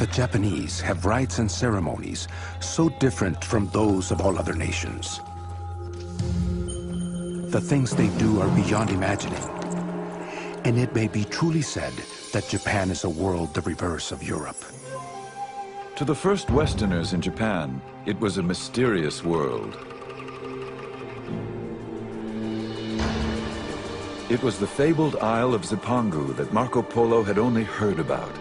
The Japanese have rites and ceremonies so different from those of all other nations. The things they do are beyond imagining. And it may be truly said that Japan is a world the reverse of Europe. To the first Westerners in Japan, it was a mysterious world. It was the fabled Isle of Zipangu that Marco Polo had only heard about.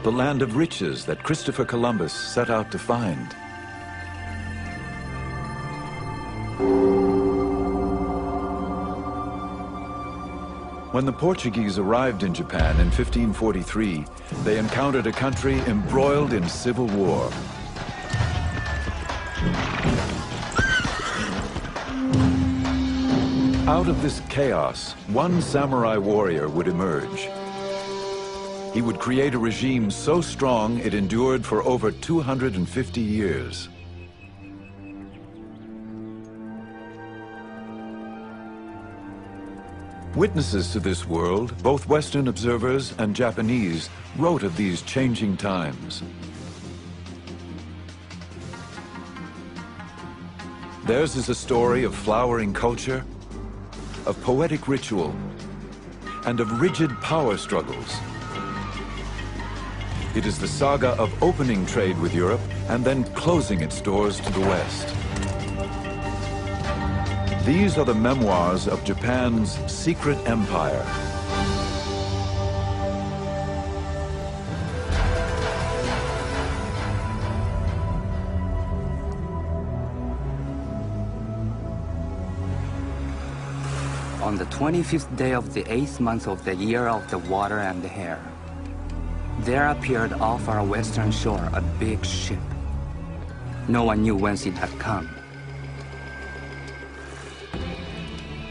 The land of riches that Christopher Columbus set out to find. When the Portuguese arrived in Japan in 1543, they encountered a country embroiled in civil war. Out of this chaos, one samurai warrior would emerge. He would create a regime so strong it endured for over 250 years. Witnesses to this world, both Western observers and Japanese, wrote of these changing times. Theirs is a story of flowering culture, of poetic ritual, and of rigid power struggles. It is the saga of opening trade with Europe and then closing its doors to the West. These are the memoirs of Japan's secret empire. On the 25th day of the 8th month of the year of the water and the hair, there appeared off our western shore a big ship. No one knew whence it had come.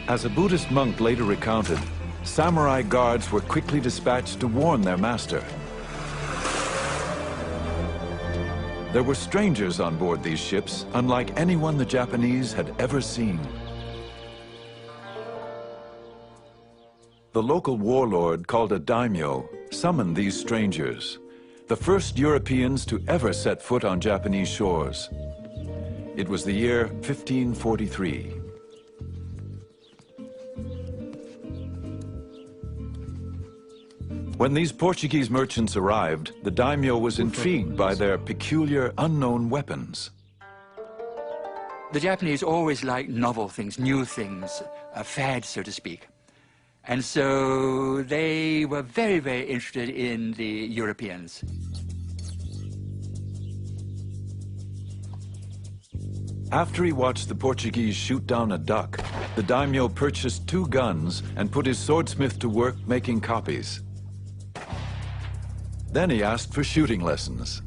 As a Buddhist monk later recounted, samurai guards were quickly dispatched to warn their master. There were strangers on board these ships, unlike anyone the Japanese had ever seen. The local warlord, called a daimyo, summoned these strangers, the first Europeans to ever set foot on Japanese shores. It was the year 1543. When these Portuguese merchants arrived, the daimyo was intrigued by their peculiar, unknown weapons. The Japanese always like novel things, new things, a fad, so to speak. And so they were very, very interested in the Europeans. After he watched the Portuguese shoot down a duck, the daimyo purchased 2 guns and put his swordsmith to work making copies. Then he asked for shooting lessons.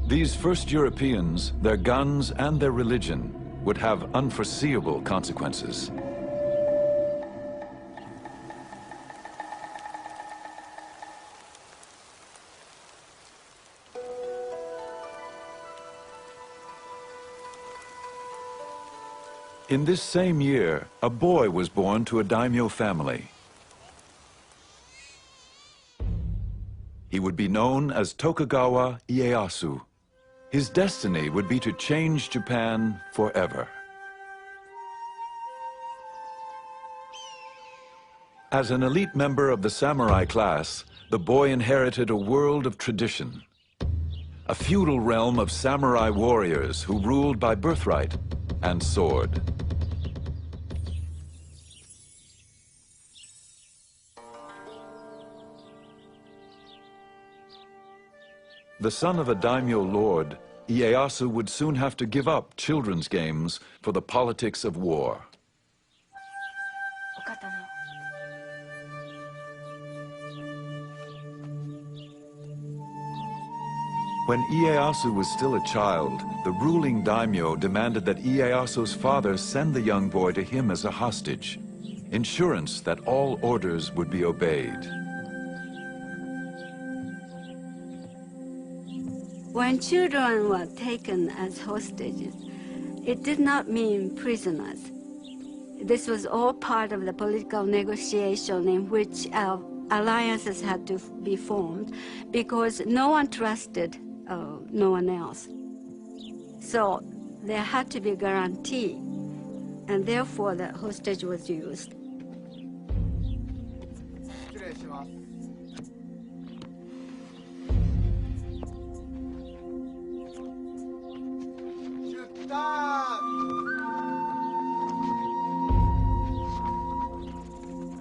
These first Europeans, their guns and their religion, would have unforeseeable consequences. In this same year, a boy was born to a daimyo family. He would be known as Tokugawa Ieyasu. His destiny would be to change Japan forever. As an elite member of the samurai class, the boy inherited a world of tradition. A feudal realm of samurai warriors who ruled by birthright and sword. The son of a daimyo lord, Ieyasu would soon have to give up children's games for the politics of war. When Ieyasu was still a child, the ruling daimyo demanded that Ieyasu's father send the young boy to him as a hostage, insurance that all orders would be obeyed. When children were taken as hostages, it did not mean prisoners. this was all part of the political negotiation in which alliances had to be formed because no one trusted no one else. So there had to be a guarantee, and therefore the hostage was used.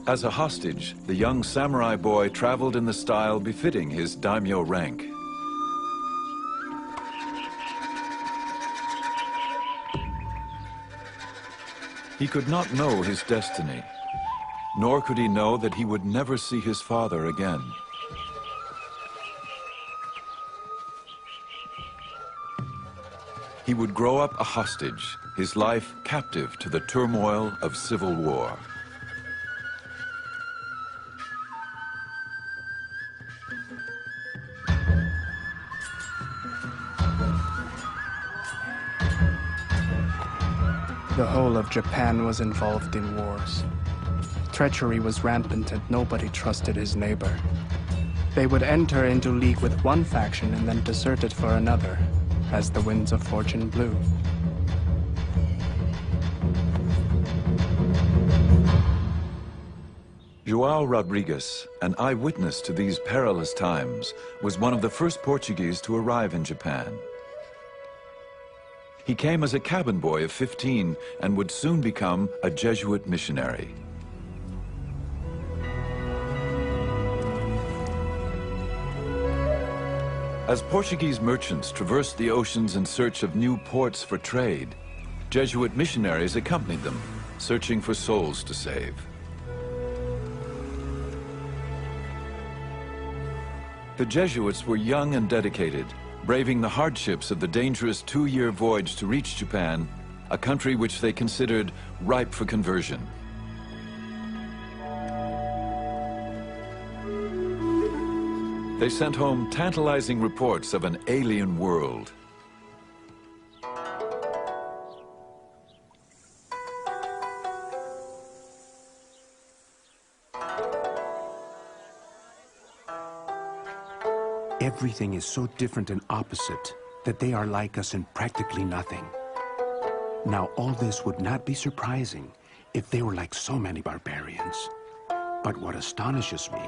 As a hostage, the young samurai boy traveled in the style befitting his daimyo rank. He could not know his destiny, nor could he know that he would never see his father again. He would grow up a hostage, his life captive to the turmoil of civil war. The whole of Japan was involved in wars. Treachery was rampant and nobody trusted his neighbor. They would enter into league with one faction and then desert it for another, as the winds of fortune blew. João Rodrigues, an eyewitness to these perilous times, was one of the first Portuguese to arrive in Japan. He came as a cabin boy of 15 and would soon become a Jesuit missionary. As Portuguese merchants traversed the oceans in search of new ports for trade, Jesuit missionaries accompanied them, searching for souls to save. The Jesuits were young and dedicated, braving the hardships of the dangerous 2-year voyage to reach Japan, a country which they considered ripe for conversion. They sent home tantalizing reports of an alien world. Everything is so different and opposite that they are like us in practically nothing. Now, all this would not be surprising if they were like so many barbarians. But what astonishes me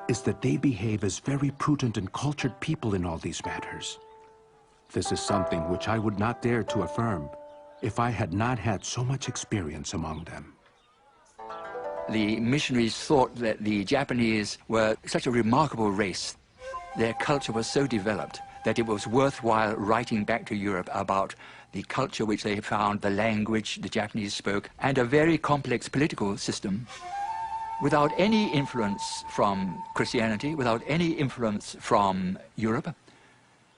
is that they behave as very prudent and cultured people in all these matters. This is something which I would not dare to affirm if I had not had so much experience among them. The missionaries thought that the Japanese were such a remarkable race. Their culture was so developed that it was worthwhile writing back to Europe about the culture which they found, the language the Japanese spoke, and a very complex political system without any influence from Christianity, without any influence from Europe.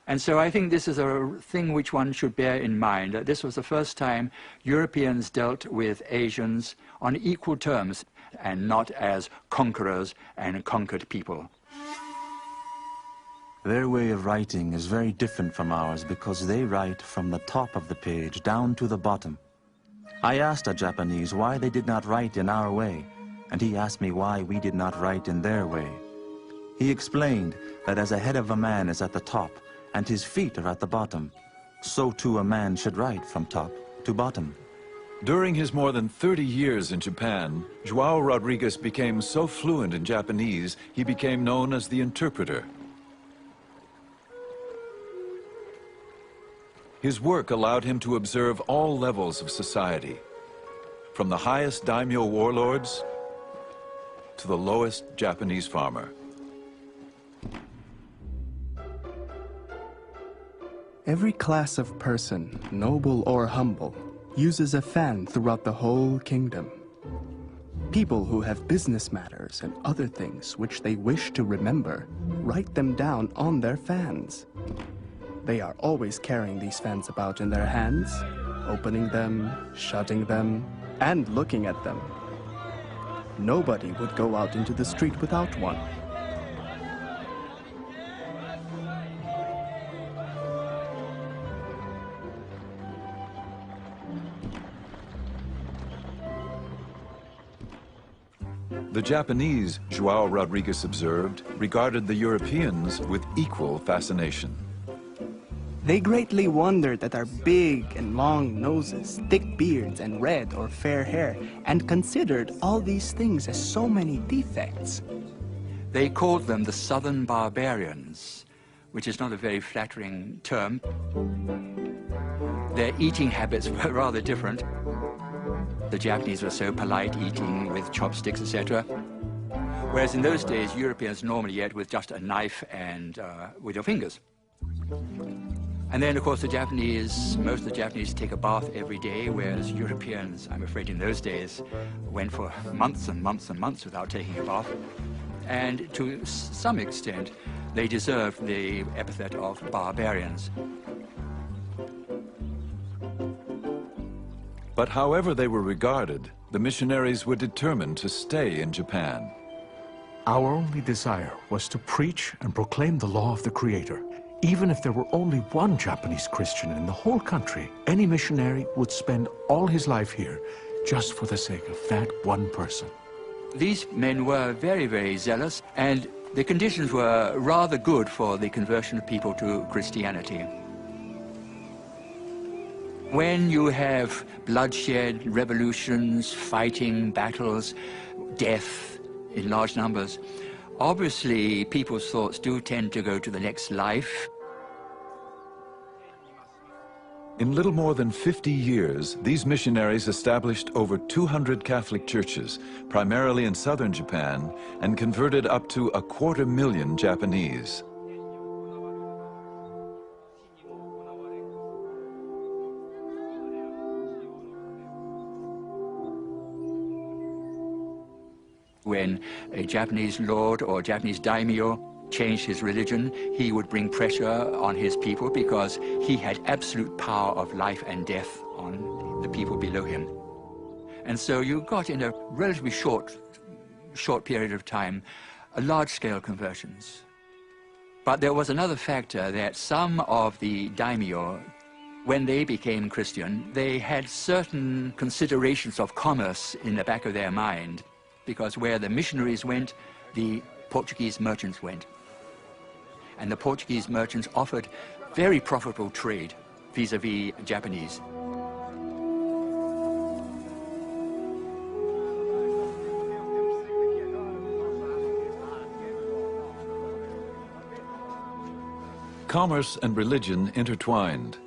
And so I think this is a thing which one should bear in mind, that this was the first time Europeans dealt with Asians on equal terms and not as conquerors and conquered people. Their way of writing is very different from ours because they write from the top of the page down to the bottom. I asked a Japanese why they did not write in our way, and he asked me why we did not write in their way. He explained that as a head of a man is at the top and his feet are at the bottom, so too a man should write from top to bottom. During his more than 30 years in Japan, João Rodrigues became so fluent in Japanese, he became known as the interpreter. His work allowed him to observe all levels of society, from the highest daimyo warlords to the lowest Japanese farmer. Every class of person, noble or humble, uses a fan throughout the whole kingdom. People who have business matters and other things which they wish to remember, write them down on their fans. They are always carrying these fans about in their hands, opening them, shutting them, and looking at them. Nobody would go out into the street without one. The Japanese, João Rodrigues observed, regarded the Europeans with equal fascination. They greatly wondered at our big and long noses, thick beards, and red or fair hair, and considered all these things as so many defects. They called them the Southern Barbarians, which is not a very flattering term. Their eating habits were rather different. The Japanese were so polite, eating with chopsticks, etc. Whereas in those days, Europeans normally ate with just a knife and with your fingers. And then, of course, most of the Japanese take a bath every day, whereas Europeans, I'm afraid in those days, went for months and months and months without taking a bath. And to some extent, they deserved the epithet of barbarians. But however they were regarded, the missionaries were determined to stay in Japan. Our only desire was to preach and proclaim the law of the Creator. Even if there were only one Japanese Christian in the whole country, any missionary would spend all his life here just for the sake of that one person. These men were very, very zealous, and the conditions were rather good for the conversion of people to Christianity. When you have bloodshed, revolutions, fighting, battles, death in large numbers, obviously people's thoughts do tend to go to the next life. In little more than 50 years, these missionaries established over 200 Catholic churches, primarily in southern Japan, and converted up to 250,000 Japanese. When a Japanese lord or Japanese daimyo changed his religion, he would bring pressure on his people because he had absolute power of life and death on the people below him. And so you got in a relatively short period of time, large-scale conversions. But there was another factor, that some of the daimyo, when they became Christian, they had certain considerations of commerce in the back of their mind, because where the missionaries went, the Portuguese merchants went. And the Portuguese merchants offered very profitable trade vis-a-vis Japanese. Commerce and religion intertwined.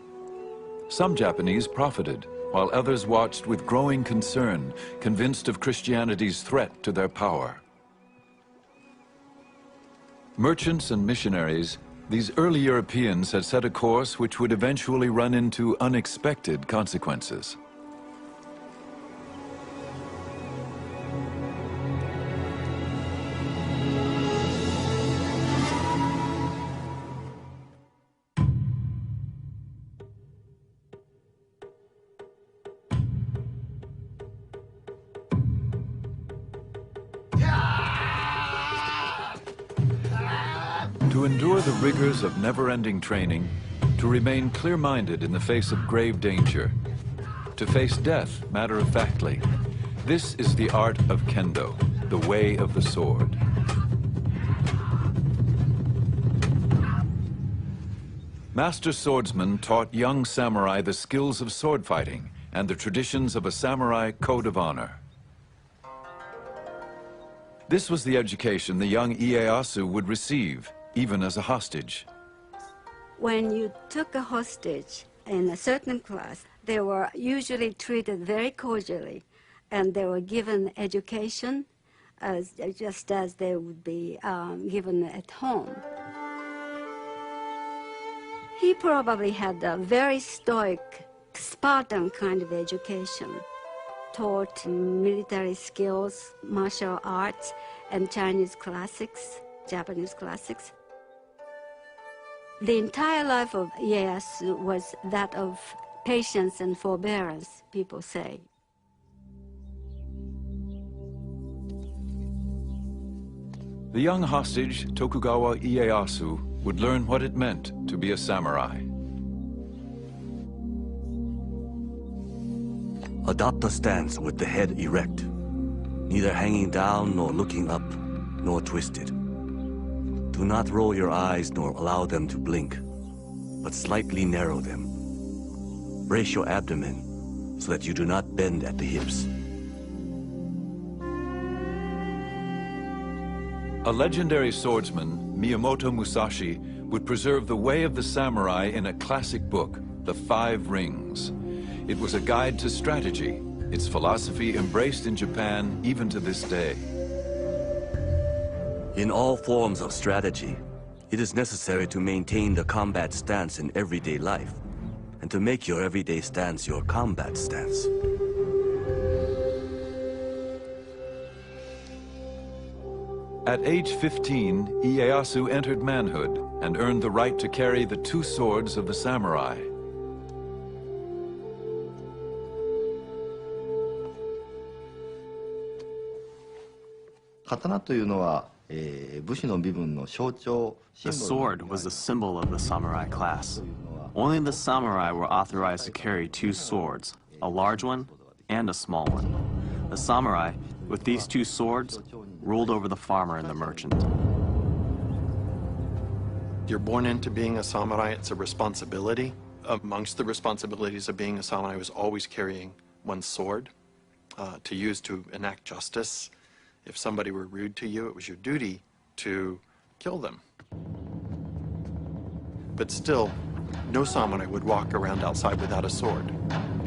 Some Japanese profited, while others watched with growing concern, convinced of Christianity's threat to their power. Merchants and missionaries, these early Europeans had set a course which would eventually run into unexpected consequences. To endure the rigors of never-ending training, to remain clear-minded in the face of grave danger, to face death matter-of-factly, this is the art of kendo, the way of the sword. Master swordsmen taught young samurai the skills of sword fighting and the traditions of a samurai code of honor. This was the education the young Ieyasu would receive, even as a hostage. When you took a hostage in a certain class, they were usually treated very cordially, and they were given education just as they would be given at home. He probably had a very stoic, Spartan kind of education, taught military skills, martial arts, and Chinese classics, Japanese classics. The entire life of Ieyasu was that of patience and forbearance, people say. The young hostage, Tokugawa Ieyasu, would learn what it meant to be a samurai. Adopt a stance with the head erect. neither hanging down nor looking up, nor twisted. Do not roll your eyes nor allow them to blink, but slightly narrow them. Brace your abdomen so that you do not bend at the hips. A legendary swordsman, Miyamoto Musashi, would preserve the way of the samurai in a classic book, The Five Rings. It was a guide to strategy, its philosophy embraced in Japan even to this day. In all forms of strategy, it is necessary to maintain the combat stance in everyday life, and to make your everyday stance your combat stance. At age 15, Ieyasu entered manhood and earned the right to carry the two swords of the samurai. The sword was the symbol of the samurai class. Only the samurai were authorized to carry two swords, a large one and a small one. The samurai, with these two swords, ruled over the farmer and the merchant. You're born into being a samurai, it's a responsibility. Amongst the responsibilities of being a samurai was always carrying one's sword to use to enact justice. If somebody were rude to you, it was your duty to kill them. But still, no samurai would walk around outside without a sword.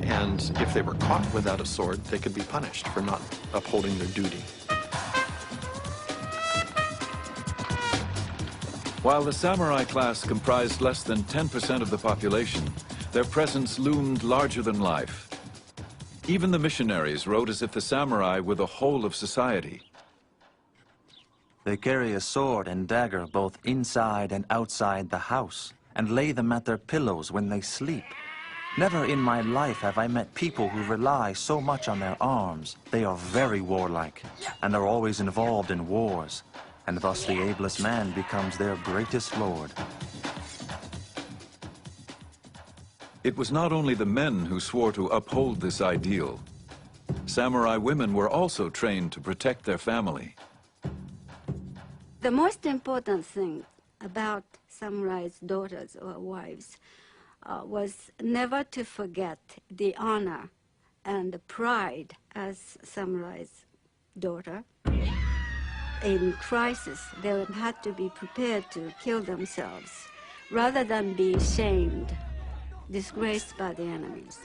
And if they were caught without a sword, they could be punished for not upholding their duty. While the samurai class comprised less than 10% of the population, their presence loomed larger than life. Even the missionaries wrote as if the samurai were the whole of society. They carry a sword and dagger both inside and outside the house, and lay them at their pillows when they sleep. Never in my life have I met people who rely so much on their arms. They are very warlike, and are always involved in wars, and thus the ablest man becomes their greatest lord. It was not only the men who swore to uphold this ideal. Samurai women were also trained to protect their family. The most important thing about samurai's daughters or wives was never to forget the honor and the pride as samurai's daughter. In crisis, they had to be prepared to kill themselves rather than be shamed, disgraced by the enemies.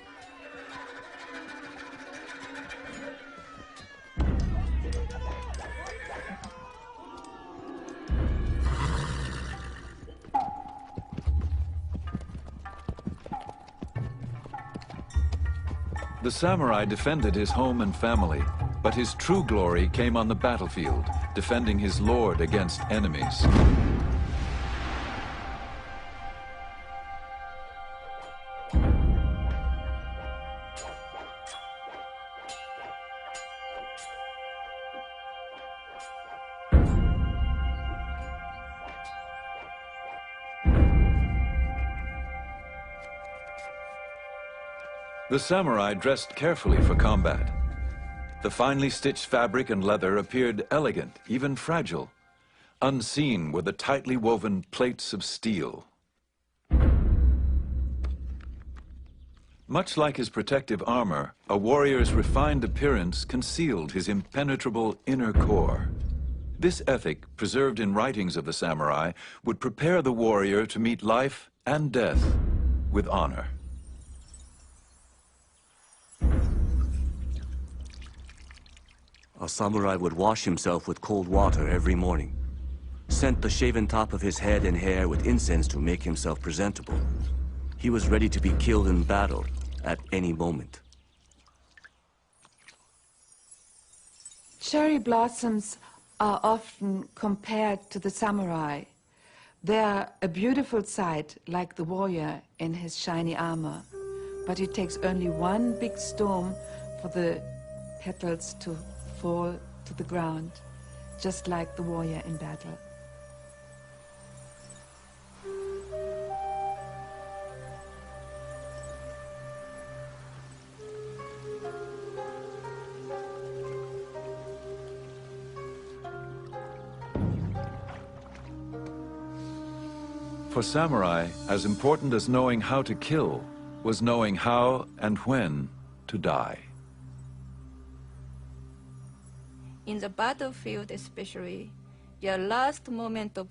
The samurai defended his home and family, but his true glory came on the battlefield, defending his lord against enemies. The samurai dressed carefully for combat. The finely stitched fabric and leather appeared elegant, even fragile. Unseen were the tightly woven plates of steel. Much like his protective armor, a warrior's refined appearance concealed his impenetrable inner core. This ethic, preserved in writings of the samurai, would prepare the warrior to meet life and death with honor. A samurai would wash himself with cold water every morning, scent the shaven top of his head and hair with incense to make himself presentable. He was ready to be killed in battle at any moment. Cherry blossoms are often compared to the samurai. They are a beautiful sight, like the warrior in his shiny armor. But it takes only one big storm for the petals to fall to the ground, just like the warrior in battle. For samurai, as important as knowing how to kill was knowing how and when to die. In the battlefield especially, your last moment of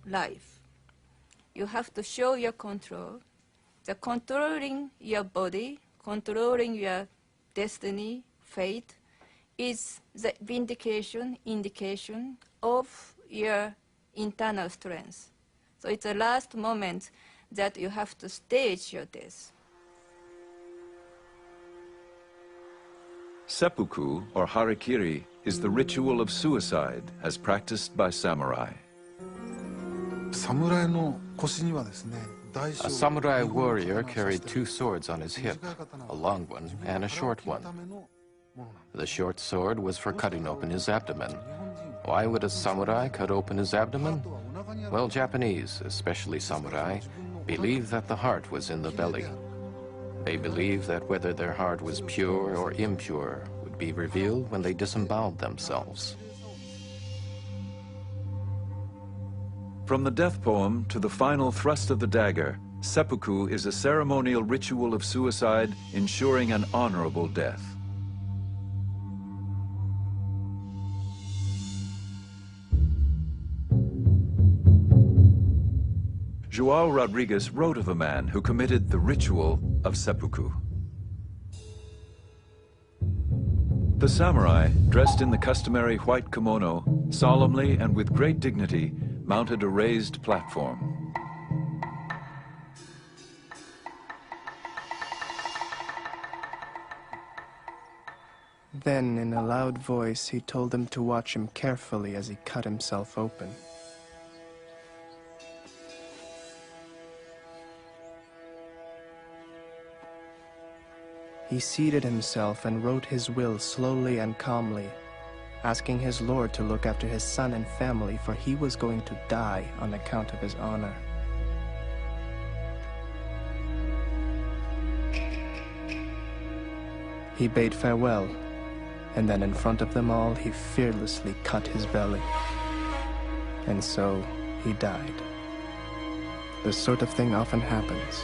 life, you have to show your control. The controlling your body, controlling your destiny, fate, is the indication of your internal strength. So it's the last moment that you have to stage your death. Seppuku, or harikiri, is the ritual of suicide as practiced by samurai. A samurai warrior carried two swords on his hip, a long one and a short one. The short sword was for cutting open his abdomen. Why would a samurai cut open his abdomen? Well, Japanese, especially samurai, believe that the heart was in the belly. They believe that whether their heart was pure or impure would be revealed when they disemboweled themselves. From the death poem to the final thrust of the dagger, seppuku is a ceremonial ritual of suicide ensuring an honorable death. João Rodrigues wrote of a man who committed the ritual of seppuku. The samurai, dressed in the customary white kimono, solemnly and with great dignity, mounted a raised platform. Then, in a loud voice, he told them to watch him carefully as he cut himself open. He seated himself and wrote his will slowly and calmly, asking his lord to look after his son and family, for he was going to die on account of his honor. He bade farewell, and then in front of them all, he fearlessly cut his belly. And so he died. This sort of thing often happens.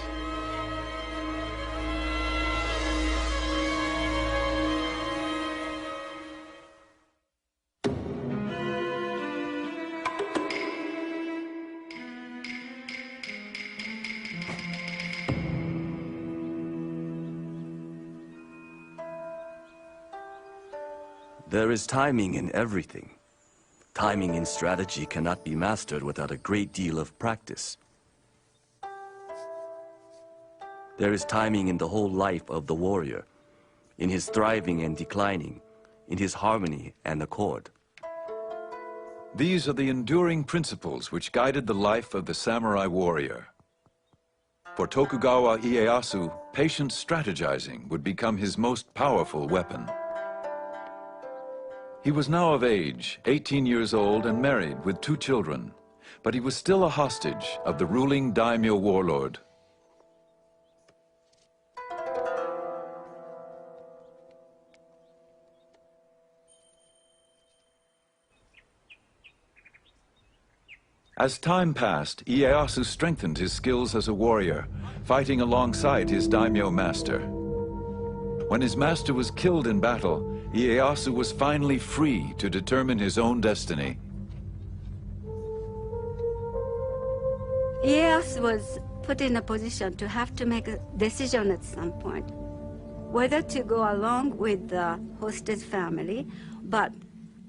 There is timing in everything. Timing in strategy cannot be mastered without a great deal of practice. There is timing in the whole life of the warrior, in his thriving and declining, in his harmony and accord. These are the enduring principles which guided the life of the samurai warrior. For Tokugawa Ieyasu, patient strategizing would become his most powerful weapon. He was now of age, 18 years old and married with 2 children, but he was still a hostage of the ruling daimyo warlord. As time passed, Ieyasu strengthened his skills as a warrior, fighting alongside his daimyo master. When his master was killed in battle, Ieyasu was finally free to determine his own destiny. Ieyasu was put in a position to have to make a decision at some point, whether to go along with the hostage family, but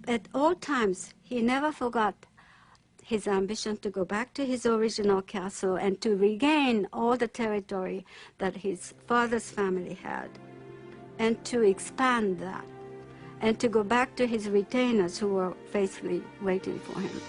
at all times he never forgot his ambition to go back to his original castle and to regain all the territory that his father's family had, and to expand that, and to go back to his retainers who were faithfully waiting for him.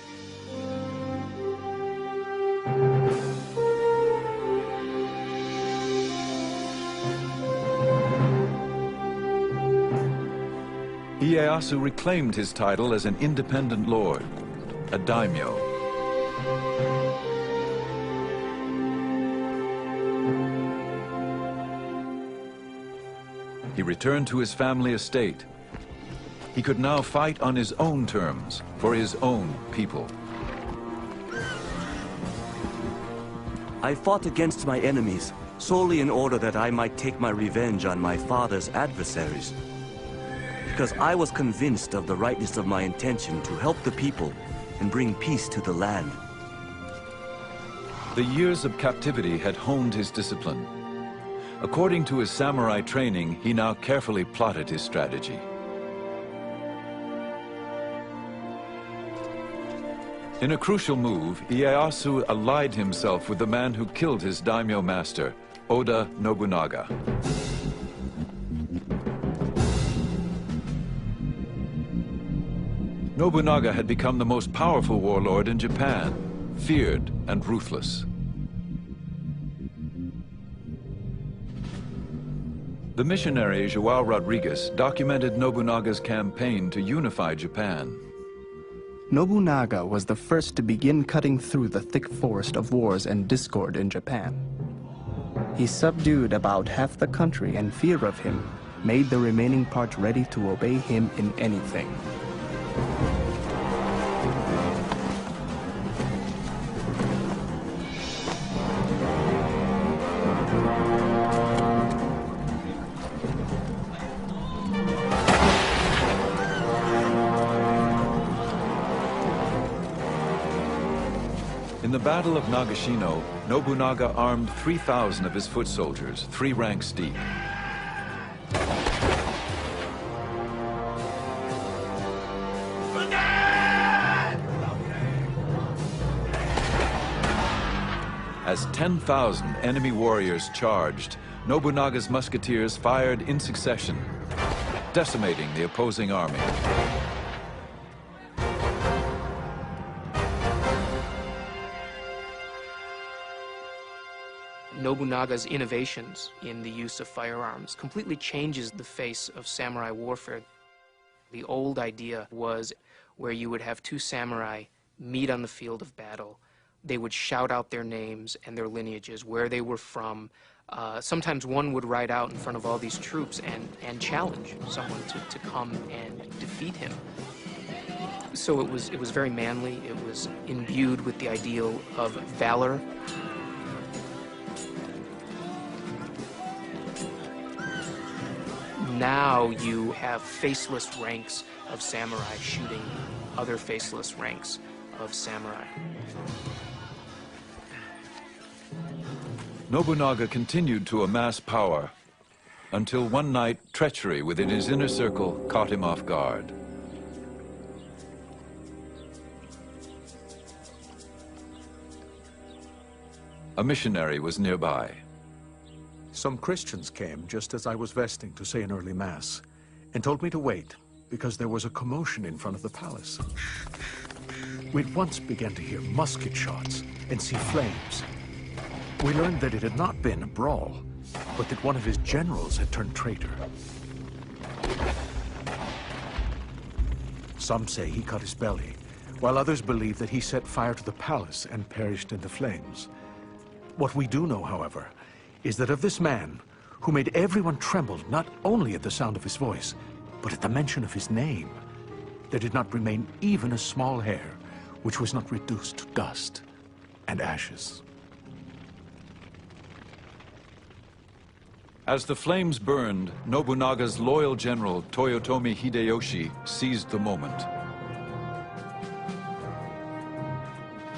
Ieyasu reclaimed his title as an independent lord, a daimyo. He returned to his family estate. He could now fight on his own terms for his own people. I fought against my enemies solely in order that I might take my revenge on my father's adversaries. Because I was convinced of the rightness of my intention to help the people and bring peace to the land. The years of captivity had honed his discipline. According to his samurai training, he now carefully plotted his strategy. In a crucial move, Ieyasu allied himself with the man who killed his daimyo master, Oda Nobunaga. Nobunaga had become the most powerful warlord in Japan, feared and ruthless. The missionary João Rodrigues documented Nobunaga's campaign to unify Japan. Nobunaga was the first to begin cutting through the thick forest of wars and discord in Japan. He subdued about half the country, and fear of him made the remaining part ready to obey him in anything. In the Battle of Nagashino, Nobunaga armed 3,000 of his foot soldiers, 3 ranks deep. As 10,000 enemy warriors charged, Nobunaga's musketeers fired in succession, decimating the opposing army. Nobunaga's innovations in the use of firearms completely changes the face of samurai warfare. The old idea was where you would have 2 samurai meet on the field of battle. They would shout out their names and their lineages, where they were from. Sometimes one would ride out in front of all these troops and challenge someone to come and defeat him. So it was very manly. It was imbued with the ideal of valor. Now you have faceless ranks of samurai shooting other faceless ranks of samurai. Nobunaga continued to amass power until one night treachery within his inner circle caught him off guard. A missionary was nearby. Some Christians came just as I was vesting to say an early mass and told me to wait because there was a commotion in front of the palace. We at once began to hear musket shots and see flames. We learned that it had not been a brawl, but that one of his generals had turned traitor. Some say he cut his belly, while others believe that he set fire to the palace and perished in the flames. What we do know, however, is that of this man, who made everyone tremble not only at the sound of his voice, but at the mention of his name, there did not remain even a small hair which was not reduced to dust and ashes. As the flames burned, Nobunaga's loyal general, Toyotomi Hideyoshi, seized the moment.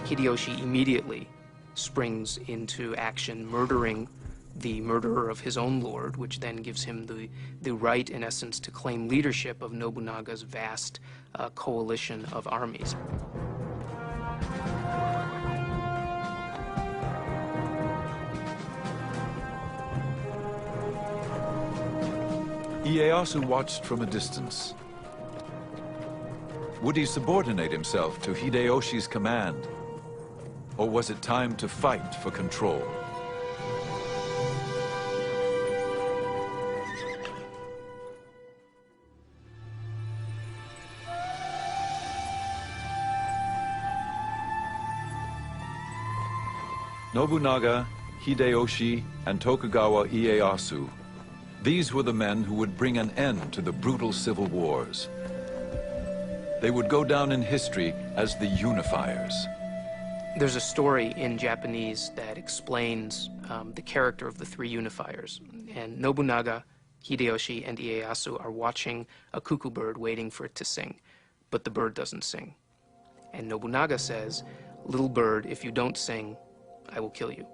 Hideyoshi immediately springs into action, murdering the murderer of his own lord, which then gives him the right, in essence, to claim leadership of Nobunaga's vast coalition of armies. Ieyasu watched from a distance. Would he subordinate himself to Hideyoshi's command? Or was it time to fight for control? Nobunaga, Hideyoshi, and Tokugawa Ieyasu. These were the men who would bring an end to the brutal civil wars. They would go down in history as the unifiers. There's a story in Japanese that explains the character of the three unifiers. And Nobunaga, Hideyoshi, and Ieyasu are watching a cuckoo bird waiting for it to sing, but the bird doesn't sing. And Nobunaga says, "Little bird, if you don't sing, I will kill you."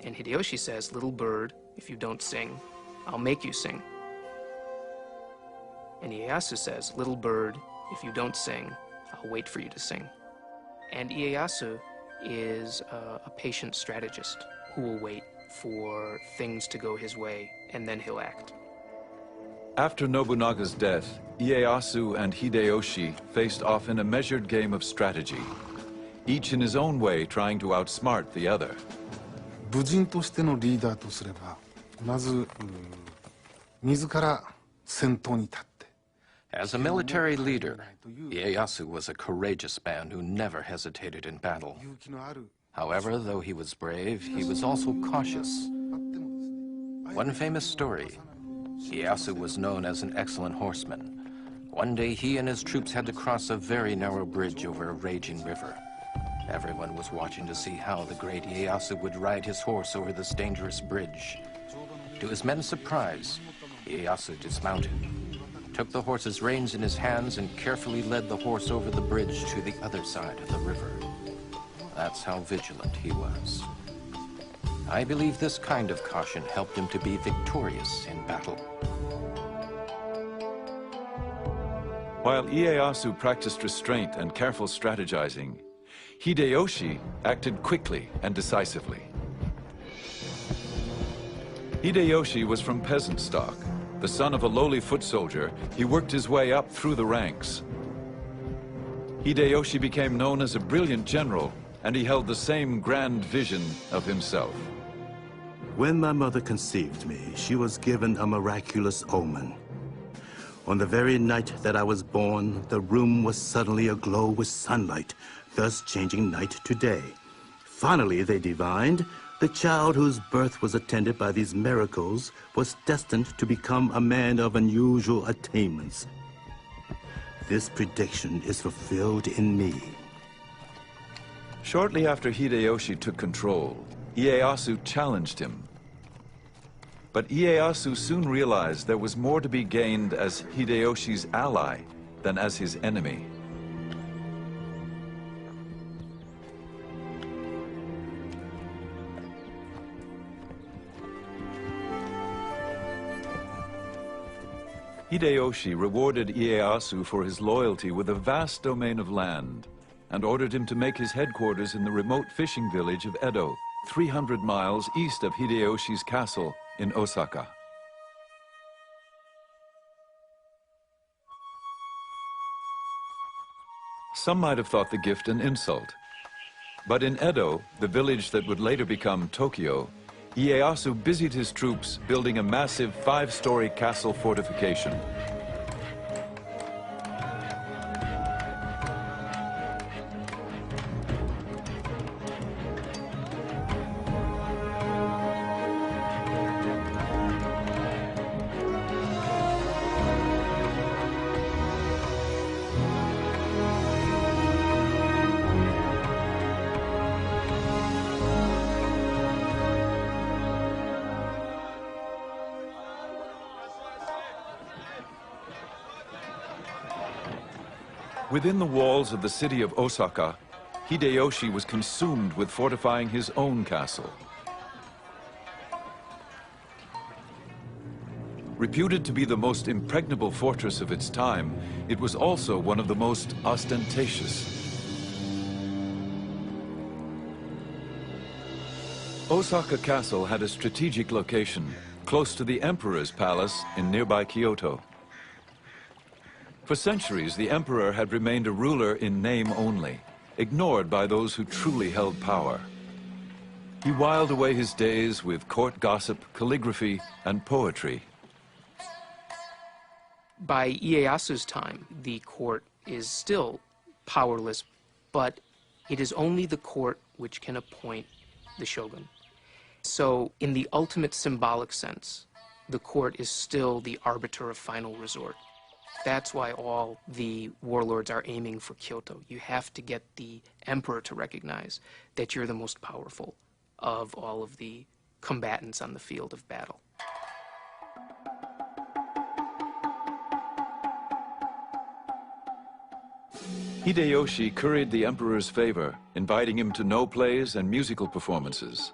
And Hideyoshi says, "Little bird, if you don't sing, I'll make you sing." And Ieyasu says, "Little bird, if you don't sing, I'll wait for you to sing." And Ieyasu is a patient strategist who will wait for things to go his way, and then he'll act. After Nobunaga's death, Ieyasu and Hideyoshi faced off in a measured game of strategy, each in his own way trying to outsmart the other. 武人としてのリーダーとすれば、まず自ら先頭に立って。 As a military leader, Ieyasu was a courageous man who never hesitated in battle. However, though he was brave, he was also cautious. One famous story, Ieyasu was known as an excellent horseman. One day he and his troops had to cross a very narrow bridge over a raging river. Everyone was watching to see how the great Ieyasu would ride his horse over this dangerous bridge. To his men's surprise, Ieyasu dismounted, took the horse's reins in his hands, and carefully led the horse over the bridge to the other side of the river. That's how vigilant he was. I believe this kind of caution helped him to be victorious in battle. While Ieyasu practiced restraint and careful strategizing, Hideyoshi acted quickly and decisively. Hideyoshi was from peasant stock. The son of a lowly foot soldier, he worked his way up through the ranks. Hideyoshi became known as a brilliant general, and he held the same grand vision of himself. When my mother conceived me, she was given a miraculous omen. On the very night that I was born, the room was suddenly aglow with sunlight, thus changing night to day. Finally, they divined, the child whose birth was attended by these miracles was destined to become a man of unusual attainments. This prediction is fulfilled in me. Shortly after Hideyoshi took control, Ieyasu challenged him. But Ieyasu soon realized there was more to be gained as Hideyoshi's ally than as his enemy. Hideyoshi rewarded Ieyasu for his loyalty with a vast domain of land and ordered him to make his headquarters in the remote fishing village of Edo, 300 miles east of Hideyoshi's castle in Osaka. Some might have thought the gift an insult. But in Edo, the village that would later become Tokyo, Ieyasu busied his troops building a massive 5-story castle fortification. Within the walls of the city of Osaka, Hideyoshi was consumed with fortifying his own castle. Reputed to be the most impregnable fortress of its time, it was also one of the most ostentatious. Osaka Castle had a strategic location, close to the Emperor's palace in nearby Kyoto. For centuries, the emperor had remained a ruler in name only, ignored by those who truly held power. He whiled away his days with court gossip, calligraphy, and poetry. By Ieyasu's time, the court is still powerless, but it is only the court which can appoint the shogun. So, in the ultimate symbolic sense, the court is still the arbiter of final resort. That's why all the warlords are aiming for Kyoto. You have to get the emperor to recognize that you're the most powerful of all of the combatants on the field of battle. Hideyoshi curried the emperor's favor, inviting him to no plays and musical performances.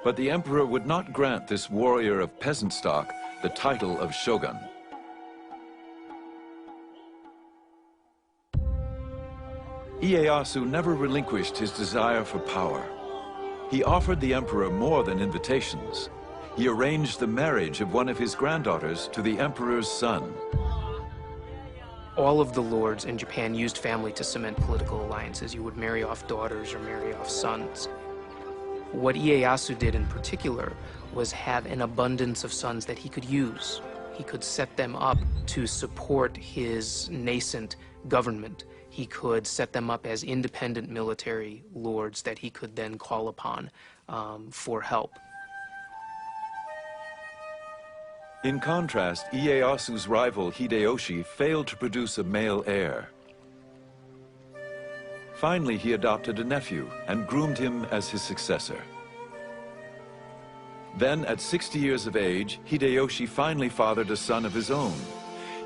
But the emperor would not grant this warrior of peasant stock the title of shogun. Ieyasu never relinquished his desire for power. He offered the emperor more than invitations. He arranged the marriage of one of his granddaughters to the emperor's son. All of the lords in Japan used family to cement political alliances. You would marry off daughters or marry off sons. What Ieyasu did in particular was have an abundance of sons that he could use. He could set them up to support his nascent government. He could set them up as independent military lords that he could then call upon for help. In contrast, Ieyasu's rival Hideyoshi failed to produce a male heir. Finally, he adopted a nephew and groomed him as his successor. Then, at 60 years of age, Hideyoshi finally fathered a son of his own.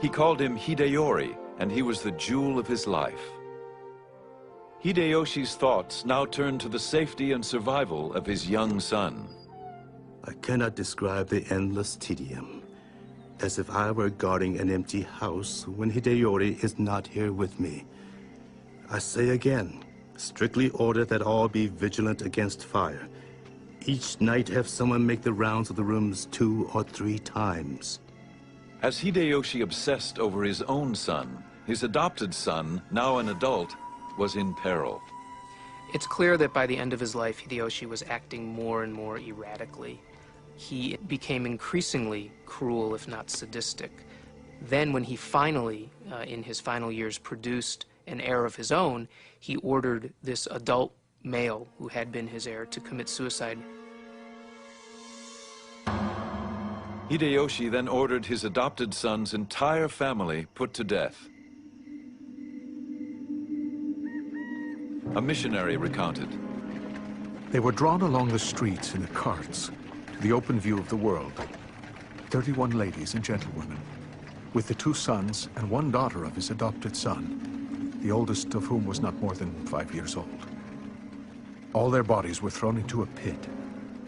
He called him Hideyori, and he was the jewel of his life. Hideyoshi's thoughts now turned to the safety and survival of his young son. I cannot describe the endless tedium, as if I were guarding an empty house when Hideyori is not here with me. I say again, strictly order that all be vigilant against fire. Each night have someone make the rounds of the rooms 2 or 3 times. As Hideyoshi obsessed over his own son, his adopted son, now an adult, was in peril. It's clear that by the end of his life, Hideyoshi was acting more and more erratically. He became increasingly cruel, if not sadistic. Then when he finally, in his final years, produced an heir of his own, he ordered this adult male who had been his heir to commit suicide. Hideyoshi then ordered his adopted son's entire family put to death. A missionary recounted. They were drawn along the streets in the carts to the open view of the world. 31 ladies and gentlewomen, with the 2 sons and 1 daughter of his adopted son, the oldest of whom was not more than 5 years old. All their bodies were thrown into a pit,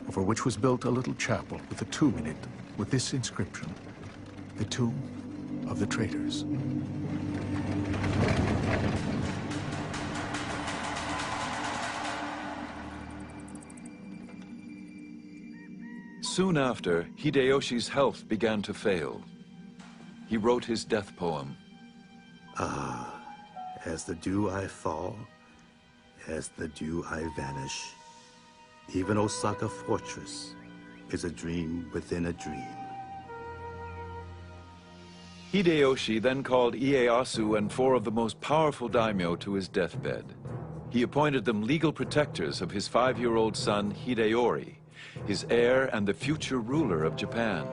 over which was built a little chapel with a tomb in it, with this inscription: "The tomb of the traitors." Soon after, Hideyoshi's health began to fail. He wrote his death poem. Ah, as the dew I fall, as the dew I vanish. Even Osaka Fortress is a dream within a dream. Hideyoshi then called Ieyasu and 4 of the most powerful daimyo to his deathbed. He appointed them legal protectors of his 5-year-old son Hideyori, his heir and the future ruler of Japan.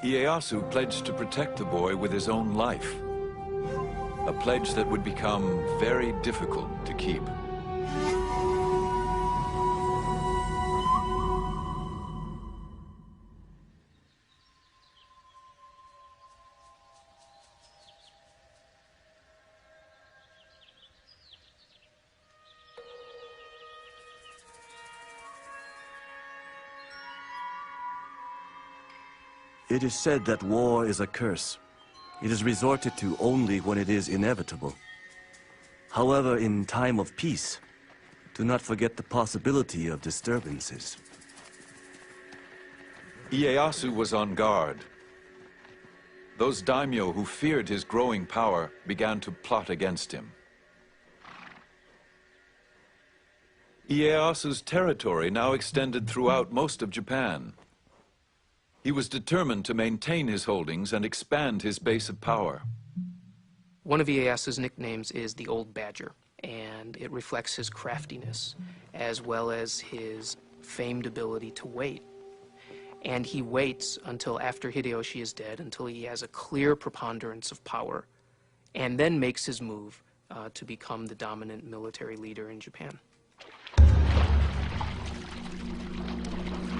Ieyasu pledged to protect the boy with his own life, a pledge that would become very difficult to keep. It is said that war is a curse. It is resorted to only when it is inevitable. However, in time of peace, do not forget the possibility of disturbances. Ieyasu was on guard. Those daimyo who feared his growing power began to plot against him. Ieyasu's territory now extended throughout most of Japan. He was determined to maintain his holdings and expand his base of power. One of Ieyasu's nicknames is the Old Badger, and and it reflects his craftiness as well as his famed ability to wait. And he waits until after Hideyoshi is dead, until he has a clear preponderance of power, and then makes his move to become the dominant military leader in Japan.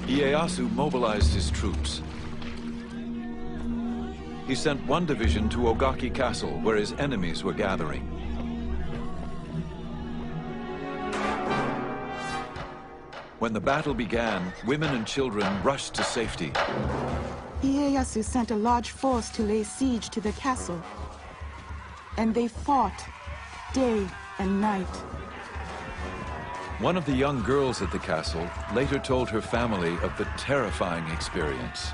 Ieyasu mobilized his troops. He sent one division to Ogaki Castle, where his enemies were gathering. When the battle began, women and children rushed to safety. Ieyasu sent a large force to lay siege to the castle, and they fought day and night. One of the young girls at the castle later told her family of the terrifying experience.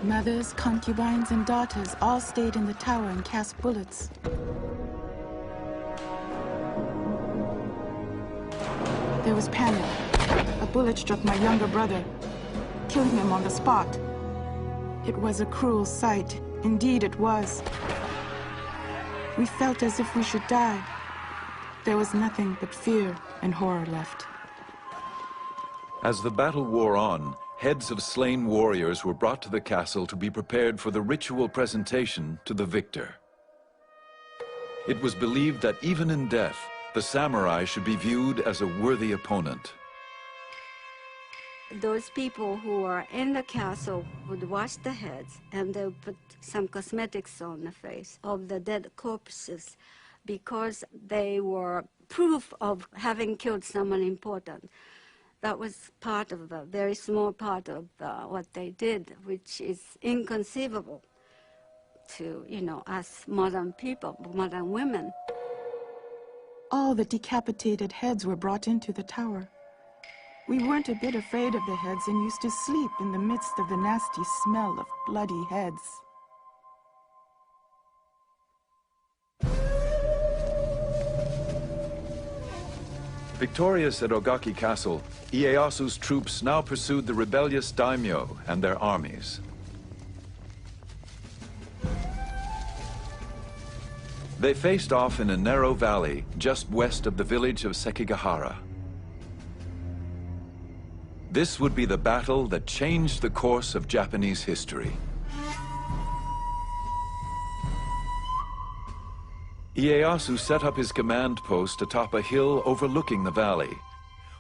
Mothers, concubines, and daughters all stayed in the tower and cast bullets. There was panic. A bullet struck my younger brother, killing him on the spot. It was a cruel sight. Indeed, it was. We felt as if we should die. There was nothing but fear and horror left. As the battle wore on, heads of slain warriors were brought to the castle to be prepared for the ritual presentation to the victor. It was believed that even in death, the samurai should be viewed as a worthy opponent. Those people who were in the castle would wash the heads, and they would put some cosmetics on the face of the dead corpses, because they were proof of having killed someone important. That was part of the very small part of what they did, which is inconceivable to, us modern people, modern women. All the decapitated heads were brought into the tower. We weren't a bit afraid of the heads and used to sleep in the midst of the nasty smell of bloody heads. Victorious at Ogaki Castle, Ieyasu's troops now pursued the rebellious daimyo and their armies. They faced off in a narrow valley just west of the village of Sekigahara. This would be the battle that changed the course of Japanese history. Ieyasu set up his command post atop a hill overlooking the valley,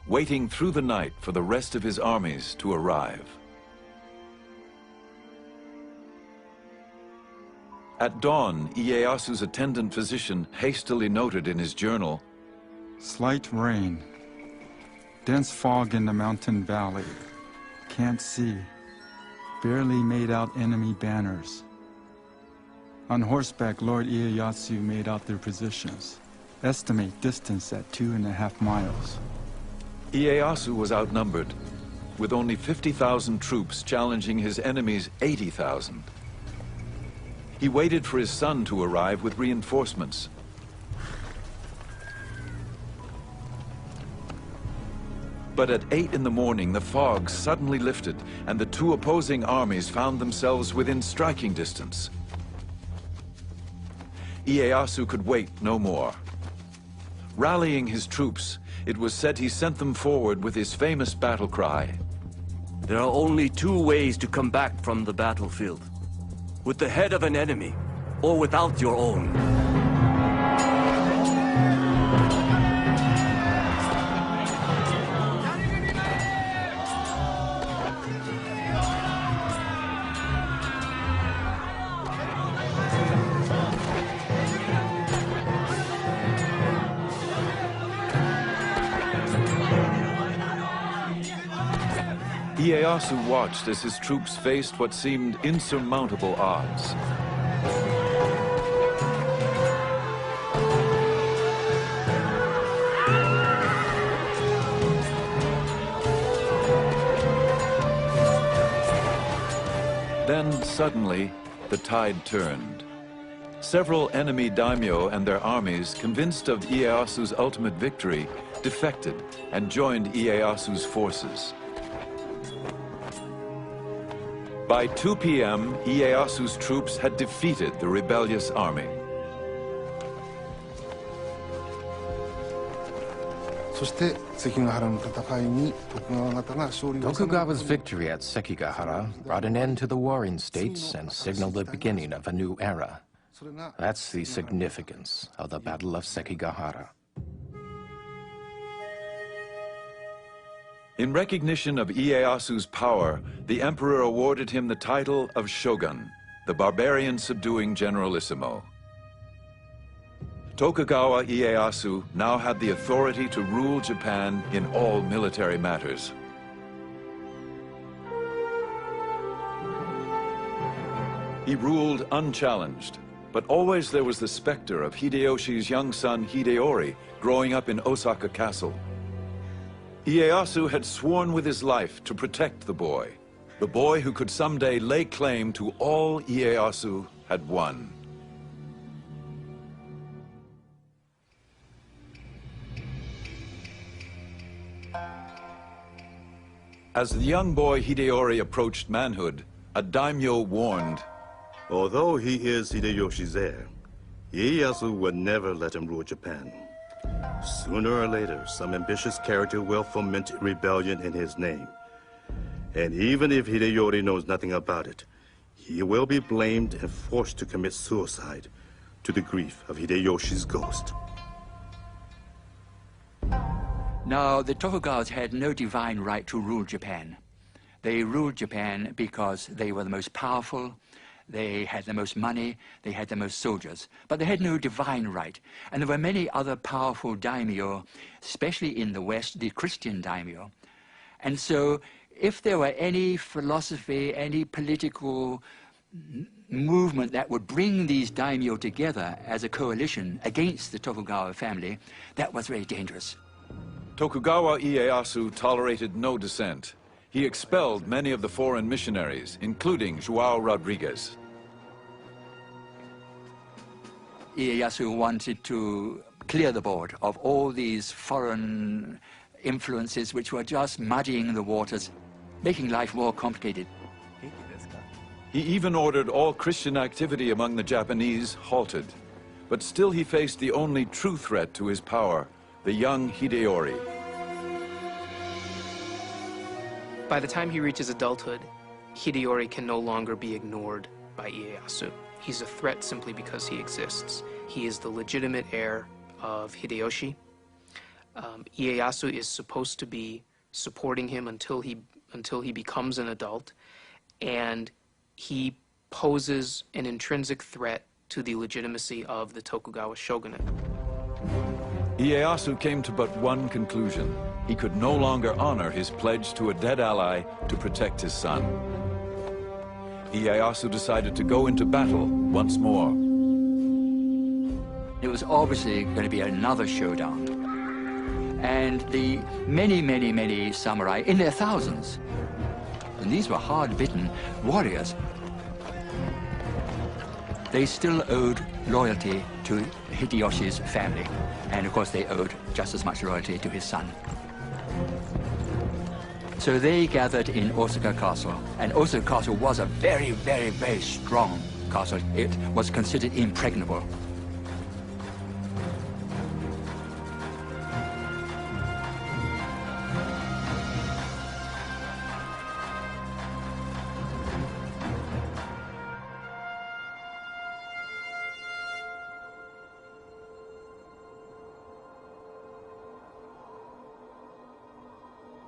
waiting through the night for the rest of his armies to arrive. At dawn, Ieyasu's attendant physician hastily noted in his journal, "Slight rain. Dense fog in the mountain valley. Can't see. Barely made out enemy banners. On horseback, Lord Ieyasu made out their positions. Estimate distance at 2.5 miles. Ieyasu was outnumbered, with only 50,000 troops challenging his enemy's 80,000. He waited for his son to arrive with reinforcements. But at 8 in the morning, the fog suddenly lifted, and the two opposing armies found themselves within striking distance. Ieyasu could wait no more. Rallying his troops, it was said he sent them forward with his famous battle cry. "There are only two ways to come back from the battlefield. With the head of an enemy, or without your own." Ieyasu watched as his troops faced what seemed insurmountable odds. Then, suddenly, the tide turned. Several enemy daimyo and their armies, convinced of Ieyasu's ultimate victory, defected and joined Ieyasu's forces. By 2 p.m., Ieyasu's troops had defeated the rebellious army. Tokugawa's victory at Sekigahara brought an end to the warring states and signaled the beginning of a new era. That's the significance of the Battle of Sekigahara. In recognition of Ieyasu's power, the emperor awarded him the title of Shogun, the barbarian-subduing generalissimo. Tokugawa Ieyasu now had the authority to rule Japan in all military matters. He ruled unchallenged, but always there was the specter of Hideyoshi's young son Hideyori growing up in Osaka Castle. Ieyasu had sworn with his life to protect the boy who could someday lay claim to all Ieyasu had won. As the young boy Hideyori approached manhood, a daimyo warned, "Although he is Hideyoshi's heir, Ieyasu would never let him rule Japan. Sooner or later, some ambitious character will foment rebellion in his name. And even if Hideyori knows nothing about it, he will be blamed and forced to commit suicide to the grief of Hideyoshi's ghost." Now, the Tokugawas had no divine right to rule Japan. They ruled Japan because they were the most powerful, they had the most money, they had the most soldiers, but they had no divine right. And there were many other powerful daimyo, especially in the West, the Christian daimyo. And so, if there were any philosophy, any political movement that would bring these daimyo together as a coalition against the Tokugawa family, that was very dangerous. Tokugawa Ieyasu tolerated no dissent. He expelled many of the foreign missionaries, including João Rodrigues. Ieyasu wanted to clear the board of all these foreign influences which were just muddying the waters, making life more complicated. He even ordered all Christian activity among the Japanese halted. But still he faced the only true threat to his power, the young Hideyori. By the time he reaches adulthood, Hideyori can no longer be ignored by Ieyasu. He's a threat simply because he exists. He is the legitimate heir of Hideyoshi. Ieyasu is supposed to be supporting him until he becomes an adult, and he poses an intrinsic threat to the legitimacy of the Tokugawa shogunate. Ieyasu came to but one conclusion. He could no longer honor his pledge to a dead ally to protect his son. Ieyasu decided to go into battle once more. It was obviously going to be another showdown. And the many samurai, in their thousands, and these were hard-bitten warriors, they still owed loyalty to Hideyoshi's family. And of course they owed just as much loyalty to his son. So they gathered in Osaka Castle, and Osaka Castle was a very strong castle. It was considered impregnable.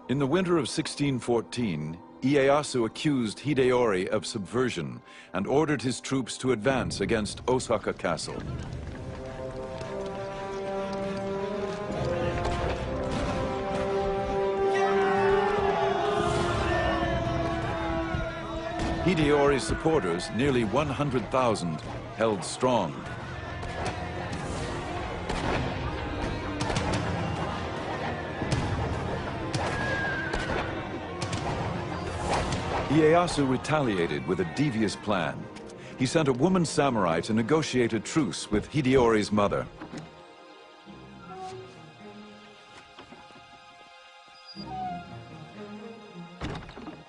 In the winter of 1614, Ieyasu accused Hideyori of subversion and ordered his troops to advance against Osaka Castle. Hideyori's supporters, nearly 100,000, held strong. Ieyasu retaliated with a devious plan. He sent a woman samurai to negotiate a truce with Hideyori's mother.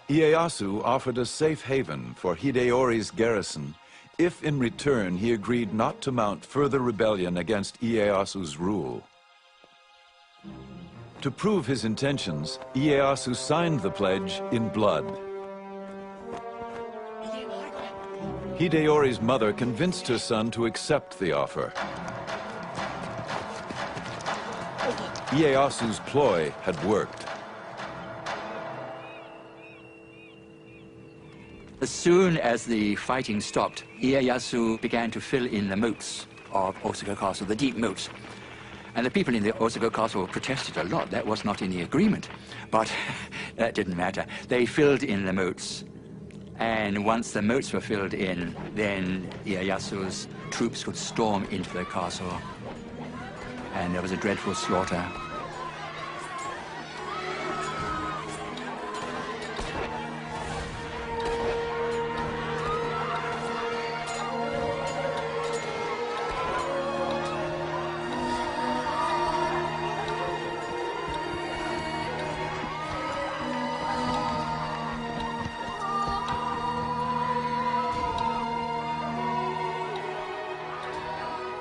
Ieyasu offered a safe haven for Hideyori's garrison if in return he agreed not to mount further rebellion against Ieyasu's rule. To prove his intentions, Ieyasu signed the pledge in blood. Hideyori's mother convinced her son to accept the offer. Ieyasu's ploy had worked. As soon as the fighting stopped, Ieyasu began to fill in the moats of Osaka Castle, the deep moats. And the people in the Osaka Castle protested a lot. That was not in the agreement. But that didn't matter. They filled in the moats. And once the moats were filled in, then Ieyasu's troops could storm into the castle. And there was a dreadful slaughter.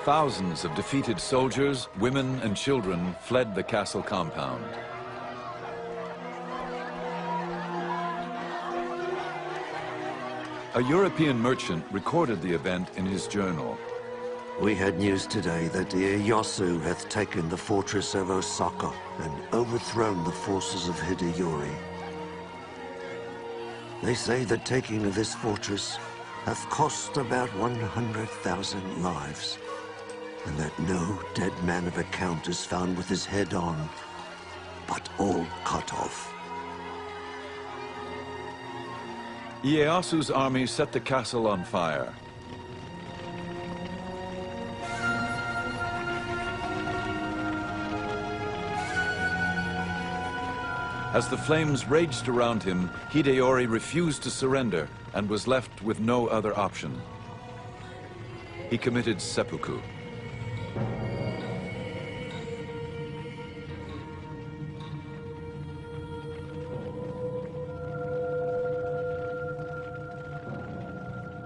Thousands of defeated soldiers, women, and children fled the castle compound. A European merchant recorded the event in his journal. We had news today that Ieyasu hath taken the fortress of Osaka and overthrown the forces of Hideyori. They say that taking of this fortress hath cost about 100,000 lives, and that no dead man of account is found with his head on, but all cut off. Ieyasu's army set the castle on fire. As the flames raged around him, Hideyori refused to surrender and was left with no other option. He committed seppuku.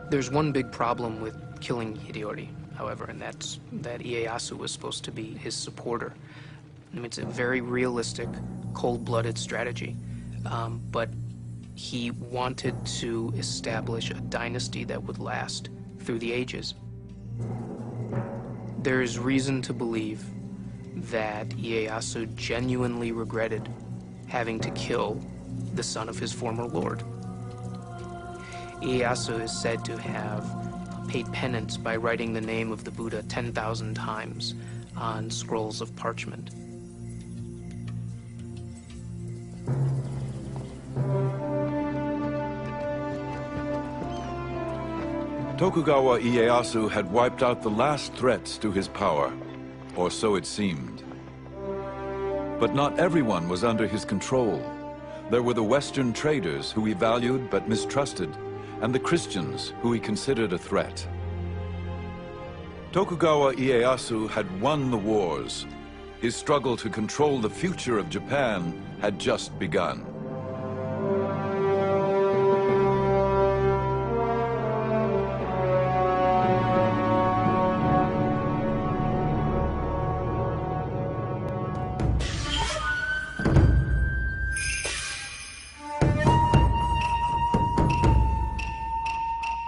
There's one big problem with killing Hideyori, however, and that's that Ieyasu was supposed to be his supporter. I mean, it's a very realistic, cold-blooded strategy, but he wanted to establish a dynasty that would last through the ages. There is reason to believe that Ieyasu genuinely regretted having to kill the son of his former lord. Ieyasu is said to have paid penance by writing the name of the Buddha 10,000 times on scrolls of parchment. Tokugawa Ieyasu had wiped out the last threats to his power, or so it seemed. But not everyone was under his control. There were the Western traders who he valued but mistrusted, and the Christians who he considered a threat. Tokugawa Ieyasu had won the wars. His struggle to control the future of Japan had just begun.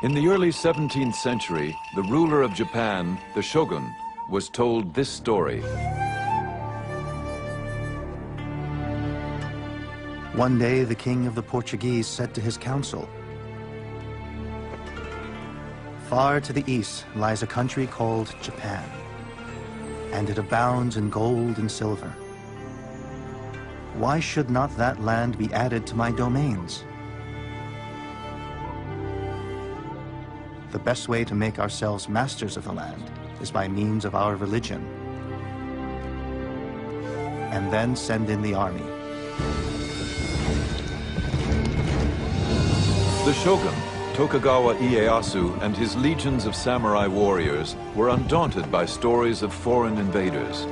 In the early 17th century, the ruler of Japan, the shogun, was told this story. One day, the king of the Portuguese said to his council, "Far to the east lies a country called Japan, and it abounds in gold and silver. Why should not that land be added to my domains? The best way to make ourselves masters of the land is by means of our religion, and then send in the army." The shogun, Tokugawa Ieyasu, and his legions of samurai warriors were undaunted by stories of foreign invaders.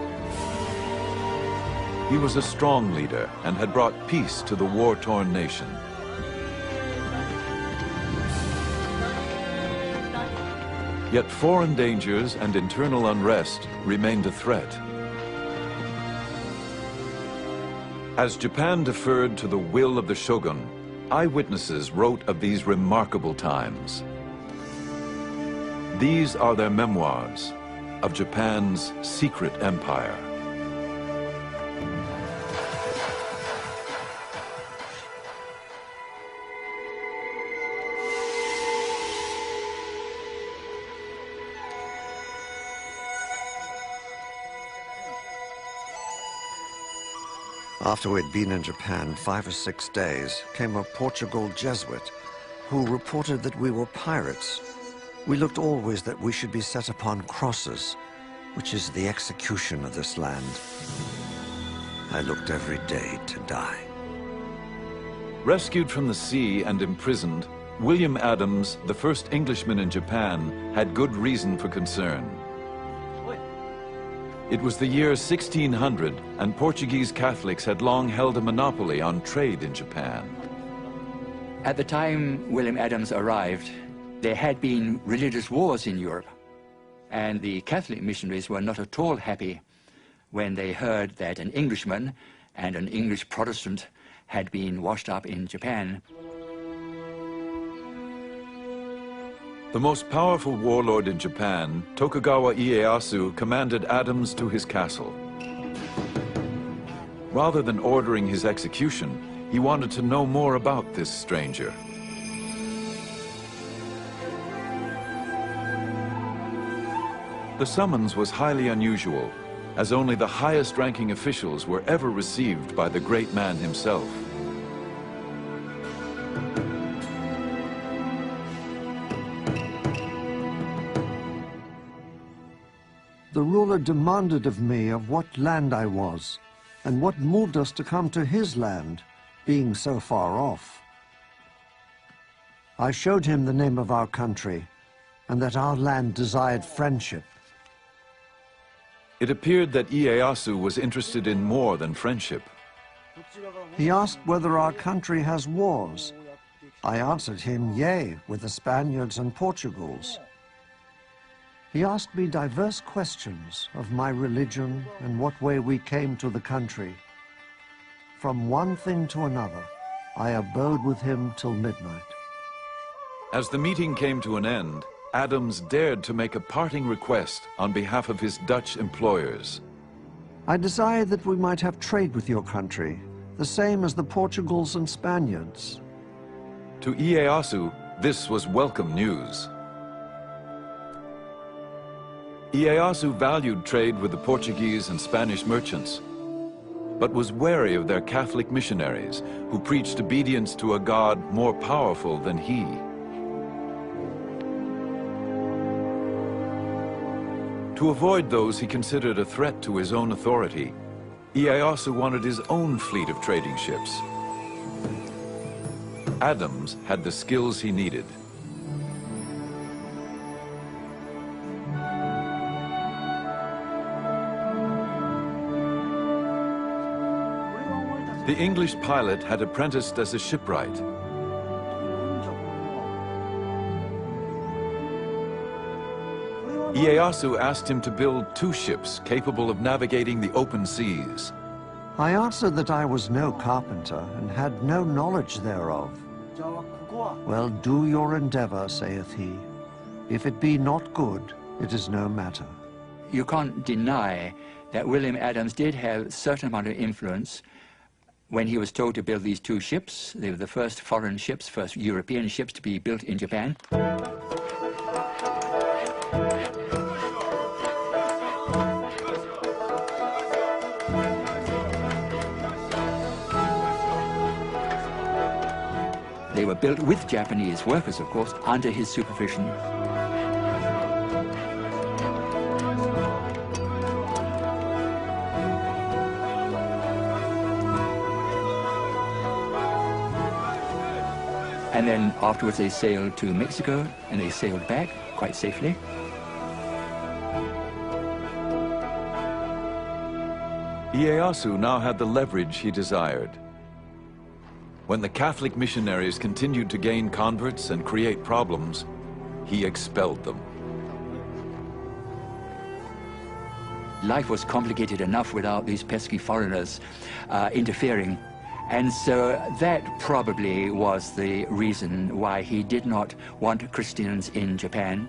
He was a strong leader and had brought peace to the war-torn nation. Yet foreign dangers and internal unrest remained a threat. As Japan deferred to the will of the shogun, eyewitnesses wrote of these remarkable times. These are their memoirs of Japan's secret empire. After we'd been in Japan 5 or 6 days, came a Portugal Jesuit who reported that we were pirates. We looked always that we should be set upon crosses, which is the execution of this land. I looked every day to die. Rescued from the sea and imprisoned, William Adams, the first Englishman in Japan, had good reason for concern. It was the year 1600, and Portuguese Catholics had long held a monopoly on trade in Japan. At the time William Adams arrived, there had been religious wars in Europe, and the Catholic missionaries were not at all happy when they heard that an Englishman and an English Protestant had been washed up in Japan. The most powerful warlord in Japan, Tokugawa Ieyasu, commanded Adams to his castle. Rather than ordering his execution, he wanted to know more about this stranger. The summons was highly unusual, as only the highest-ranking officials were ever received by the great man himself. The ruler demanded of me of what land I was, and what moved us to come to his land, being so far off. I showed him the name of our country, and that our land desired friendship. It appeared that Ieyasu was interested in more than friendship. He asked whether our country has wars. I answered him, yea, with the Spaniards and Portugals. He asked me diverse questions of my religion and what way we came to the country. From one thing to another, I abode with him till midnight. As the meeting came to an end, Adams dared to make a parting request on behalf of his Dutch employers. I desired that we might have trade with your country, the same as the Portugals and Spaniards. To Ieyasu, this was welcome news. Ieyasu valued trade with the Portuguese and Spanish merchants, but was wary of their Catholic missionaries who preached obedience to a God more powerful than he. To avoid those he considered a threat to his own authority, Ieyasu wanted his own fleet of trading ships. Adams had the skills he needed. The English pilot had apprenticed as a shipwright. Ieyasu asked him to build 2 ships capable of navigating the open seas. I answered that I was no carpenter and had no knowledge thereof. Well, do your endeavor, saith he. If it be not good, it is no matter. You can't deny that William Adams did have a certain amount of influence when he was told to build these 2 ships. They were the first foreign ships, first European ships to be built in Japan. They were built with Japanese workers, of course, under his supervision. And then afterwards they sailed to Mexico, and they sailed back quite safely. Ieyasu now had the leverage he desired. When the Catholic missionaries continued to gain converts and create problems, he expelled them. life was complicated enough without these pesky foreigners interfering. And so that probably was the reason why he did not want Christians in Japan.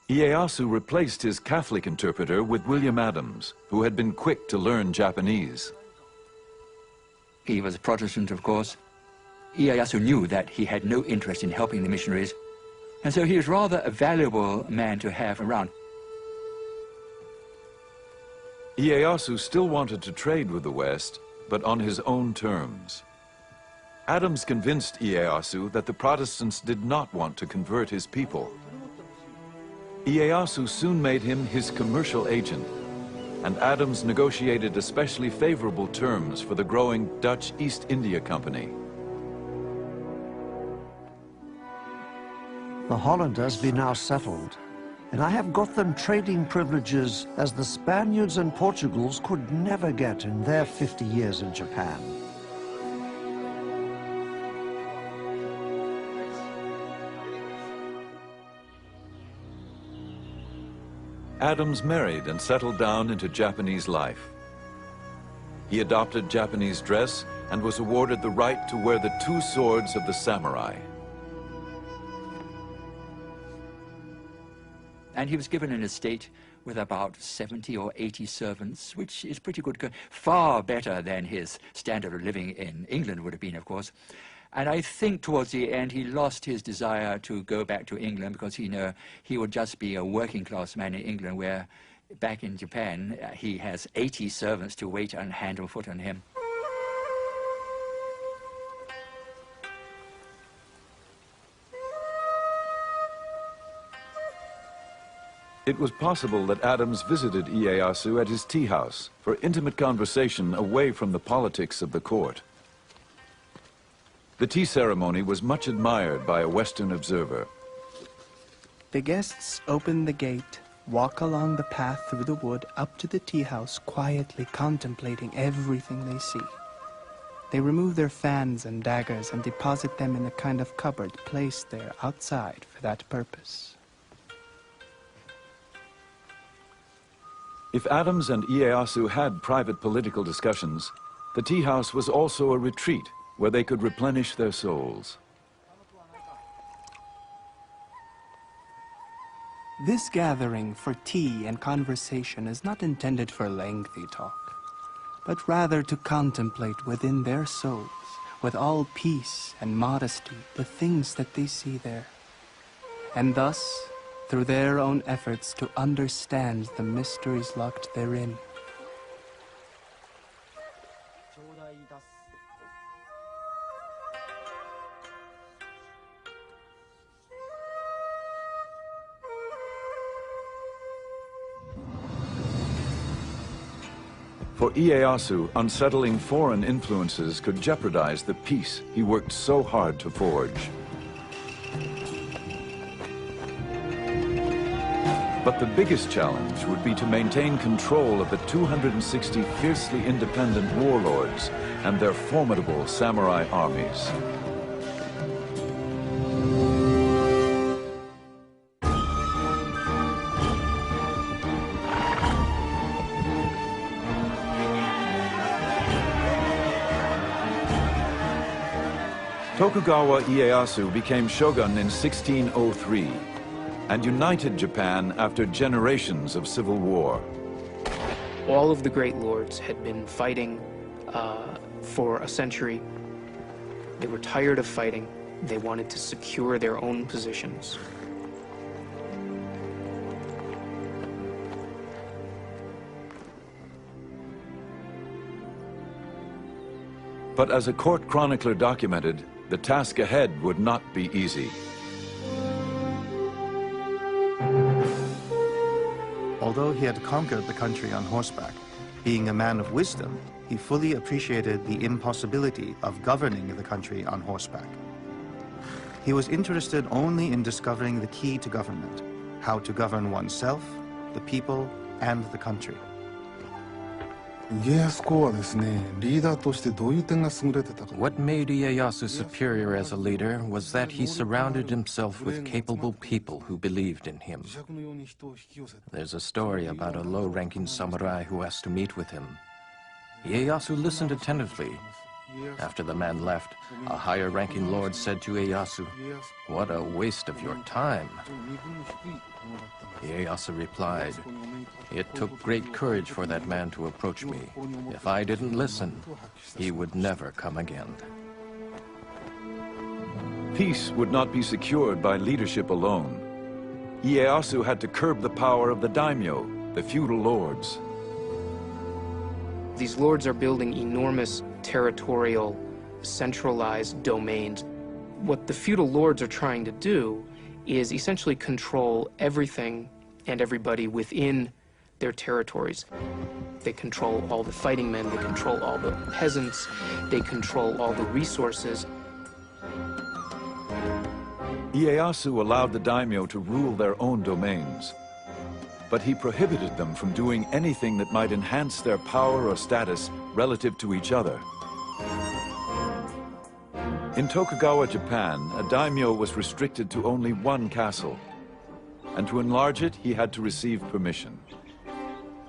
Ieyasu replaced his Catholic interpreter with William Adams, who had been quick to learn Japanese. He was a Protestant, of course. Ieyasu knew that he had no interest in helping the missionaries, and so he was rather a valuable man to have around. Ieyasu still wanted to trade with the West, but on his own terms. Adams convinced Ieyasu that the Protestants did not want to convert his people. Ieyasu soon made him his commercial agent, and Adams negotiated especially favorable terms for the growing Dutch East India Company. The Hollanders be now settled, and I have got them trading privileges as the Spaniards and Portugals could never get in their 50 years in Japan. Adams married and settled down into Japanese life. He adopted Japanese dress and was awarded the right to wear the two swords of the samurai. And he was given an estate with about 70 or 80 servants, which is pretty good, far better than his standard of living in England would have been, of course. And I think towards the end he lost his desire to go back to England because he would just be a working class man in England, where back in Japan he has 80 servants to wait and hand and foot on him. It was possible that Adams visited Ieyasu at his tea house for intimate conversation away from the politics of the court. The tea ceremony was much admired by a Western observer. The guests open the gate, walk along the path through the wood up to the tea house, quietly contemplating everything they see. They remove their fans and daggers and deposit them in a kind of cupboard placed there outside for that purpose. If Adams and Ieyasu had private political discussions, the tea house was also a retreat where they could replenish their souls. This gathering for tea and conversation is not intended for lengthy talk, but rather to contemplate within their souls, with all peace and modesty, the things that they see there, and thus, through their own efforts, to understand the mysteries locked therein. For Ieyasu, unsettling foreign influences could jeopardize the peace he worked so hard to forge. But the biggest challenge would be to maintain control of the 260 fiercely independent warlords and their formidable samurai armies. Tokugawa Ieyasu became shogun in 1603 and united Japan after generations of civil war. All of the great lords had been fighting for a century. They were tired of fighting. They wanted to secure their own positions. But as a court chronicler documented, the task ahead would not be easy. Although he had conquered the country on horseback, being a man of wisdom, he fully appreciated the impossibility of governing the country on horseback. He was interested only in discovering the key to government, how to govern oneself, the people, and the country. What made Ieyasu superior as a leader was that he surrounded himself with capable people who believed in him. There's a story about a low-ranking samurai who asked to meet with him. Ieyasu listened attentively. After the man left, a higher-ranking lord said to Ieyasu, "What a waste of your time." Ieyasu replied, "It took great courage for that man to approach me. If I didn't listen, he would never come again." Peace would not be secured by leadership alone. Ieyasu had to curb the power of the daimyo, the feudal lords. These lords are building enormous territorial, centralized domains. What the feudal lords are trying to do is essentially control everything and everybody within their territories. They control all the fighting men, they control all the peasants, they control all the resources. Ieyasu allowed the daimyo to rule their own domains, but he prohibited them from doing anything that might enhance their power or status relative to each other. In Tokugawa, Japan, a daimyo was restricted to only one castle, and to enlarge it, he had to receive permission.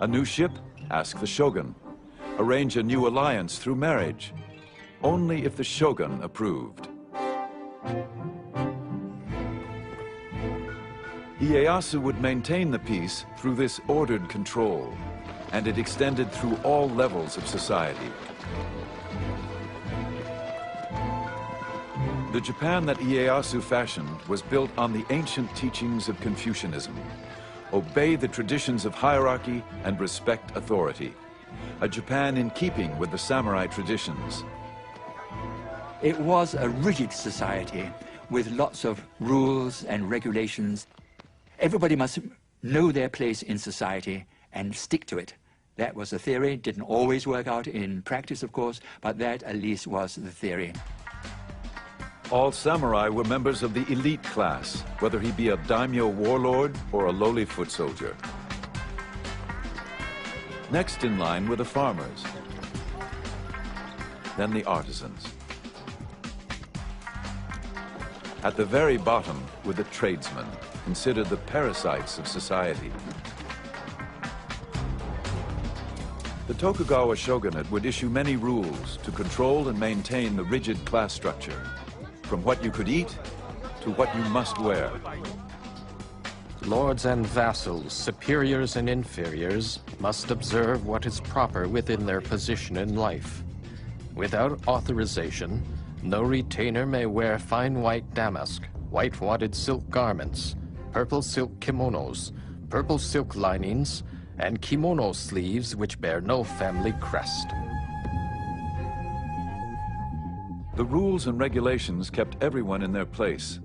A new ship? Ask the shogun. Arrange a new alliance through marriage, only if the shogun approved. Ieyasu would maintain the peace through this ordered control, and it extended through all levels of society. The Japan that Ieyasu fashioned was built on the ancient teachings of Confucianism. Obey the traditions of hierarchy and respect authority. A Japan in keeping with the samurai traditions. It was a rigid society with lots of rules and regulations. Everybody must know their place in society and stick to it. That was the theory. Didn't always work out in practice, of course, but that at least was the theory. All samurai were members of the elite class, whether he be a daimyo warlord or a lowly foot soldier. Next in line were the farmers, then the artisans. At the very bottom were the tradesmen, considered the parasites of society. The Tokugawa shogunate would issue many rules to control and maintain the rigid class structure, from what you could eat to what you must wear. Lords and vassals, superiors and inferiors, must observe what is proper within their position in life. Without authorization, no retainer may wear fine white damask, white wadded silk garments, purple silk kimonos, purple silk linings, and kimono sleeves which bear no family crest. The rules and regulations kept everyone in their place,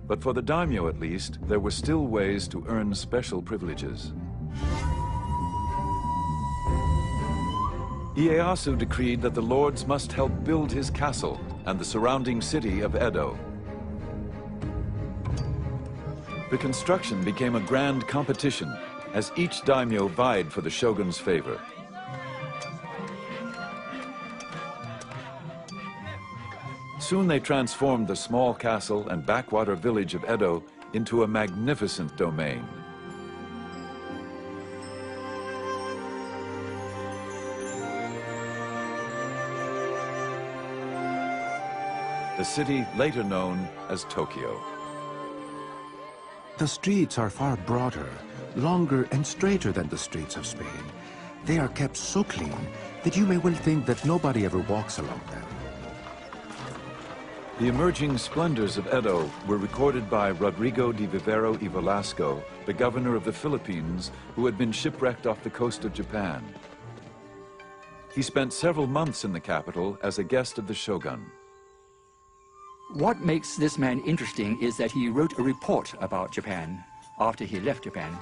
but for the daimyo at least, there were still ways to earn special privileges. Ieyasu decreed that the lords must help build his castle and the surrounding city of Edo. The construction became a grand competition as each daimyo vied for the shogun's favor. Soon they transformed the small castle and backwater village of Edo into a magnificent domain. The city later known as Tokyo. The streets are far broader, longer and straighter than the streets of Spain. They are kept so clean that you may well think that nobody ever walks along them. The emerging splendors of Edo were recorded by Rodrigo de Vivero y Velasco, the governor of the Philippines, who had been shipwrecked off the coast of Japan. He spent several months in the capital as a guest of the shogun. What makes this man interesting is that he wrote a report about Japan after he left Japan.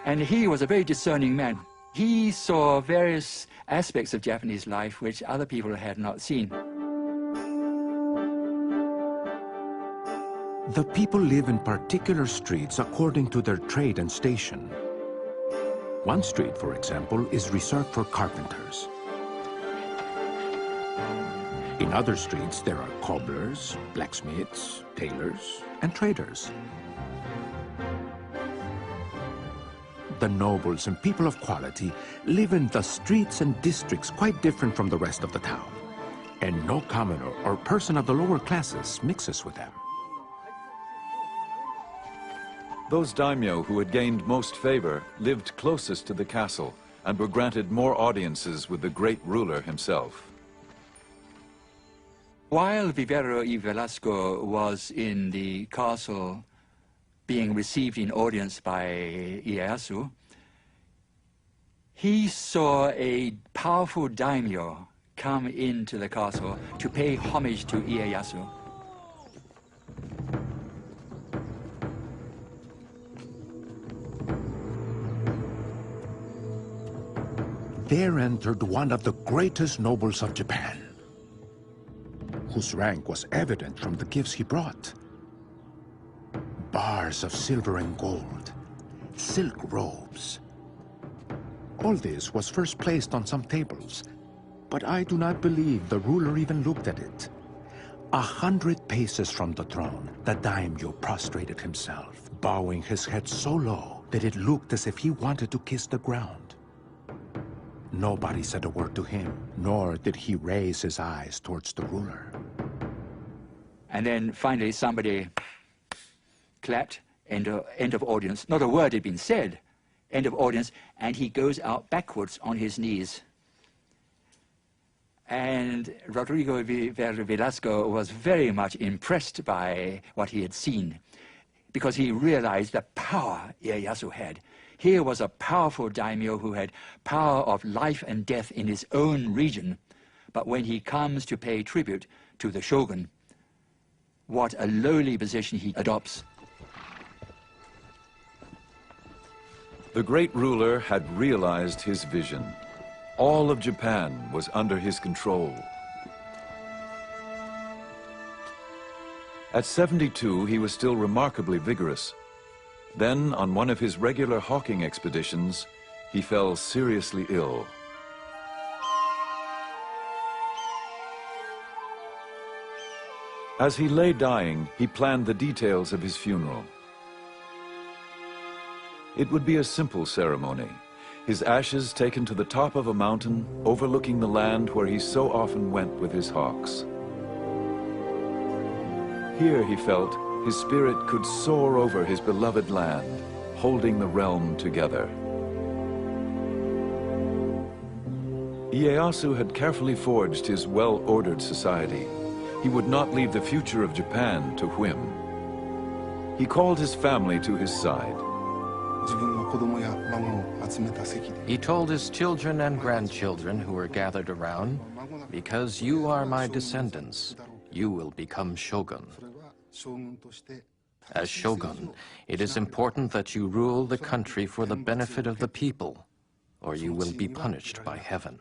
And he was a very discerning man. He saw various aspects of Japanese life which other people had not seen. The people live in particular streets according to their trade and station. One street, for example, is reserved for carpenters. In other streets, there are cobblers, blacksmiths, tailors, and traders. The nobles and people of quality live in the streets and districts quite different from the rest of the town, and no commoner or person of the lower classes mixes with them. Those daimyo who had gained most favor lived closest to the castle and were granted more audiences with the great ruler himself. While Vivero y Velasco was in the castle being received in audience by Ieyasu, he saw a powerful daimyo come into the castle to pay homage to Ieyasu. There entered one of the greatest nobles of Japan, whose rank was evident from the gifts he brought. Bars of silver and gold, silk robes. All this was first placed on some tables, but I do not believe the ruler even looked at it. 100 paces from the throne, the daimyo prostrated himself, bowing his head so low that it looked as if he wanted to kiss the ground. Nobody said a word to him, nor did he raise his eyes towards the ruler. And then finally somebody clapped, end of audience. Not a word had been said, end of audience, and he goes out backwards on his knees. And Rodrigo Velasco was very much impressed by what he had seen, because he realized the power Ieyasu had. Here was a powerful daimyo who had power of life and death in his own region, but when he comes to pay tribute to the shogun, what a lowly position he adopts. The great ruler had realized his vision. All of Japan was under his control. At 72, he was still remarkably vigorous. Then, on one of his regular hawking expeditions, he fell seriously ill. As he lay dying, he planned the details of his funeral. It would be a simple ceremony. His ashes taken to the top of a mountain overlooking the land where he so often went with his hawks. Here, he felt, his spirit could soar over his beloved land, holding the realm together. Ieyasu had carefully forged his well-ordered society. He would not leave the future of Japan to whim. He called his family to his side. He told his children and grandchildren who were gathered around, "Because you are my descendants, you will become shogun. As shogun, it is important that you rule the country for the benefit of the people, or you will be punished by heaven.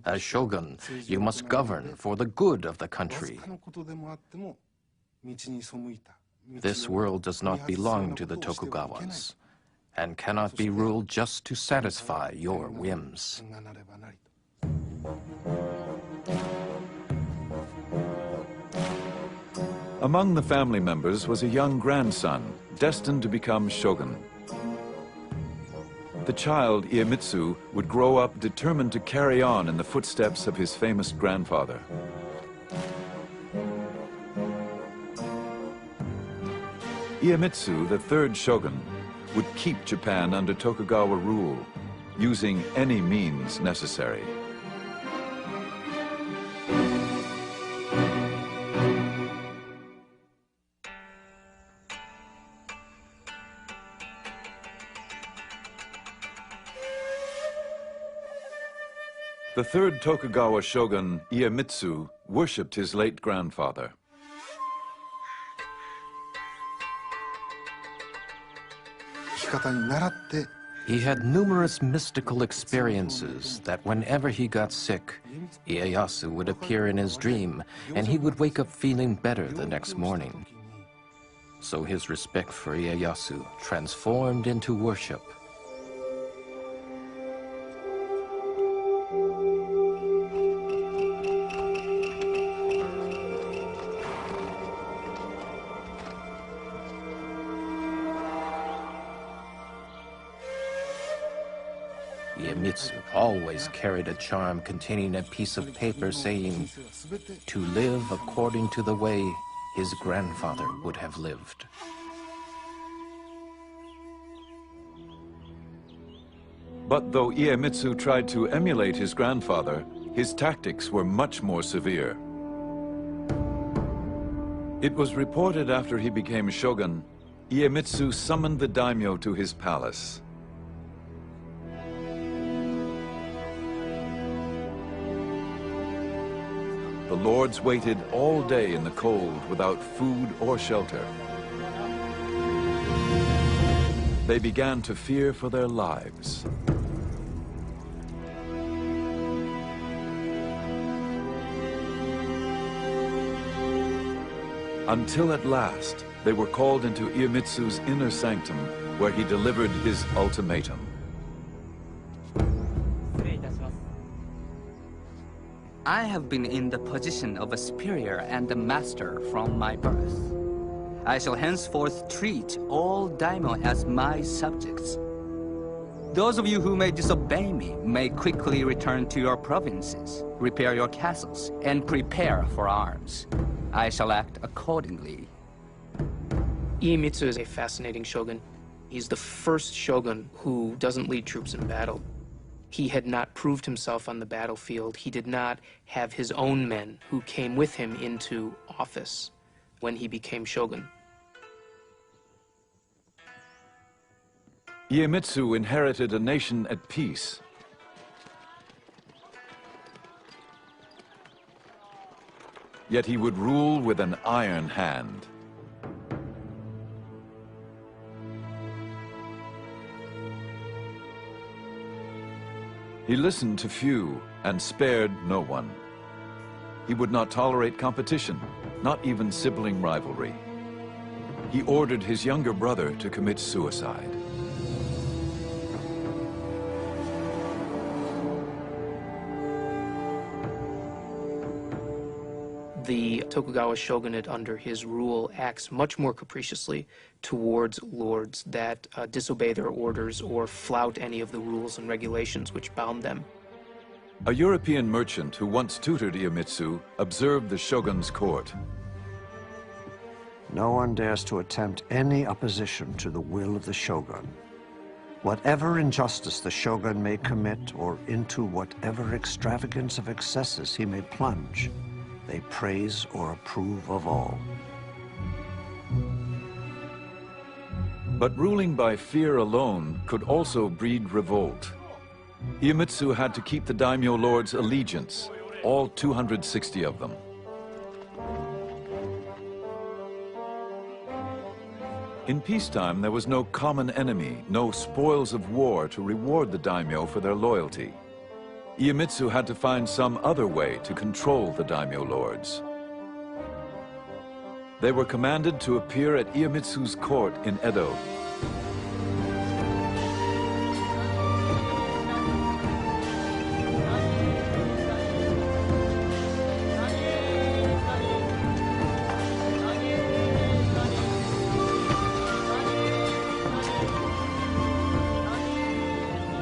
As shogun, you must govern for the good of the country. This world does not belong to the Tokugawas, and cannot be ruled just to satisfy your whims." Among the family members was a young grandson, destined to become shogun. The child, Iemitsu, would grow up determined to carry on in the footsteps of his famous grandfather. Iemitsu, the third shogun, would keep Japan under Tokugawa rule, using any means necessary. The third Tokugawa shogun, Iemitsu, worshipped his late grandfather. He had numerous mystical experiences that whenever he got sick, Ieyasu would appear in his dream, and he would wake up feeling better the next morning. So his respect for Ieyasu transformed into worship. Iemitsu always carried a charm containing a piece of paper saying, "To live according to the way his grandfather would have lived." But though Iemitsu tried to emulate his grandfather, his tactics were much more severe. It was reported after he became shogun, Iemitsu summoned the daimyo to his palace. The lords waited all day in the cold without food or shelter. They began to fear for their lives. Until at last, they were called into Iemitsu's inner sanctum, where he delivered his ultimatum. I have been in the position of a superior and a master from my birth. I shall henceforth treat all daimyo as my subjects. Those of you who may disobey me may quickly return to your provinces, repair your castles, and prepare for arms. I shall act accordingly. Iemitsu is a fascinating shogun. He's the first shogun who doesn't lead troops in battle. He had not proved himself on the battlefield. He did not have his own men who came with him into office when he became shogun. Iemitsu inherited a nation at peace. Yet he would rule with an iron hand. He listened to few and spared no one. He would not tolerate competition, not even sibling rivalry. He ordered his younger brother to commit suicide. The Tokugawa shogunate under his rule acts much more capriciously towards lords that disobey their orders or flout any of the rules and regulations which bound them. A European merchant who once tutored Iemitsu observed the shogun's court. No one dares to attempt any opposition to the will of the shogun. Whatever injustice the shogun may commit, or into whatever extravagance of excesses he may plunge, they praise or approve of all. But ruling by fear alone could also breed revolt. Iemitsu had to keep the daimyo lords' allegiance, all 260 of them. In peacetime, there was no common enemy, no spoils of war to reward the daimyo for their loyalty. Iemitsu had to find some other way to control the daimyo lords. They were commanded to appear at Iemitsu's court in Edo.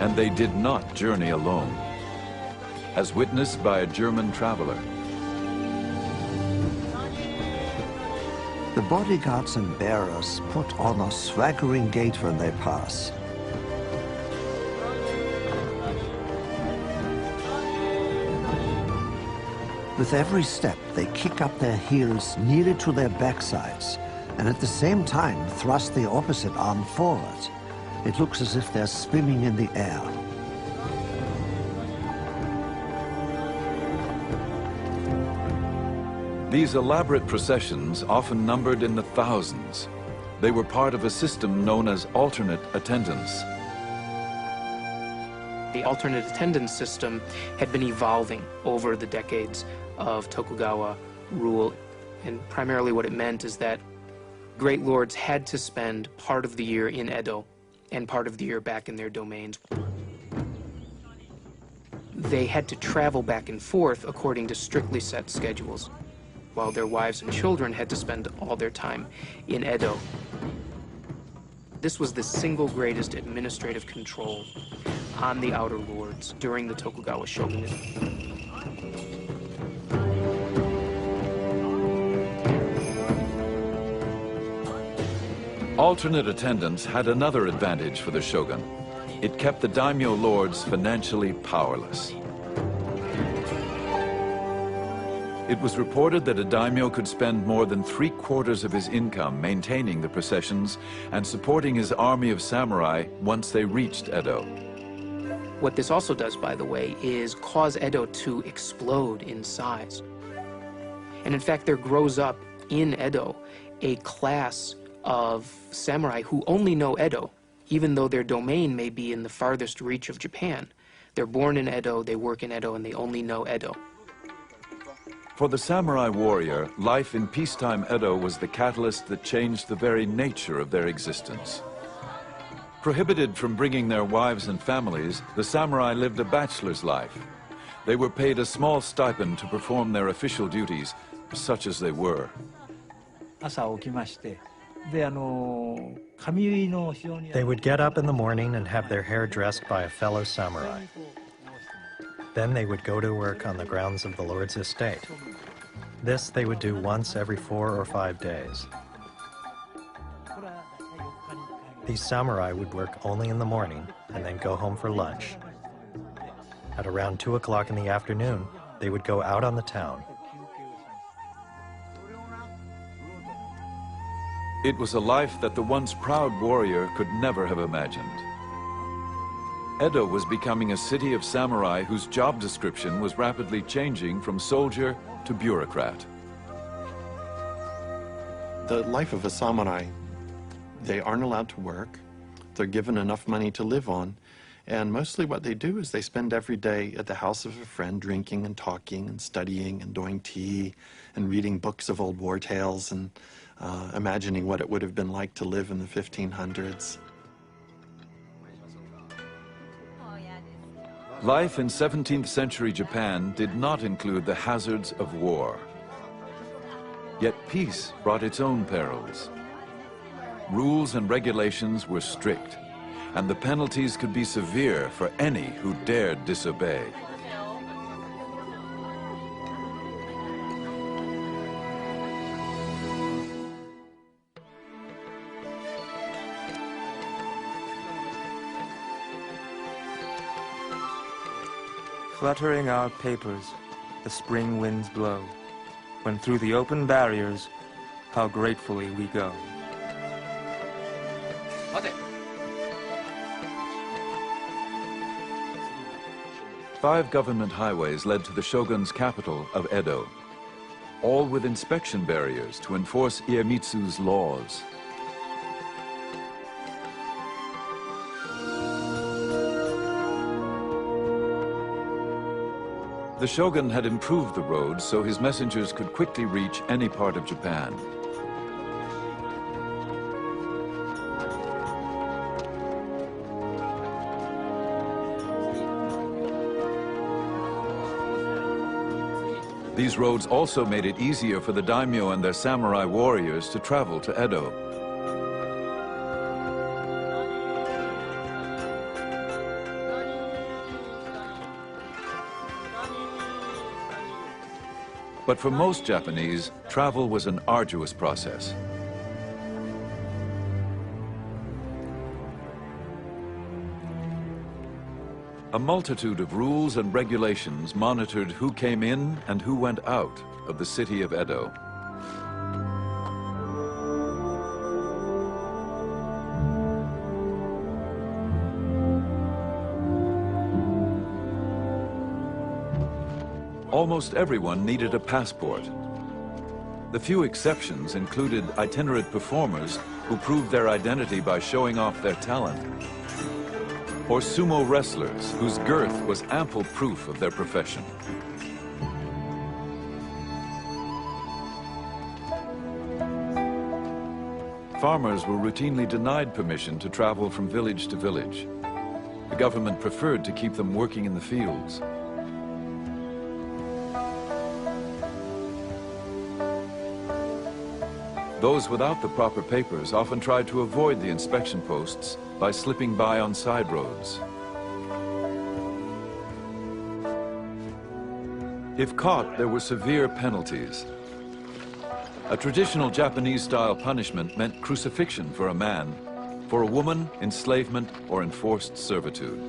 And they did not journey alone, as witnessed by a German traveler. The bodyguards and bearers put on a swaggering gait when they pass. With every step, they kick up their heels nearly to their backsides, and at the same time thrust the opposite arm forward. It looks as if they're swimming in the air. These elaborate processions often numbered in the thousands. They were part of a system known as alternate attendance. The alternate attendance system had been evolving over the decades of Tokugawa rule, and primarily what it meant is that Great lords had to spend part of the year in Edo and part of the year back in their domains. They had to travel back and forth according to strictly set schedules, while their wives and children had to spend all their time in Edo. This was the single greatest administrative control on the outer lords during the Tokugawa shogunate. Alternate attendance had another advantage for the shogun. It kept the daimyo lords financially powerless. It was reported that a daimyo could spend more than 3/4 of his income maintaining the processions and supporting his army of samurai once they reached Edo. What this also does, by the way, is cause Edo to explode in size. And in fact, there grows up in Edo a class of samurai who only know Edo, even though their domain may be in the farthest reach of Japan. They're born in Edo, they work in Edo, and they only know Edo. For the samurai warrior, life in peacetime Edo was the catalyst that changed the very nature of their existence. Prohibited from bringing their wives and families, the samurai lived a bachelor's life. They were paid a small stipend to perform their official duties, such as they were. They would get up in the morning and have their hair dressed by a fellow samurai. Then they would go to work on the grounds of the Lord's estate. This they would do once every 4 or 5 days. These samurai would work only in the morning and then go home for lunch. At around 2 o'clock in the afternoon, they would go out on the town. It was a life that the once proud warrior could never have imagined. Edo was becoming a city of samurai whose job description was rapidly changing from soldier to bureaucrat. The life of a samurai, they aren't allowed to work. They're given enough money to live on. And mostly what they do is they spend every day at the house of a friend drinking and talking and studying and doing tea and reading books of old war tales and imagining what it would have been like to live in the 1500s. Life in 17th century Japan did not include the hazards of war. Yet peace brought its own perils. Rules and regulations were strict, and the penalties could be severe for any who dared disobey. Fluttering our papers, the spring winds blow, when through the open barriers, how gratefully we go. Five government highways led to the shogun's capital of Edo, all with inspection barriers to enforce Iemitsu's laws. The shogun had improved the roads so his messengers could quickly reach any part of Japan. These roads also made it easier for the daimyo and their samurai warriors to travel to Edo. But for most Japanese, travel was an arduous process. A multitude of rules and regulations monitored who came in and who went out of the city of Edo. Almost everyone needed a passport. The few exceptions included itinerant performers who proved their identity by showing off their talent, or sumo wrestlers whose girth was ample proof of their profession. farmers were routinely denied permission to travel from village to village. The government preferred to keep them working in the fields. Those without the proper papers often tried to avoid the inspection posts by slipping by on side roads. If caught, there were severe penalties. A traditional Japanese-style punishment meant crucifixion for a man, for a woman, enslavement or enforced servitude.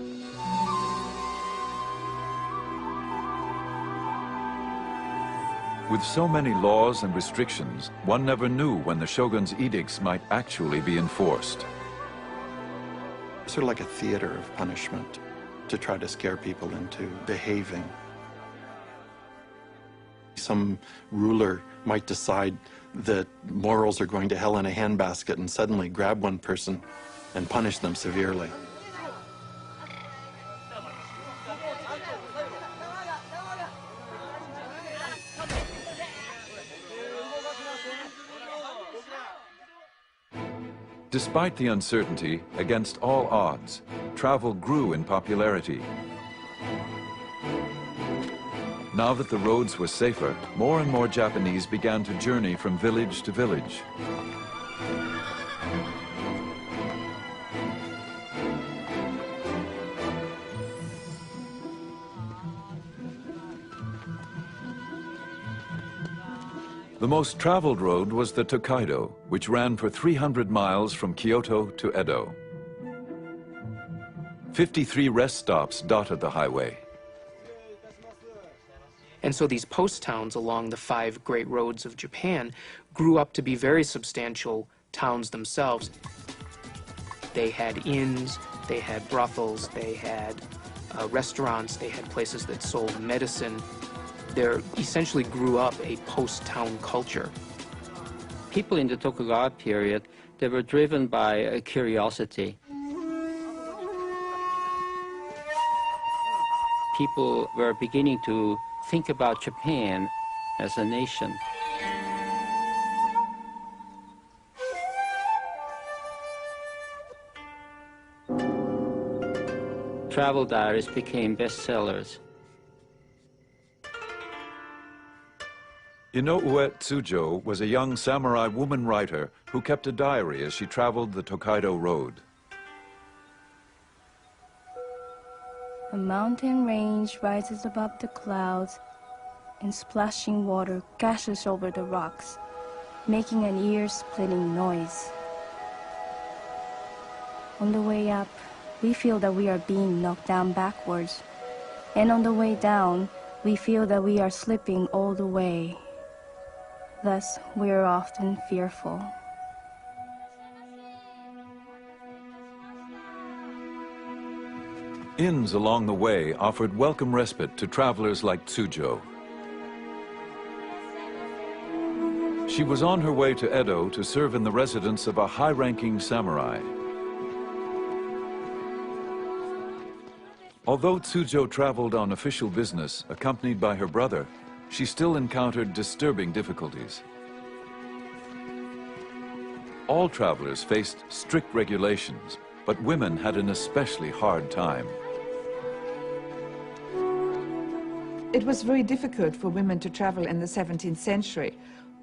With so many laws and restrictions, one never knew when the shogun's edicts might actually be enforced. Sort of like a theater of punishment to try to scare people into behaving. Some ruler might decide that morals are going to hell in a handbasket and suddenly grab one person and punish them severely. Despite the uncertainty, against all odds, travel grew in popularity. Now that the roads were safer, more and more Japanese began to journey from village to village. The most traveled road was the Tokaido, which ran for 300 miles from Kyoto to Edo. 53 rest stops dotted the highway. And so these post towns along the 5 great roads of Japan grew up to be very substantial towns themselves. They had inns, they had brothels, they had restaurants, they had places that sold medicine. There essentially grew up a post-town culture. People in the Tokugawa period, they were driven by a curiosity. People were beginning to think about Japan as a nation. Travel diaries became bestsellers. Inoue Tsujo was a young samurai woman writer who kept a diary as she traveled the Tokaido Road. A mountain range rises above the clouds, and splashing water gashes over the rocks, making an ear-splitting noise. On the way up, we feel that we are being knocked down backwards, and on the way down, we feel that we are slipping all the way. Thus, we are often fearful. Inns along the way offered welcome respite to travelers like Tsujo. She was on her way to Edo to serve in the residence of a high-ranking samurai. Although Tsujo traveled on official business, accompanied by her brother, she still encountered disturbing difficulties. All travelers faced strict regulations, but women had an especially hard time. It was very difficult for women to travel in the 17th century.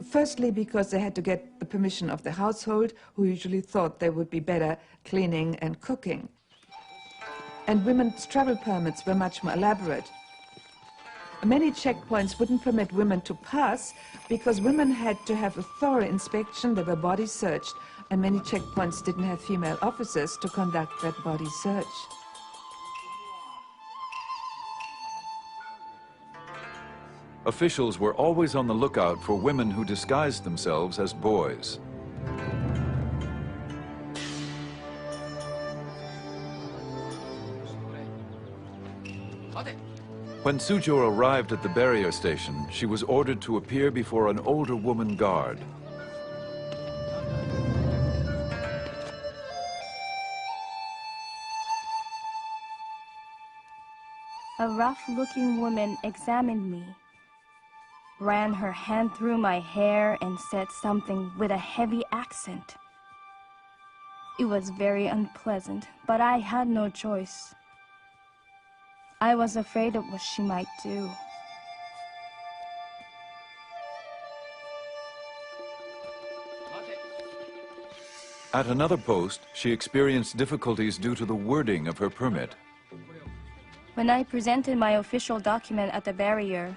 Firstly, because they had to get the permission of the household, who usually thought they would be better cleaning and cooking. And women's travel permits were much more elaborate. Many checkpoints wouldn't permit women to pass because women had to have a thorough inspection, they were body searched, and many checkpoints didn't have female officers to conduct that body search. Officials were always on the lookout for women who disguised themselves as boys. When Tsujo arrived at the barrier station, she was ordered to appear before an older woman guard. A rough-looking woman examined me, ran her hand through my hair and said something with a heavy accent. It was very unpleasant, but I had no choice. I was afraid of what she might do. At another post, she experienced difficulties due to the wording of her permit. When I presented my official document at the barrier,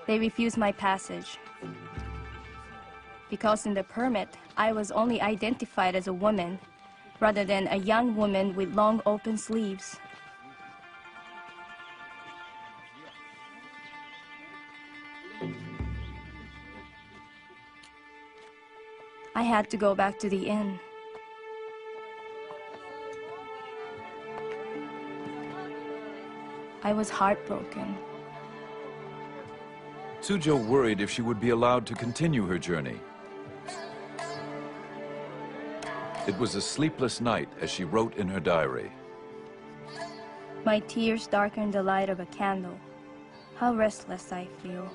they refused my passage. Because in the permit, I was only identified as a woman, rather than a young woman with long open sleeves. I had to go back to the inn. I was heartbroken. Tsujo worried if she would be allowed to continue her journey. It was a sleepless night as she wrote in her diary. My tears darkened the light of a candle. How restless I feel.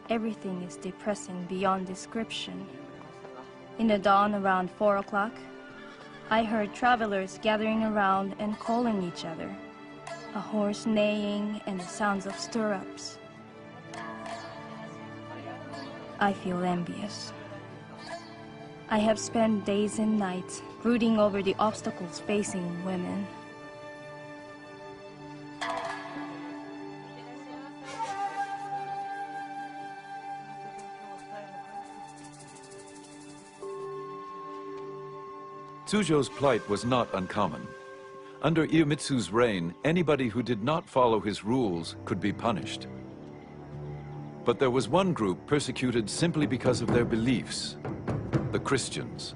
Everything is depressing beyond description. In the dawn around 4 o'clock, I heard travelers gathering around and calling each other. A horse neighing and the sounds of stirrups. I feel envious. I have spent days and nights brooding over the obstacles facing women. Tsujo's plight was not uncommon. Under Iemitsu's reign, anybody who did not follow his rules could be punished. But there was one group persecuted simply because of their beliefs: the Christians.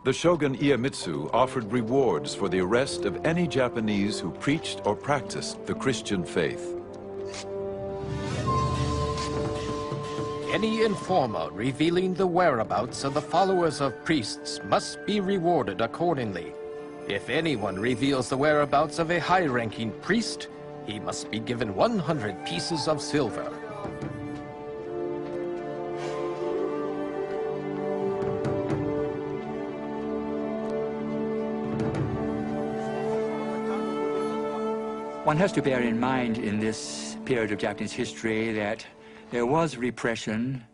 The shogun Iemitsu offered rewards for the arrest of any Japanese who preached or practiced the Christian faith. Any informer revealing the whereabouts of the followers of priests must be rewarded accordingly. If anyone reveals the whereabouts of a high-ranking priest, he must be given 100 pieces of silver. One has to bear in mind in this period of Japanese history that there was repression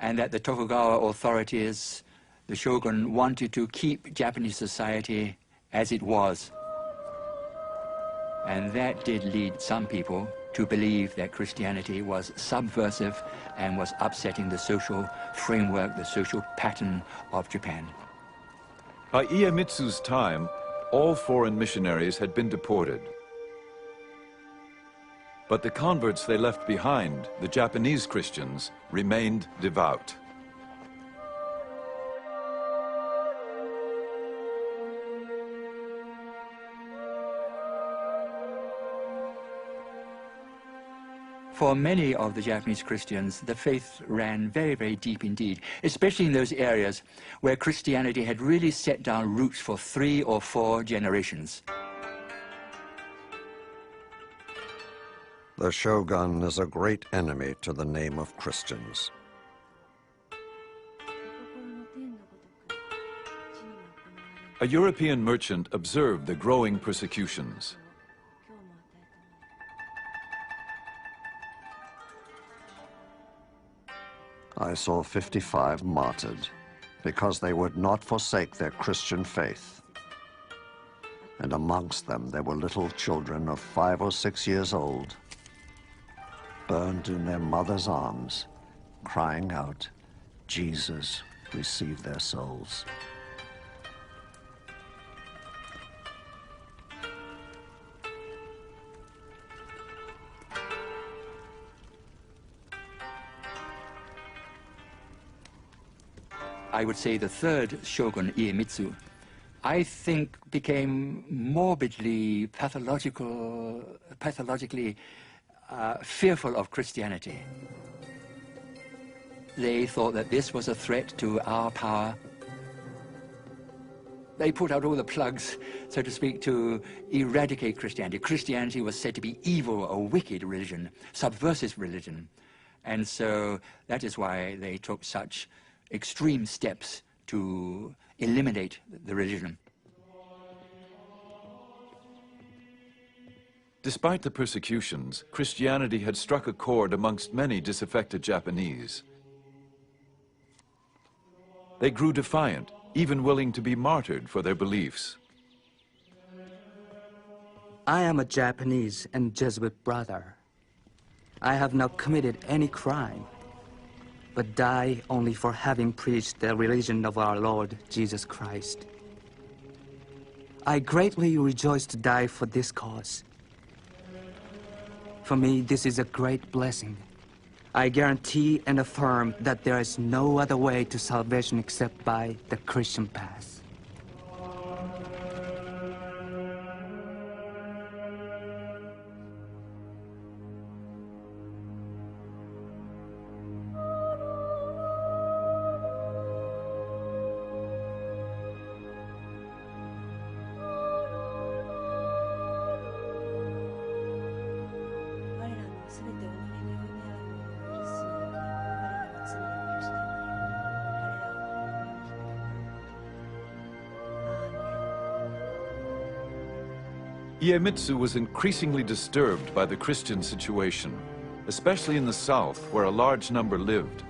and that the Tokugawa authorities, the shogun, wanted to keep Japanese society as it was. And that did lead some people to believe that Christianity was subversive and was upsetting the social framework, the social pattern of Japan. By Iemitsu's time, all foreign missionaries had been deported. But the converts they left behind, the Japanese Christians, remained devout. For many of the Japanese Christians, the faith ran very, very deep indeed, especially in those areas where Christianity had really set down roots for 3 or 4 generations. The shogun is a great enemy to the name of Christians. A European merchant observed the growing persecutions. I saw 55 martyred because they would not forsake their Christian faith. And amongst them there were little children of 5 or 6 years old, burned in their mother's arms, crying out, "Jesus, receive their souls." I would say the third shogun, Iemitsu, I think became morbidly pathologically fearful of Christianity. They thought that this was a threat to our power. They put out all the plugs, so to speak, to eradicate Christianity. Christianity was said to be evil, a wicked religion, subversive religion. And so that is why they took such extreme steps to eliminate the religion. Despite the persecutions, Christianity had struck a chord amongst many disaffected Japanese. They grew defiant, even willing to be martyred for their beliefs. I am a Japanese and Jesuit brother. I have not committed any crime, but die only for having preached the religion of our Lord Jesus Christ. I greatly rejoice to die for this cause. For me, this is a great blessing. I guarantee and affirm that there is no other way to salvation except by the Christian path. Iemitsu was increasingly disturbed by the Christian situation, especially in the south, where a large number lived.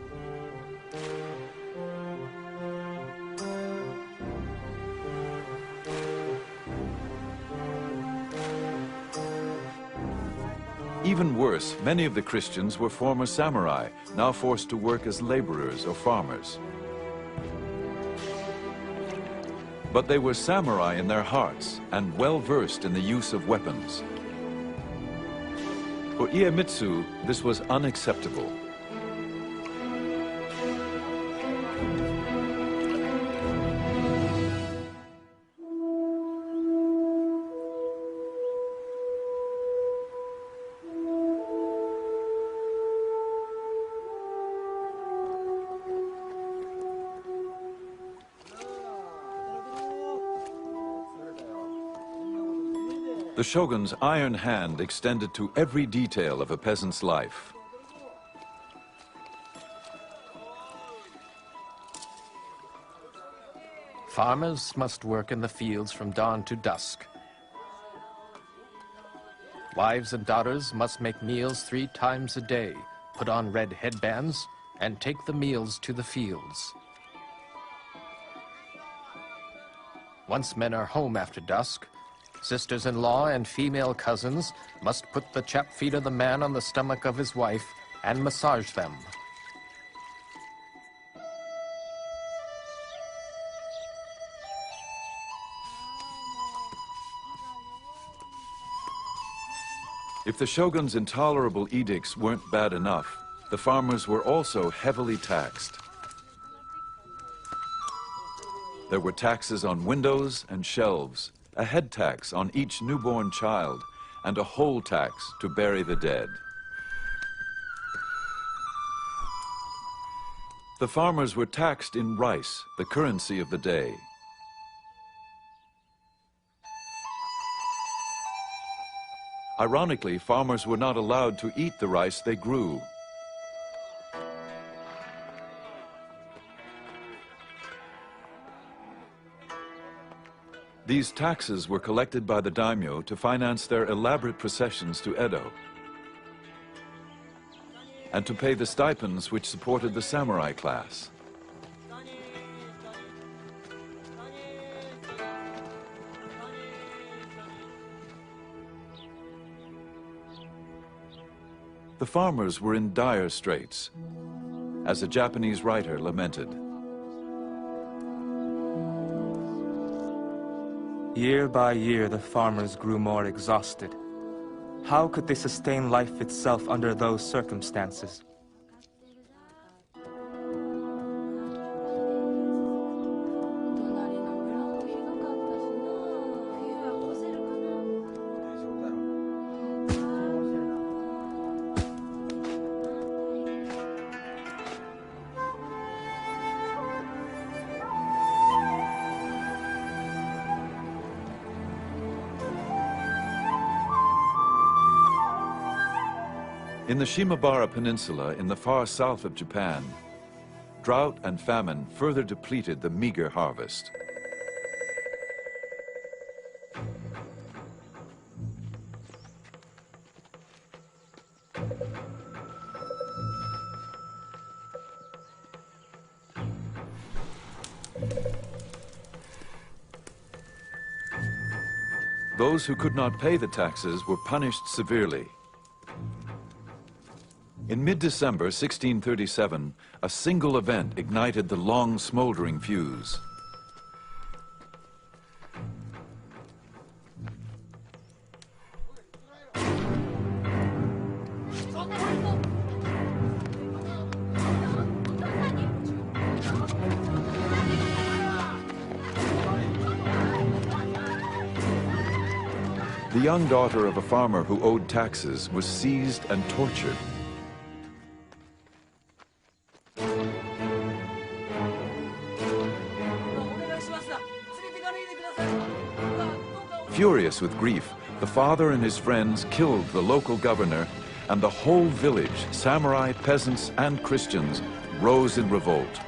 Even worse, many of the Christians were former samurai, now forced to work as laborers or farmers. But they were samurai in their hearts and well-versed in the use of weapons. For Iemitsu, this was unacceptable. The shogun's iron hand extended to every detail of a peasant's life. Farmers must work in the fields from dawn to dusk. Wives and daughters must make meals 3 times a day, put on red headbands, and take the meals to the fields. Once men are home after dusk, sisters-in-law and female cousins must put the chapped feet of the man on the stomach of his wife and massage them. If the shogun's intolerable edicts weren't bad enough, the farmers were also heavily taxed. There were taxes on windows and shelves, a head tax on each newborn child, and a whole tax to bury the dead. The farmers were taxed in rice, the currency of the day. Ironically, farmers were not allowed to eat the rice they grew. These taxes were collected by the daimyo to finance their elaborate processions to Edo, and to pay the stipends which supported the samurai class. The farmers were in dire straits, as a Japanese writer lamented. Year by year, the farmers grew more exhausted. How could they sustain life itself under those circumstances? In the Shimabara Peninsula in the far south of Japan, drought and famine further depleted the meager harvest. Those who could not pay the taxes were punished severely. In mid-December 1637, a single event ignited the long smoldering fuse. The young daughter of a farmer who owed taxes was seized and tortured. Furious with grief, the father and his friends killed the local governor, and the whole village, samurai, peasants, and Christians, rose in revolt.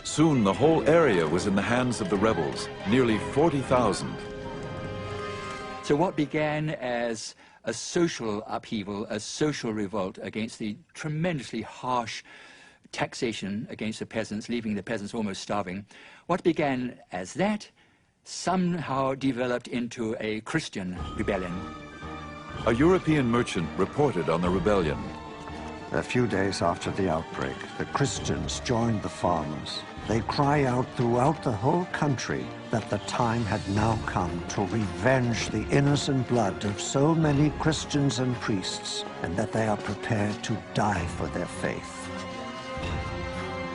Soon the whole area was in the hands of the rebels, nearly 40,000. So what began as a social upheaval, a social revolt against the tremendously harsh taxation against the peasants, leaving the peasants almost starving, what began as that somehow developed into a Christian rebellion. A European merchant reported on the rebellion. A few days after the outbreak, the Christians joined the farmers. They cry out throughout the whole country that the time had now come to revenge the innocent blood of so many Christians and priests, and that they are prepared to die for their faith.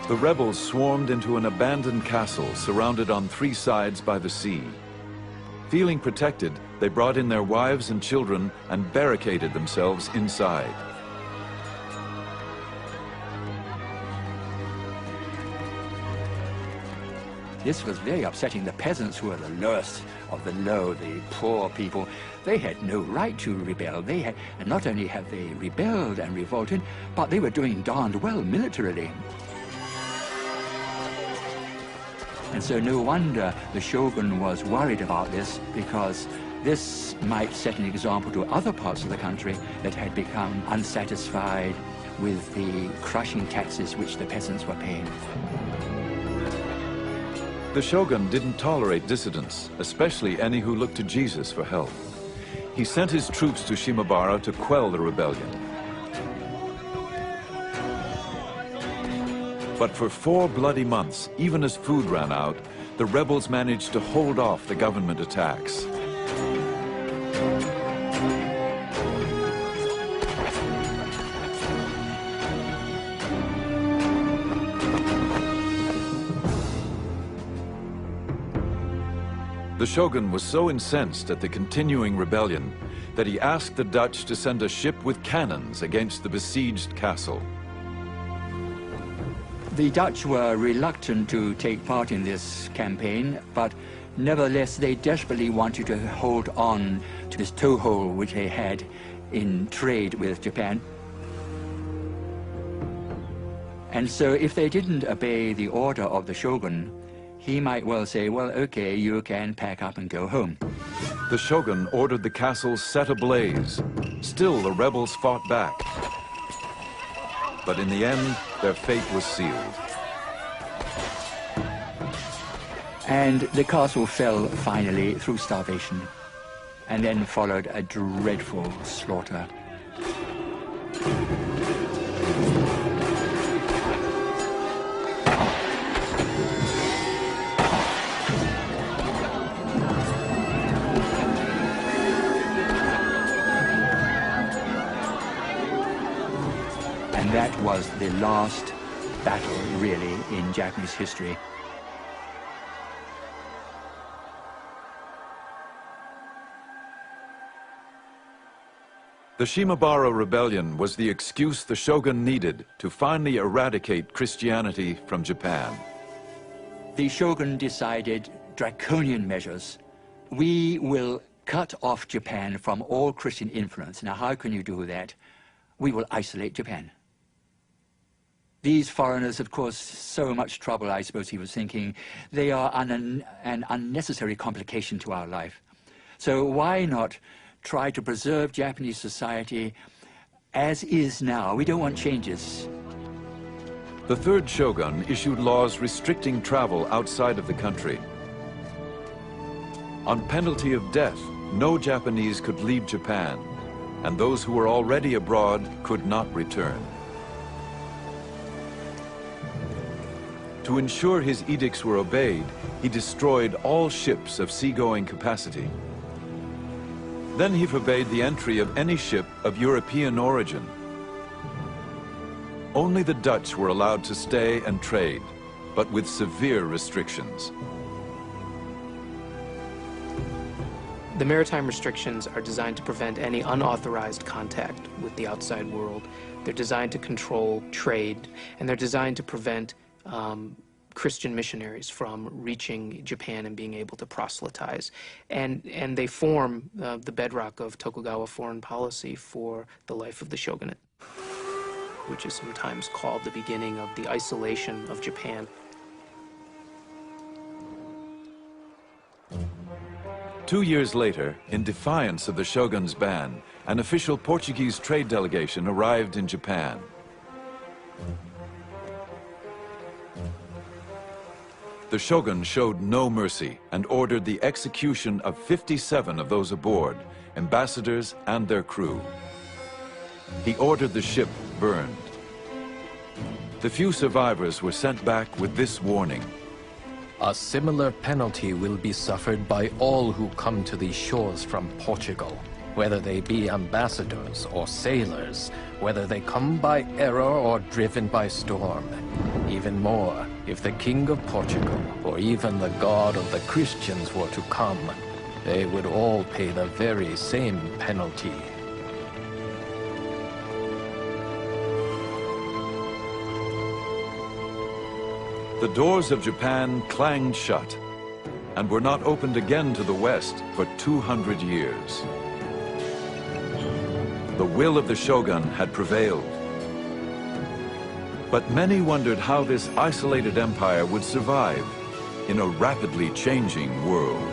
The rebels swarmed into an abandoned castle surrounded on three sides by the sea. Feeling protected, they brought in their wives and children and barricaded themselves inside. This was very upsetting. The peasants, who were the lowest of the low, the poor people, they had no right to rebel. And not only have they rebelled and revolted, but they were doing darned well militarily. And so no wonder the shogun was worried about this, because this might set an example to other parts of the country that had become unsatisfied with the crushing taxes which the peasants were paying. The shogun didn't tolerate dissidents, especially any who looked to Jesus for help. He sent his troops to Shimabara to quell the rebellion. But for 4 bloody months, even as food ran out, the rebels managed to hold off the government attacks. The shogun was so incensed at the continuing rebellion that he asked the Dutch to send a ship with cannons against the besieged castle. The Dutch were reluctant to take part in this campaign, but nevertheless they desperately wanted to hold on to this toehold which they had in trade with Japan. And so if they didn't obey the order of the shogun, he might well say, well, okay, you can pack up and go home. The shogun ordered the castle set ablaze. Still, the rebels fought back. But in the end, their fate was sealed. And the castle fell finally through starvation. And then followed a dreadful slaughter. That was the last battle, really, in Japanese history. The Shimabara rebellion was the excuse the shogun needed to finally eradicate Christianity from Japan. The shogun decided draconian measures. We will cut off Japan from all Christian influence. Now, how can you do that? We will isolate Japan. These foreigners, of course, so much trouble, I suppose he was thinking. They are an unnecessary complication to our life. So why not try to preserve Japanese society as is now? We don't want changes. The third shogun issued laws restricting travel outside of the country. On penalty of death, no Japanese could leave Japan, and those who were already abroad could not return. To ensure his edicts were obeyed, he destroyed all ships of seagoing capacity. Then he forbade the entry of any ship of European origin. Only the Dutch were allowed to stay and trade, but with severe restrictions. The maritime restrictions are designed to prevent any unauthorized contact with the outside world. They're designed to control trade, and they're designed to prevent Christian missionaries from reaching Japan and being able to proselytize. And they form the bedrock of Tokugawa foreign policy for the life of the shogunate, which is sometimes called the beginning of the isolation of Japan. Two years later, in defiance of the shogun's ban, an official Portuguese trade delegation arrived in Japan. The shogun showed no mercy and ordered the execution of 57 of those aboard, ambassadors and their crew. He ordered the ship burned. The few survivors were sent back with this warning. A similar penalty will be suffered by all who come to these shores from Portugal, whether they be ambassadors or sailors, whether they come by error or driven by storm. Even more, if the King of Portugal or even the God of the Christians were to come, they would all pay the very same penalty. The doors of Japan clanged shut and were not opened again to the West for 200 years. The will of the shogun had prevailed. But many wondered how this isolated empire would survive in a rapidly changing world.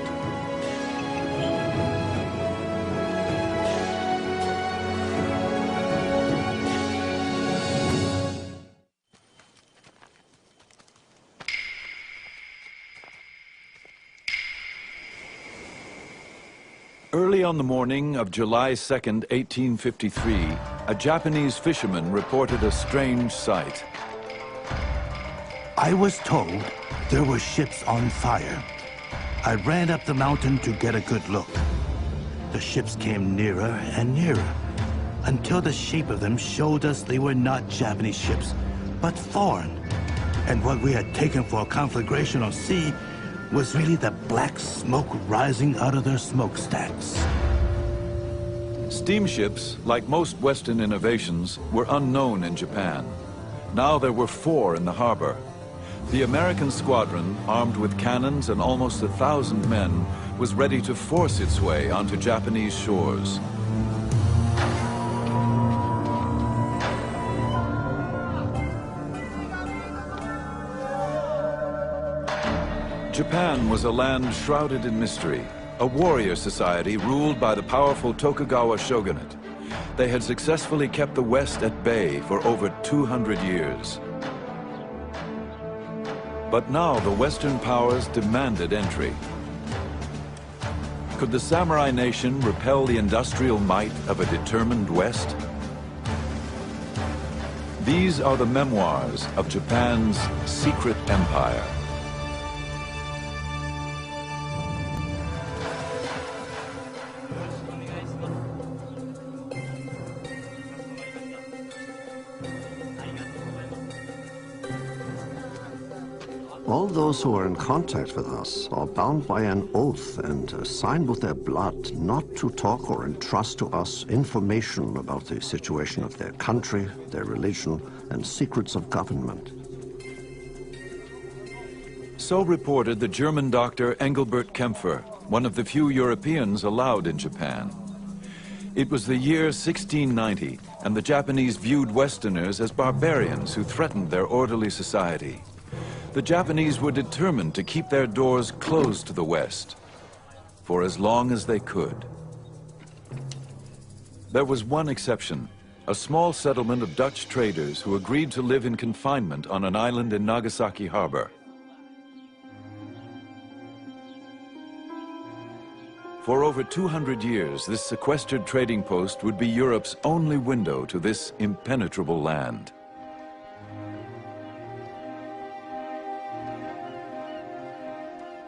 Early on the morning of July 2nd, 1853, a Japanese fisherman reported a strange sight. I was told there were ships on fire. I ran up the mountain to get a good look. The ships came nearer and nearer, until the shape of them showed us they were not Japanese ships, but foreign. And what we had taken for a conflagration of sea was really the black smoke rising out of their smokestacks. Steamships, like most Western innovations, were unknown in Japan. Now there were 4 in the harbor. The American squadron, armed with cannons and almost 1,000 men, was ready to force its way onto Japanese shores. Japan was a land shrouded in mystery, a warrior society ruled by the powerful Tokugawa shogunate. They had successfully kept the West at bay for over 200 years. But now the Western powers demanded entry. Could the samurai nation repel the industrial might of a determined West? These are the memoirs of Japan's secret empire. All those who are in contact with us are bound by an oath and signed with their blood not to talk or entrust to us information about the situation of their country, their religion, and secrets of government. So reported the German doctor Engelbert Kempfer, one of the few Europeans allowed in Japan. It was the year 1690, and the Japanese viewed Westerners as barbarians who threatened their orderly society. The Japanese were determined to keep their doors closed to the West for as long as they could. There was one exception, a small settlement of Dutch traders who agreed to live in confinement on an island in Nagasaki harbor. For over 200 years, this sequestered trading post would be Europe's only window to this impenetrable land.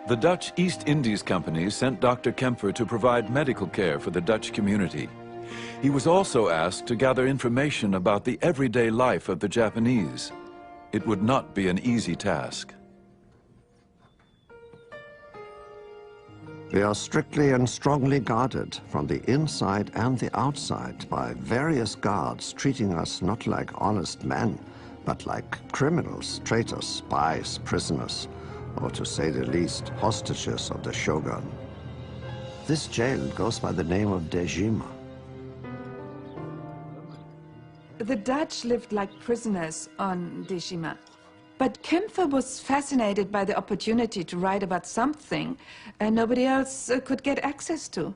The Dutch East Indies Company sent Dr. Kempfer to provide medical care for the Dutch community. He was also asked to gather information about the everyday life of the Japanese. It would not be an easy task. We are strictly and strongly guarded from the inside and the outside by various guards treating us not like honest men, but like criminals, traitors, spies, prisoners, or to say the least, hostages of the shogun. This jail goes by the name of Dejima. The Dutch lived like prisoners on Dejima. But Kempfer was fascinated by the opportunity to write about something nobody else could get access to.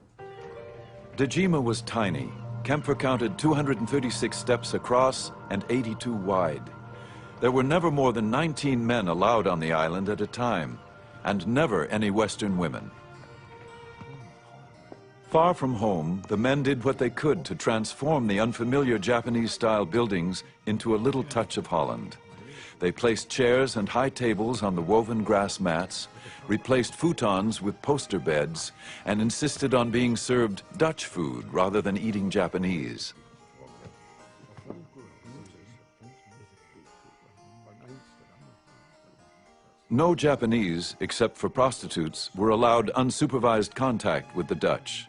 Dejima was tiny. Kempfer counted 236 steps across and 82 wide. There were never more than 19 men allowed on the island at a time, and never any Western women. Far from home, the men did what they could to transform the unfamiliar Japanese-style buildings into a little touch of Holland. They placed chairs and high tables on the woven grass mats, replaced futons with poster beds, and insisted on being served Dutch food rather than eating Japanese. No Japanese, except for prostitutes, were allowed unsupervised contact with the Dutch.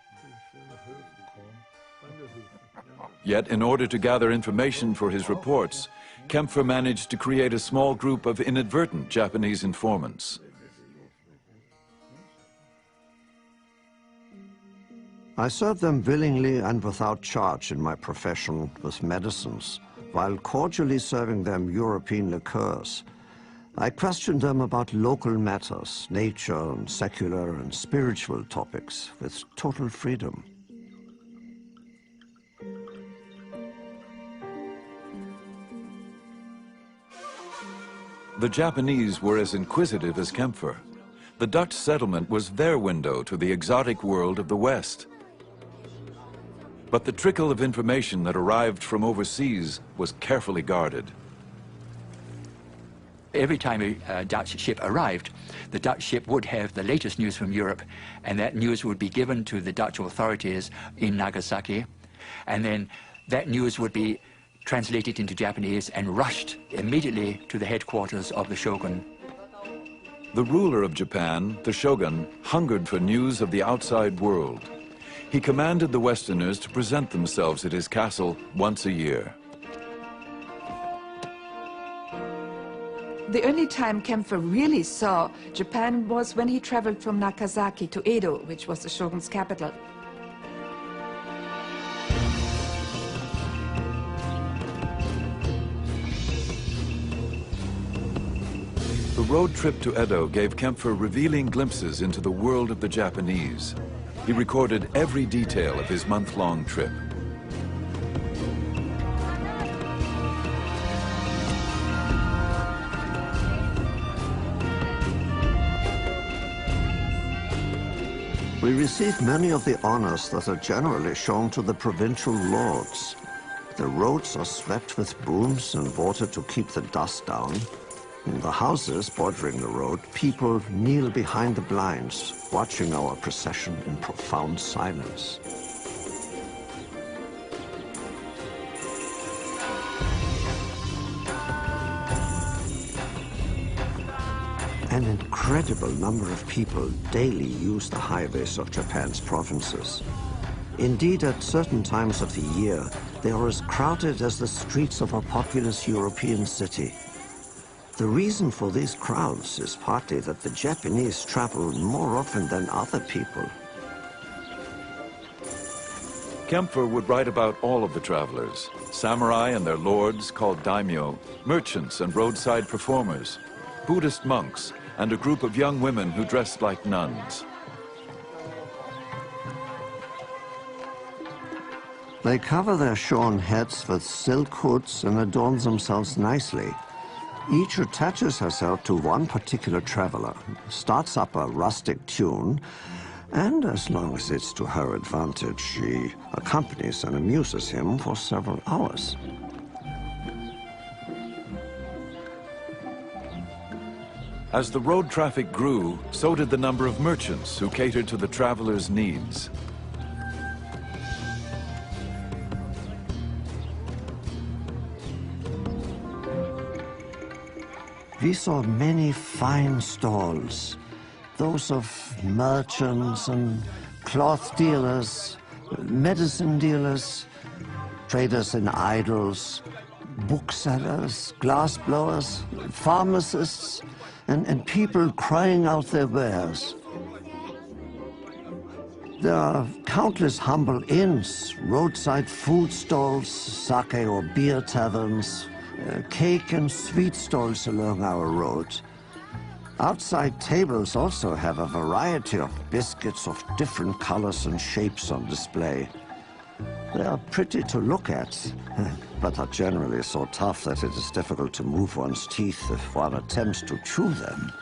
Yet, in order to gather information for his reports, Kempfer managed to create a small group of inadvertent Japanese informants. I served them willingly and without charge in my profession with medicines, while cordially serving them European liqueurs. I questioned them about local matters, nature and secular and spiritual topics, with total freedom. The Japanese were as inquisitive as Kempfer. The Dutch settlement was their window to the exotic world of the West. But the trickle of information that arrived from overseas was carefully guarded. Every time a Dutch ship arrived, the Dutch ship would have the latest news from Europe, and that news would be given to the Dutch authorities in Nagasaki, and then that news would be translated into Japanese and rushed immediately to the headquarters of the shogun. The ruler of Japan, the shogun, hungered for news of the outside world. He commanded the Westerners to present themselves at his castle once a year. The only time Kempfer really saw Japan was when he traveled from Nagasaki to Edo, which was the shogun's capital. The road trip to Edo gave Kempfer revealing glimpses into the world of the Japanese. He recorded every detail of his month-long trip. We received many of the honors that are generally shown to the provincial lords. The roads are swept with brooms and water to keep the dust down. In the houses bordering the road, people kneel behind the blinds, watching our procession in profound silence. An incredible number of people daily use the highways of Japan's provinces. Indeed, at certain times of the year, they are as crowded as the streets of a populous European city. The reason for these crowds is partly that the Japanese travel more often than other people. Kempfer would write about all of the travelers, samurai and their lords called daimyo, merchants and roadside performers, Buddhist monks, and a group of young women who dressed like nuns. They cover their shorn heads with silk hoods and adorn themselves nicely. Each attaches herself to one particular traveler, starts up a rustic tune, and as long as it's to her advantage, she accompanies and amuses him for several hours. As the road traffic grew, so did the number of merchants who catered to the travelers' needs. We saw many fine stalls, those of merchants and cloth dealers, medicine dealers, traders in idols, booksellers, glass blowers, pharmacists, and people crying out their wares. There are countless humble inns, roadside food stalls, sake or beer taverns, cake and sweet stalls along our road. Outside tables also have a variety of biscuits of different colors and shapes on display. They are pretty to look at, but are generally so tough that it is difficult to move one's teeth if one attempts to chew them.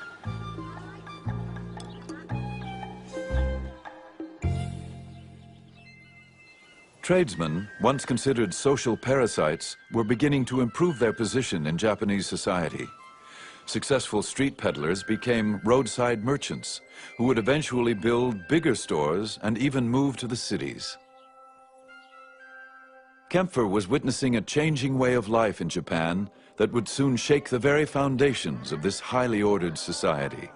Tradesmen, once considered social parasites, were beginning to improve their position in Japanese society. Successful street peddlers became roadside merchants, who would eventually build bigger stores and even move to the cities. Kempfer was witnessing a changing way of life in Japan that would soon shake the very foundations of this highly ordered society.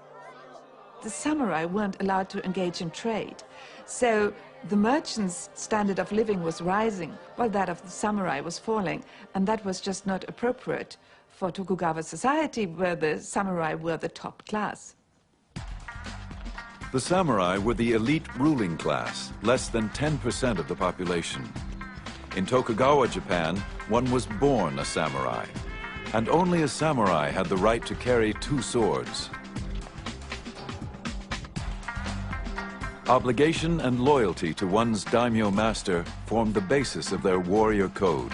The samurai weren't allowed to engage in trade, so the merchants' standard of living was rising, while that of the samurai was falling, and that was just not appropriate for Tokugawa society, where the samurai were the top class. The samurai were the elite ruling class, less than 10% of the population. In Tokugawa, Japan, one was born a samurai, and only a samurai had the right to carry 2 swords. Obligation and loyalty to one's daimyo master formed the basis of their warrior code.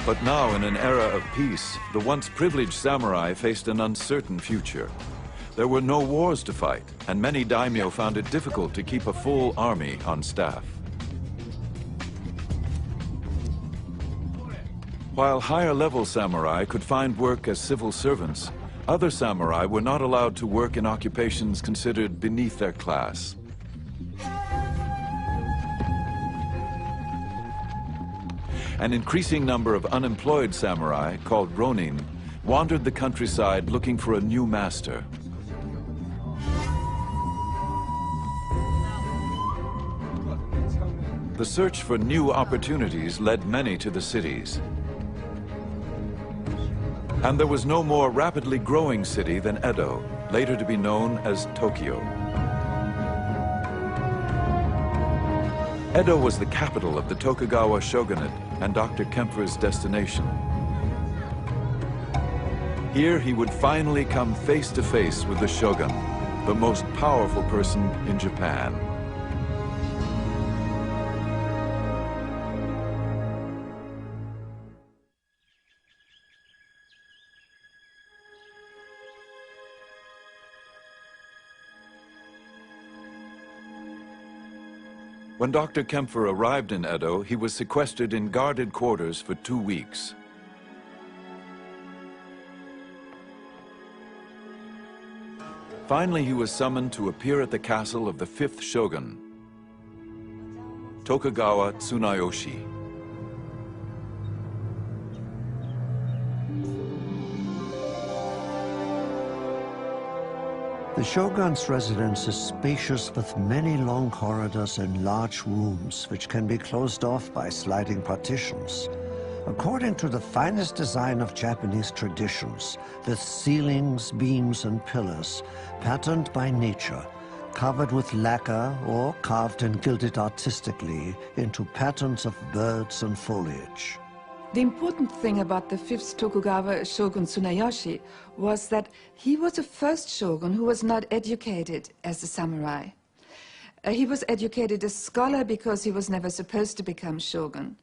But now, in an era of peace, the once privileged samurai faced an uncertain future. There were no wars to fight, and many daimyo found it difficult to keep a full army on staff. While higher-level samurai could find work as civil servants, other samurai were not allowed to work in occupations considered beneath their class. An increasing number of unemployed samurai, called ronin, wandered the countryside looking for a new master. The search for new opportunities led many to the cities. And there was no more rapidly growing city than Edo, later to be known as Tokyo. Edo was the capital of the Tokugawa shogunate and Dr. Kempfer's destination. Here he would finally come face to face with the shogun, the most powerful person in Japan. When Dr. Kempfer arrived in Edo, he was sequestered in guarded quarters for 2 weeks. Finally, he was summoned to appear at the castle of the 5th shogun, Tokugawa Tsunayoshi. The shogun's residence is spacious with many long corridors and large rooms which can be closed off by sliding partitions. According to the finest design of Japanese traditions, with ceilings, beams, and pillars, patterned by nature, covered with lacquer or carved and gilded artistically into patterns of birds and foliage. The important thing about the 5th Tokugawa shogun Tsunayoshi was that he was the first shogun who was not educated as a samurai. He was educated as a scholar because he was never supposed to become shogun.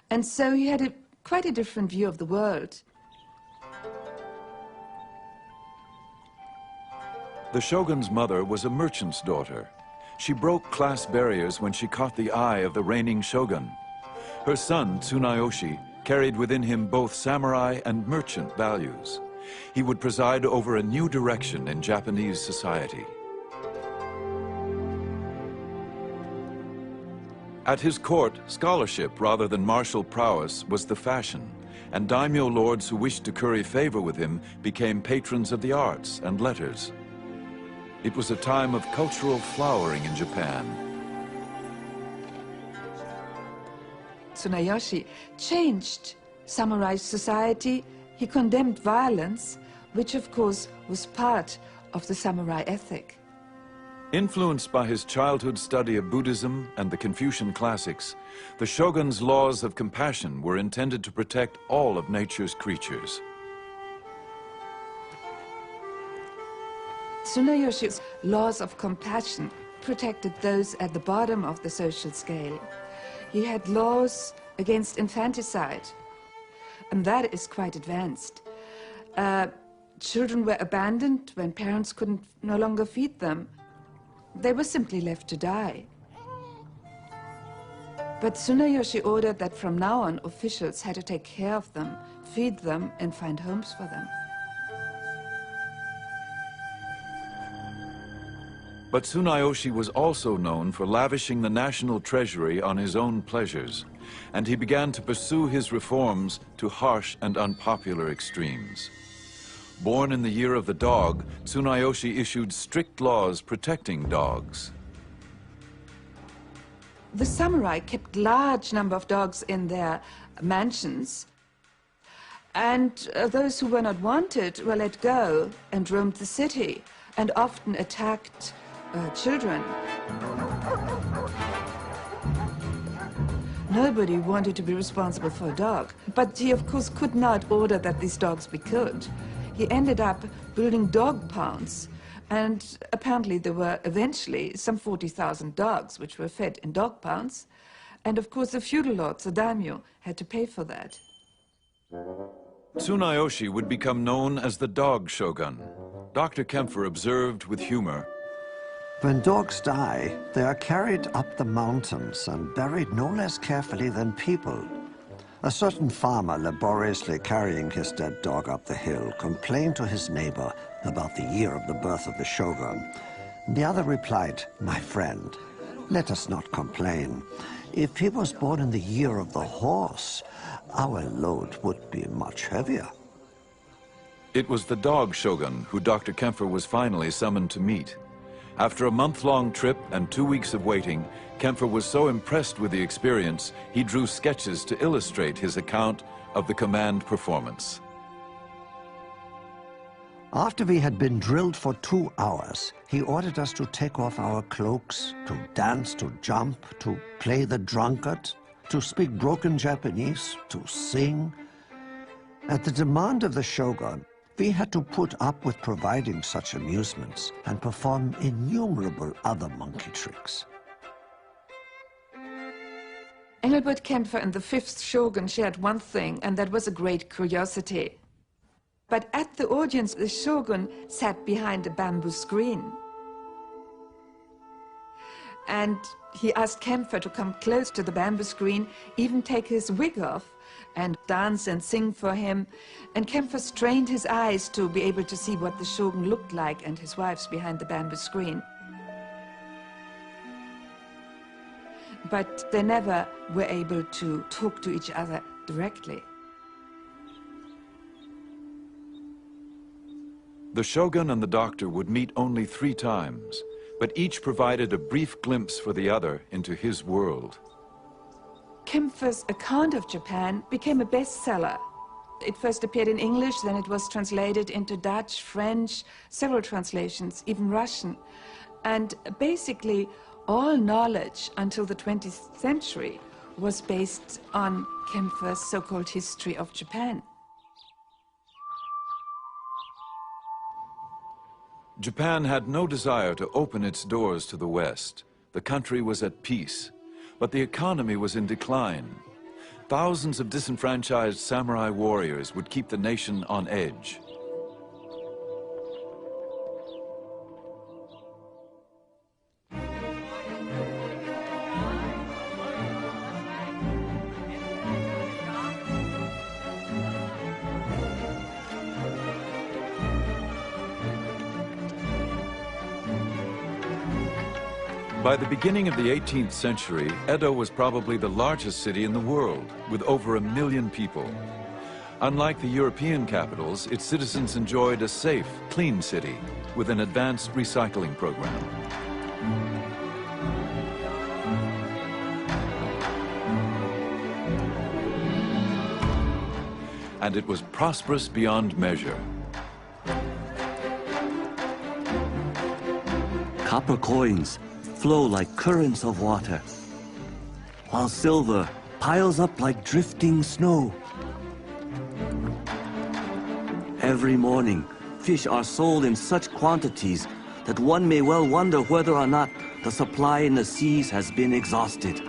And so he had quite a different view of the world. The shogun's mother was a merchant's daughter. She broke class barriers when she caught the eye of the reigning shogun. Her son, Tsunayoshi, carried within him both samurai and merchant values. He would preside over a new direction in Japanese society. At his court, scholarship rather than martial prowess was the fashion, and daimyo lords who wished to curry favor with him became patrons of the arts and letters. It was a time of cultural flowering in Japan. Tsunayoshi changed samurai society. He condemned violence, which of course was part of the samurai ethic. Influenced by his childhood study of Buddhism and the Confucian classics, the shogun's laws of compassion were intended to protect all of nature's creatures. Tsunayoshi's laws of compassion protected those at the bottom of the social scale. He had laws against infanticide, and that is quite advanced. Children were abandoned when parents couldn't no longer feed them. They were simply left to die. But Tsunayoshi ordered that from now on officials had to take care of them, feed them, and find homes for them. But Tsunayoshi was also known for lavishing the national treasury on his own pleasures, and he began to pursue his reforms to harsh and unpopular extremes. Born in the year of the dog, Tsunayoshi issued strict laws protecting dogs. The samurai kept large number of dogs in their mansions, and those who were not wanted were let go and roamed the city, and often attacked children. Nobody wanted to be responsible for a dog, but he of course could not order that these dogs be killed. He ended up building dog pounds, and apparently there were eventually some 40,000 dogs which were fed in dog pounds, and of course the feudal lords, the daimyo, had to pay for that. Tsunayoshi would become known as the dog shogun. Dr. Kempfer observed with humor, When dogs die, they are carried up the mountains and buried no less carefully than people. A certain farmer laboriously carrying his dead dog up the hill complained to his neighbor about the year of the birth of the shogun. The other replied, "My friend, let us not complain. If he was born in the year of the horse, our load would be much heavier." It was the dog shogun who Dr. Kempfer was finally summoned to meet. After a month-long trip and 2 weeks of waiting, Kempfer was so impressed with the experience, he drew sketches to illustrate his account of the command performance. After we had been drilled for 2 hours, he ordered us to take off our cloaks, to dance, to jump, to play the drunkard, to speak broken Japanese, to sing. At the demand of the shogun, we had to put up with providing such amusements and perform innumerable other monkey tricks. Engelbert Kempfer and the 5th shogun shared one thing, and that was a great curiosity. But at the audience, the shogun sat behind a bamboo screen. And he asked Kempfer to come close to the bamboo screen, even take his wig off, and dance and sing for him. And Kempfer strained his eyes to be able to see what the shogun looked like and his wives behind the bamboo screen. But they never were able to talk to each other directly. The shogun and the doctor would meet only 3 times, but each provided a brief glimpse for the other into his world. Kempfer's account of Japan became a bestseller. It first appeared in English, then it was translated into Dutch, French, several translations, even Russian. And basically, all knowledge until the 20th century was based on Kempfer's so-called history of Japan. Japan had no desire to open its doors to the West. The country was at peace, but the economy was in decline. Thousands of disenfranchised samurai warriors would keep the nation on edge. By the beginning of the 18th century, Edo was probably the largest city in the world, with over 1 million people. Unlike the European capitals, its citizens enjoyed a safe, clean city with an advanced recycling program. And it was prosperous beyond measure. Copper coins flow like currents of water, while silver piles up like drifting snow. Every morning, fish are sold in such quantities that one may well wonder whether or not the supply in the seas has been exhausted.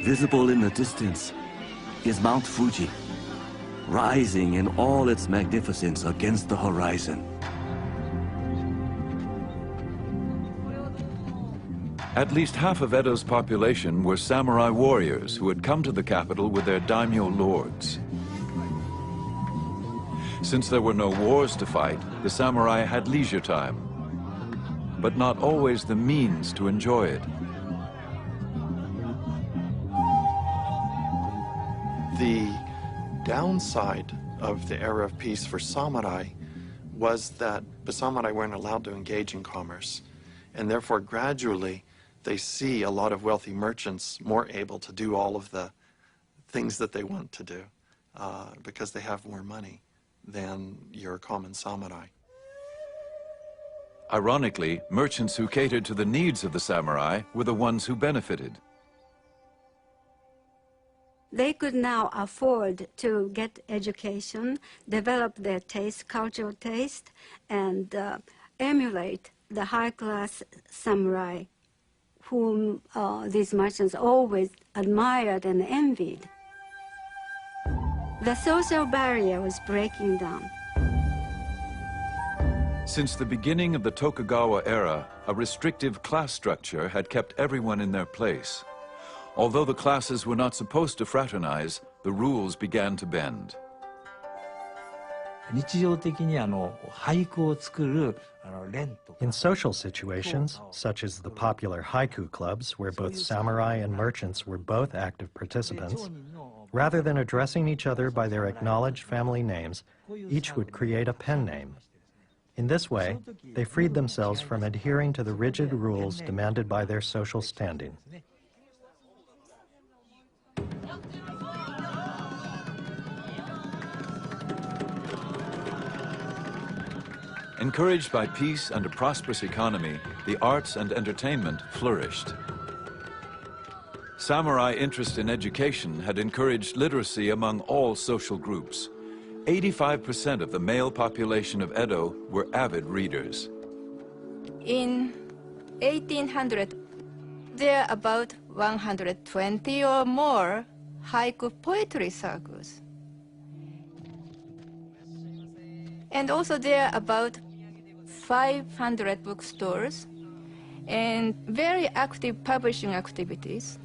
Visible in the distance is Mount Fuji, rising in all its magnificence against the horizon. At least half of Edo's population were samurai warriors who had come to the capital with their daimyo lords. Since there were no wars to fight, the samurai had leisure time, but not always the means to enjoy it. The downside of the era of peace for samurai was that the samurai weren't allowed to engage in commerce, and therefore gradually they see a lot of wealthy merchants more able to do all of the things that they want to do because they have more money than your common samurai. Ironically, merchants who catered to the needs of the samurai were the ones who benefited. They could now afford to get education, develop their taste, cultural taste, and emulate the high-class samurai whom these merchants always admired and envied. The social barrier was breaking down. Since the beginning of the Tokugawa era, a restrictive class structure had kept everyone in their place. Although the classes were not supposed to fraternize, the rules began to bend. In social situations, such as the popular haiku clubs, where both samurai and merchants were both active participants, rather than addressing each other by their acknowledged family names, each would create a pen name. In this way, they freed themselves from adhering to the rigid rules demanded by their social standing. Encouraged by peace and a prosperous economy, the arts and entertainment flourished. Samurai interest in education had encouraged literacy among all social groups. 85% of the male population of Edo were avid readers. In 1800, there are about 120 or more haiku poetry circles. And also there are about 500 bookstores and very active publishing activities.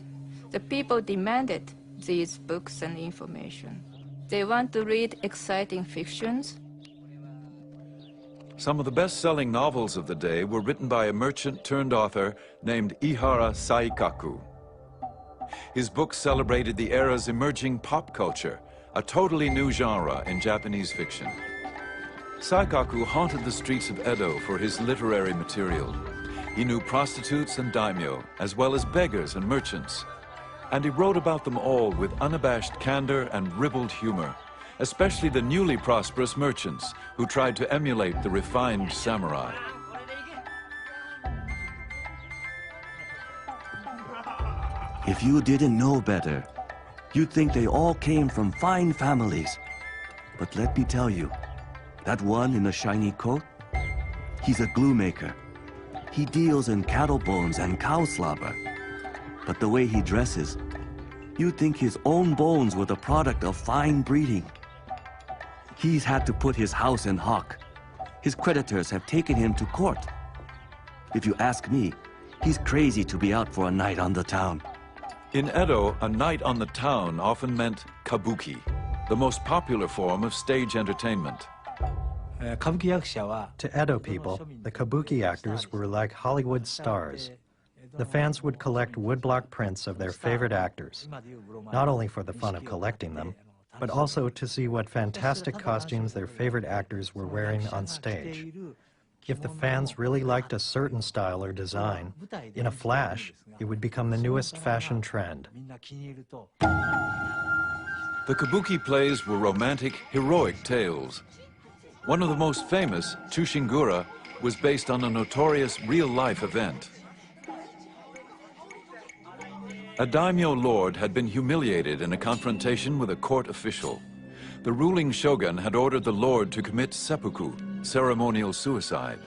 The people demanded these books and information. They want to read exciting fictions. Some of the best-selling novels of the day were written by a merchant-turned-author named Ihara Saikaku. His books celebrated the era's emerging pop culture, a totally new genre in Japanese fiction. Saikaku haunted the streets of Edo for his literary material. He knew prostitutes and daimyo, as well as beggars and merchants. And he wrote about them all with unabashed candor and ribald humor, especially the newly prosperous merchants who tried to emulate the refined samurai. If you didn't know better, you'd think they all came from fine families. But let me tell you, that one in the shiny coat, he's a glue maker. He deals in cattle bones and cow slobber. But the way he dresses, you'd think his own bones were the product of fine breeding. He's had to put his house in hock. His creditors have taken him to court. If you ask me, he's crazy to be out for a night on the town. In Edo, a night on the town often meant kabuki, the most popular form of stage entertainment. To Edo people, the kabuki actors were like Hollywood stars. The fans would collect woodblock prints of their favorite actors, not only for the fun of collecting them, but also to see what fantastic costumes their favorite actors were wearing on stage. If the fans really liked a certain style or design, in a flash, it would become the newest fashion trend. The kabuki plays were romantic, heroic tales. One of the most famous, Chushingura, was based on a notorious real-life event. A daimyo lord had been humiliated in a confrontation with a court official. The ruling shogun had ordered the lord to commit seppuku, ceremonial suicide.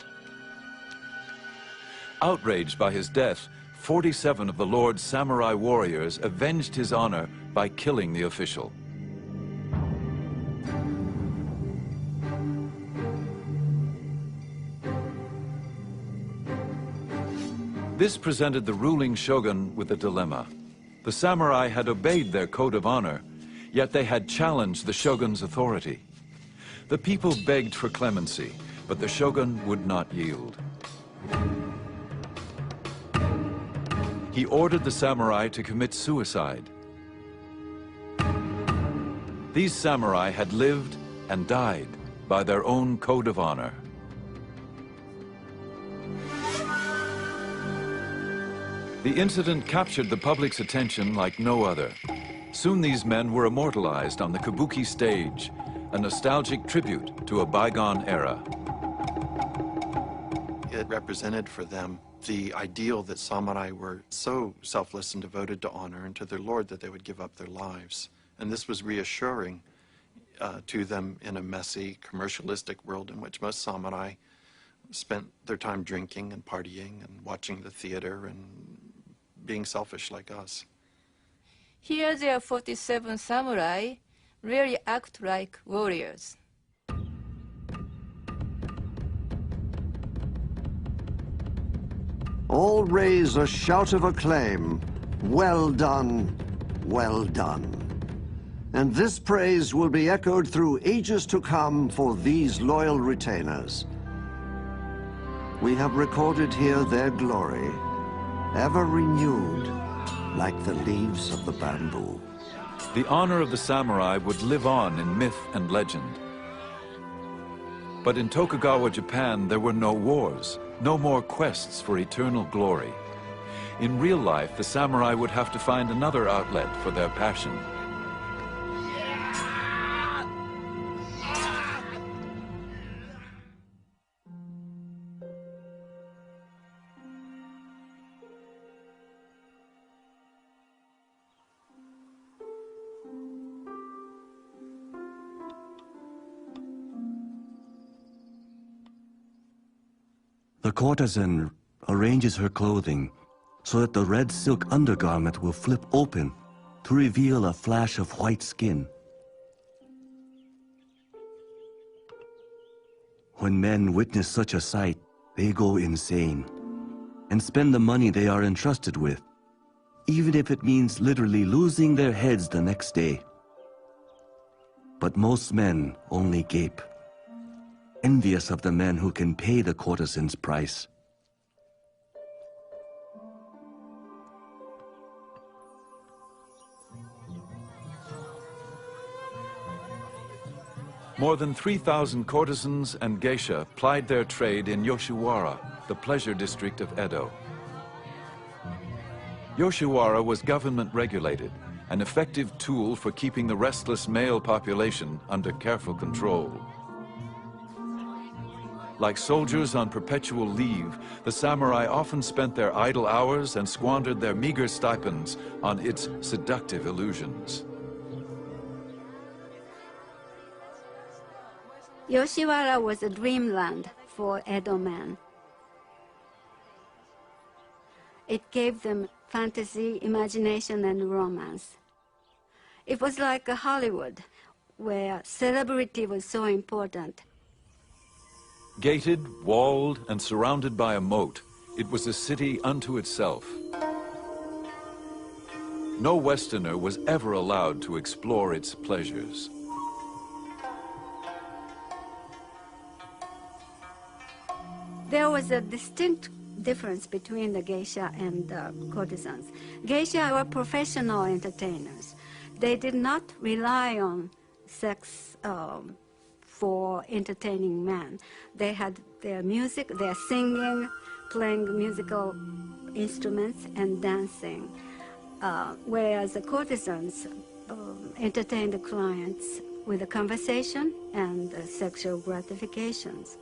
Outraged by his death, 47 of the lord's samurai warriors avenged his honor by killing the official. This presented the ruling shogun with a dilemma. The samurai had obeyed their code of honor, yet they had challenged the shogun's authority. The people begged for clemency, but the shogun would not yield. He ordered the samurai to commit suicide. These samurai had lived and died by their own code of honor. The incident captured the public's attention like no other. Soon these men were immortalized on the kabuki stage, a nostalgic tribute to a bygone era. It represented for them the ideal that samurai were so selfless and devoted to honor and to their lord that they would give up their lives. And this was reassuring to them in a messy, commercialistic world in which most samurai spent their time drinking and partying and watching the theater and being selfish like us. Here there are 47 samurai, really act like warriors. All raise a shout of acclaim. Well done, well done. And this praise will be echoed through ages to come for these loyal retainers. We have recorded here their glory, ever renewed like the leaves of the bamboo. The honor of the samurai would live on in myth and legend. But in Tokugawa Japan, there were no wars, no more quests for eternal glory. In real life, the samurai would have to find another outlet for their passion. The courtesan arranges her clothing so that the red silk undergarment will flip open to reveal a flash of white skin. When men witness such a sight, they go insane and spend the money they are entrusted with, even if it means literally losing their heads the next day. But most men only gape, envious of the men who can pay the courtesan's price. More than 3,000 courtesans and geisha plied their trade in Yoshiwara, the pleasure district of Edo. Yoshiwara was government regulated, an effective tool for keeping the restless male population under careful control. Like soldiers on perpetual leave, the samurai often spent their idle hours and squandered their meager stipends on its seductive illusions. Yoshiwara was a dreamland for Edo men. It gave them fantasy, imagination, and romance. It was like a Hollywood, where celebrity was so important. Gated, walled, and surrounded by a moat, it was a city unto itself. No Westerner was ever allowed to explore its pleasures. There was a distinct difference between the geisha and the courtesans. Geisha were professional entertainers. They did not rely on sex for entertaining men. They had their music, their singing, playing musical instruments, and dancing. Whereas the courtesans entertained the clients with a conversation and sexual gratifications.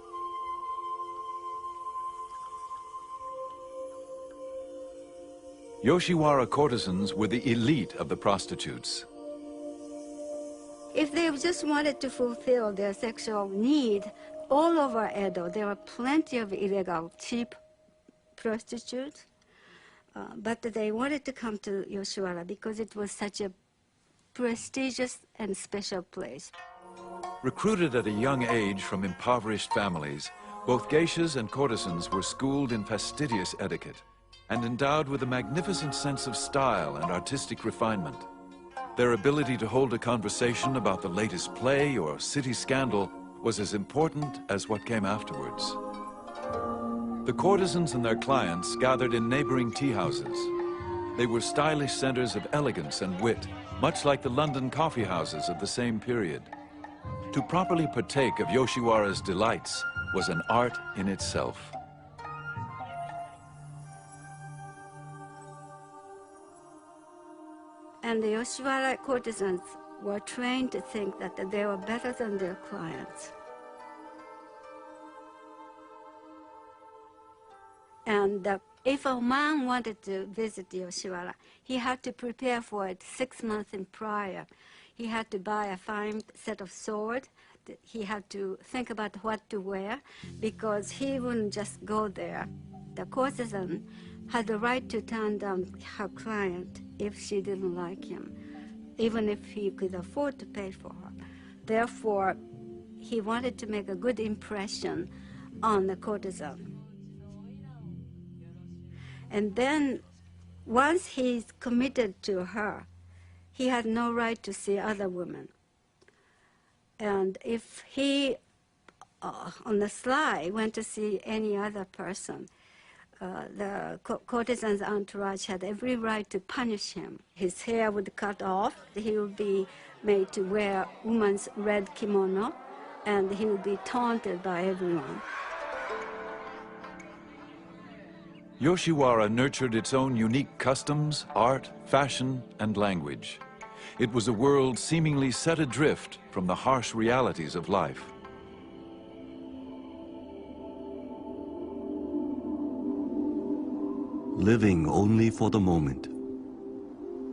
Yoshiwara courtesans were the elite of the prostitutes. If they just wanted to fulfill their sexual need, all over Edo, there were plenty of illegal, cheap prostitutes, but they wanted to come to Yoshiwara because it was such a prestigious and special place. Recruited at a young age from impoverished families, both geishas and courtesans were schooled in fastidious etiquette and endowed with a magnificent sense of style and artistic refinement. Their ability to hold a conversation about the latest play or city scandal was as important as what came afterwards. The courtesans and their clients gathered in neighboring tea houses. They were stylish centers of elegance and wit, much like the London coffee houses of the same period. To properly partake of Yoshiwara's delights was an art in itself. And the Yoshiwara courtesans were trained to think that they were better than their clients. And if a man wanted to visit Yoshiwara, he had to prepare for it 6 months in prior. He had to buy a fine set of swords. He had to think about what to wear, because he wouldn't just go there. The courtesan had the right to turn down her client if she didn't like him, even if he could afford to pay for her. Therefore, he wanted to make a good impression on the courtesan. And then, once he's committed to her, he had no right to see other women. And if he, on the sly, went to see any other person, the courtesan's entourage had every right to punish him. His hair would cut off, he would be made to wear woman's red kimono, and he would be taunted by everyone. Yoshiwara nurtured its own unique customs, art, fashion, and language. It was a world seemingly set adrift from the harsh realities of life. Living only for the moment,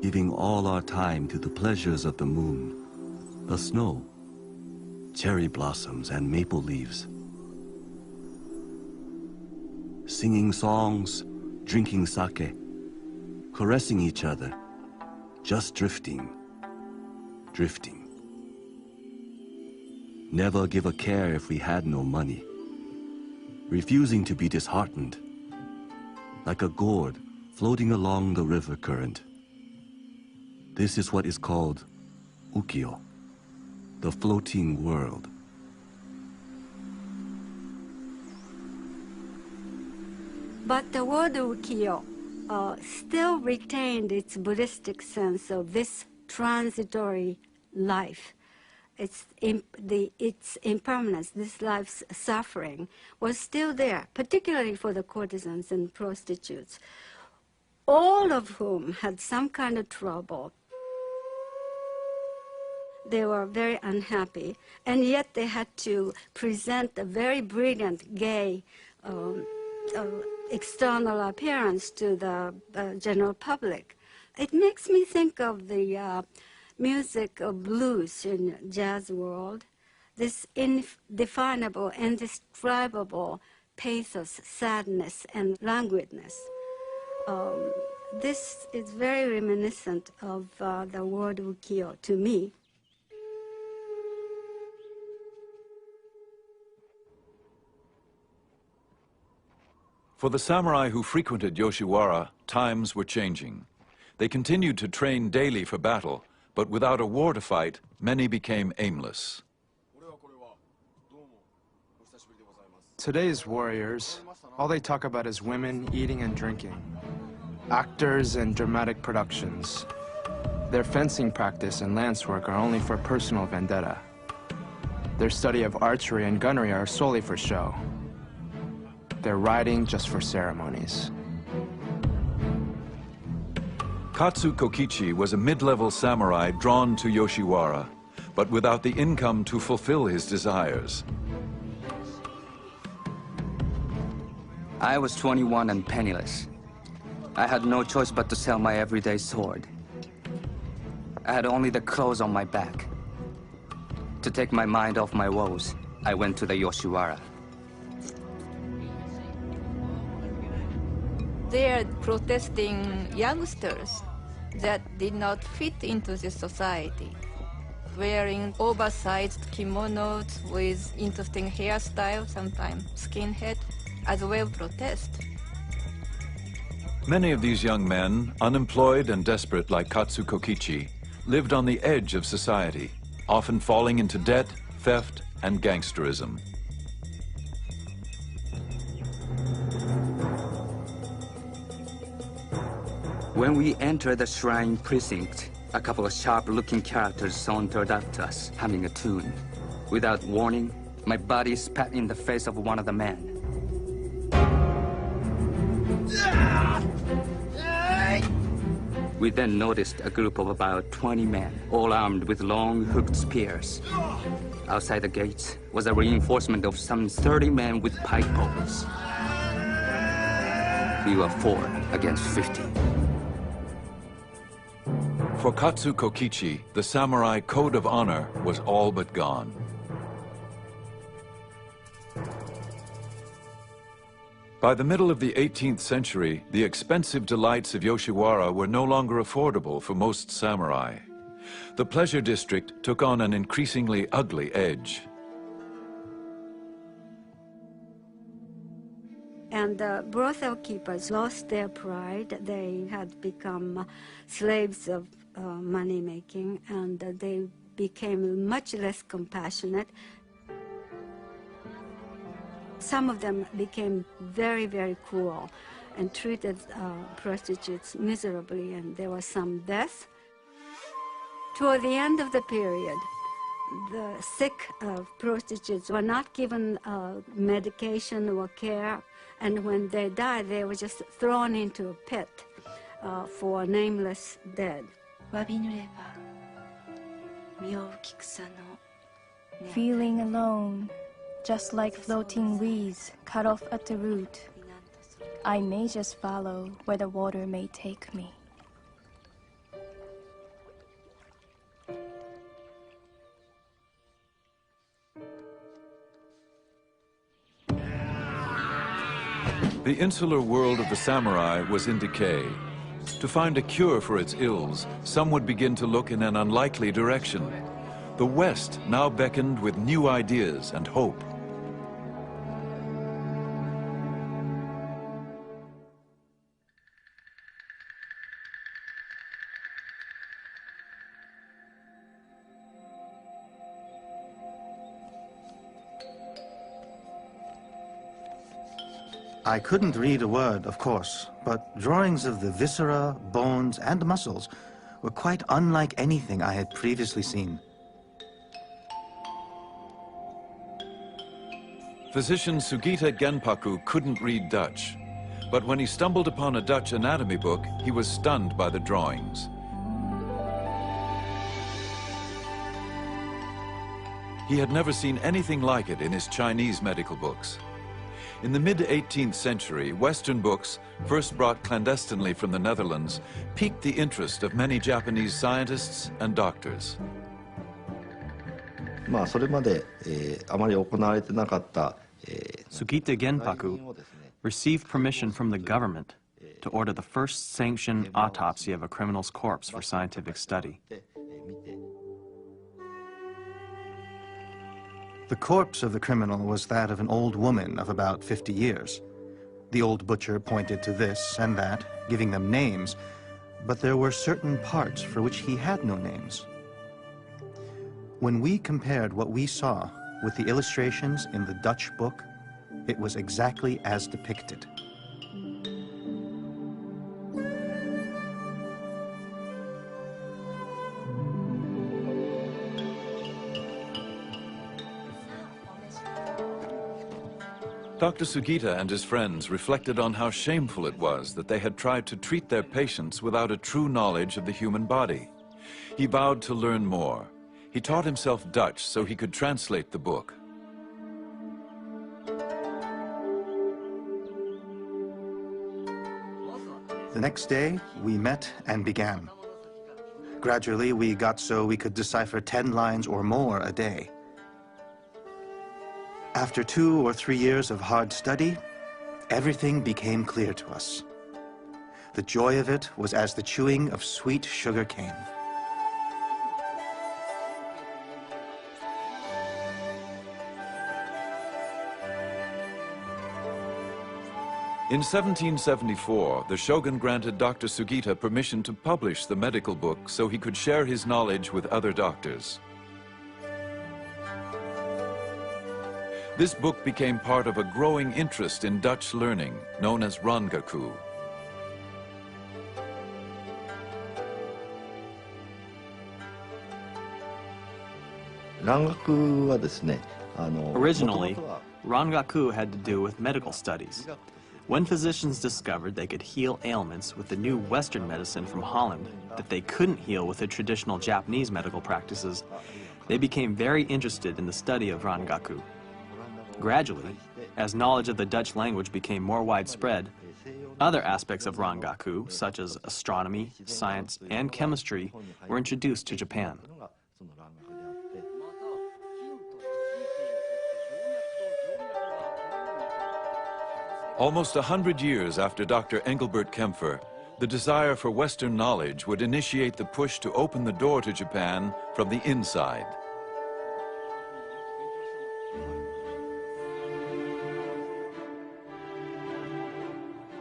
giving all our time to the pleasures of the moon, the snow, cherry blossoms and maple leaves. Singing songs, drinking sake, caressing each other, just drifting, drifting. Never give a care if we had no money, refusing to be disheartened, like a gourd floating along the river current. This is what is called ukiyo, the floating world. But the word ukiyo still retained its Buddhistic sense of this transitory life. its impermanence, this life's suffering, was still there, particularly for the courtesans and prostitutes, all of whom had some kind of trouble. They were very unhappy, and yet they had to present a very brilliant, gay, external appearance to the general public. It makes me think of the music of blues in jazz world, this indefinable, indescribable pathos, sadness, and languidness. This is very reminiscent of the world ukiyo to me. For the samurai who frequented Yoshiwara, times were changing. They continued to train daily for battle, but without a war to fight, many became aimless. Today's warriors, all they talk about is women, eating and drinking, actors and dramatic productions. Their fencing practice and lance work are only for personal vendetta. Their study of archery and gunnery are solely for show. They're riding just for ceremonies. Katsu Kokichi was a mid-level samurai drawn to Yoshiwara, but without the income to fulfill his desires. I was 21 and penniless. I had no choice but to sell my everyday sword. I had only the clothes on my back. To take my mind off my woes, I went to the Yoshiwara. They are protesting youngsters that did not fit into the society, wearing oversized kimonos with interesting hairstyle, sometimes skinhead, as a way of protest. Many of these young men, unemployed and desperate like Katsu Kokichi, lived on the edge of society, often falling into debt, theft, and gangsterism. When we entered the shrine precinct, a couple of sharp-looking characters sauntered up to us, humming a tune. Without warning, my body spat in the face of one of the men. We then noticed a group of about 20 men, all armed with long, hooked spears. Outside the gates was a reinforcement of some 30 men with pike poles. We were 4 against 50. For Katsu Kokichi, the samurai code of honor was all but gone. By the middle of the 18th century, the expensive delights of Yoshiwara were no longer affordable for most samurai. The pleasure district took on an increasingly ugly edge. And the brothel keepers lost their pride. They had become slaves of money-making, and they became much less compassionate. Some of them became very, very cruel and treated prostitutes miserably, and there was some death. Toward the end of the period, the sick prostitutes were not given medication or care, and when they died, they were just thrown into a pit for nameless dead. Feeling alone, just like floating weeds cut off at the root, I may just follow where the water may take me. The insular world of the samurai was in decay. To find a cure for its ills, some would begin to look in an unlikely direction. The West now beckoned with new ideas and hope. I couldn't read a word, of course, but drawings of the viscera, bones, and muscles were quite unlike anything I had previously seen. Physician Sugita Genpaku couldn't read Dutch, but when he stumbled upon a Dutch anatomy book, he was stunned by the drawings. He had never seen anything like it in his Chinese medical books. In the mid-18th century, Western books, first brought clandestinely from the Netherlands, piqued the interest of many Japanese scientists and doctors. それまであまり行われてなかった Sugita Genpaku received permission from the government to order the first sanctioned autopsy of a criminal's corpse for scientific study. The corpse of the criminal was that of an old woman of about 50 years. The old butcher pointed to this and that, giving them names, but there were certain parts for which he had no names. When we compared what we saw with the illustrations in the Dutch book, it was exactly as depicted. Dr. Sugita and his friends reflected on how shameful it was that they had tried to treat their patients without a true knowledge of the human body. He vowed to learn more. He taught himself Dutch so he could translate the book. The next day, we met and began. Gradually, we got so we could decipher 10 lines or more a day. After 2 or 3 years of hard study, everything became clear to us. The joy of it was as the chewing of sweet sugar cane. In 1774, the shogun granted Dr. Sugita permission to publish the medical book so he could share his knowledge with other doctors. This book became part of a growing interest in Dutch learning, known as Rangaku. Originally, Rangaku had to do with medical studies. When physicians discovered they could heal ailments with the new Western medicine from Holland that they couldn't heal with the traditional Japanese medical practices, they became very interested in the study of Rangaku. Gradually, as knowledge of the Dutch language became more widespread, other aspects of Rangaku, such as astronomy, science, and chemistry, were introduced to Japan. Almost 100 years after Dr. Engelbert Kempfer, the desire for Western knowledge would initiate the push to open the door to Japan from the inside.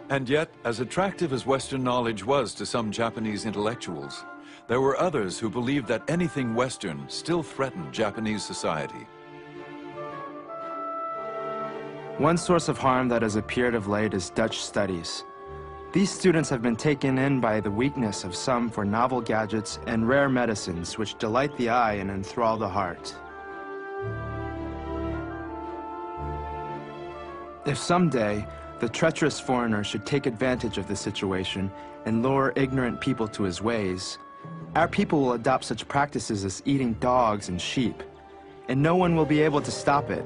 And yet, as attractive as Western knowledge was to some Japanese intellectuals, there were others who believed that anything Western still threatened Japanese society. One source of harm that has appeared of late is Dutch studies. These students have been taken in by the weakness of some for novel gadgets and rare medicines which delight the eye and enthrall the heart. If someday the treacherous foreigner should take advantage of the situation and lure ignorant people to his ways, our people will adopt such practices as eating dogs and sheep, and no one will be able to stop it.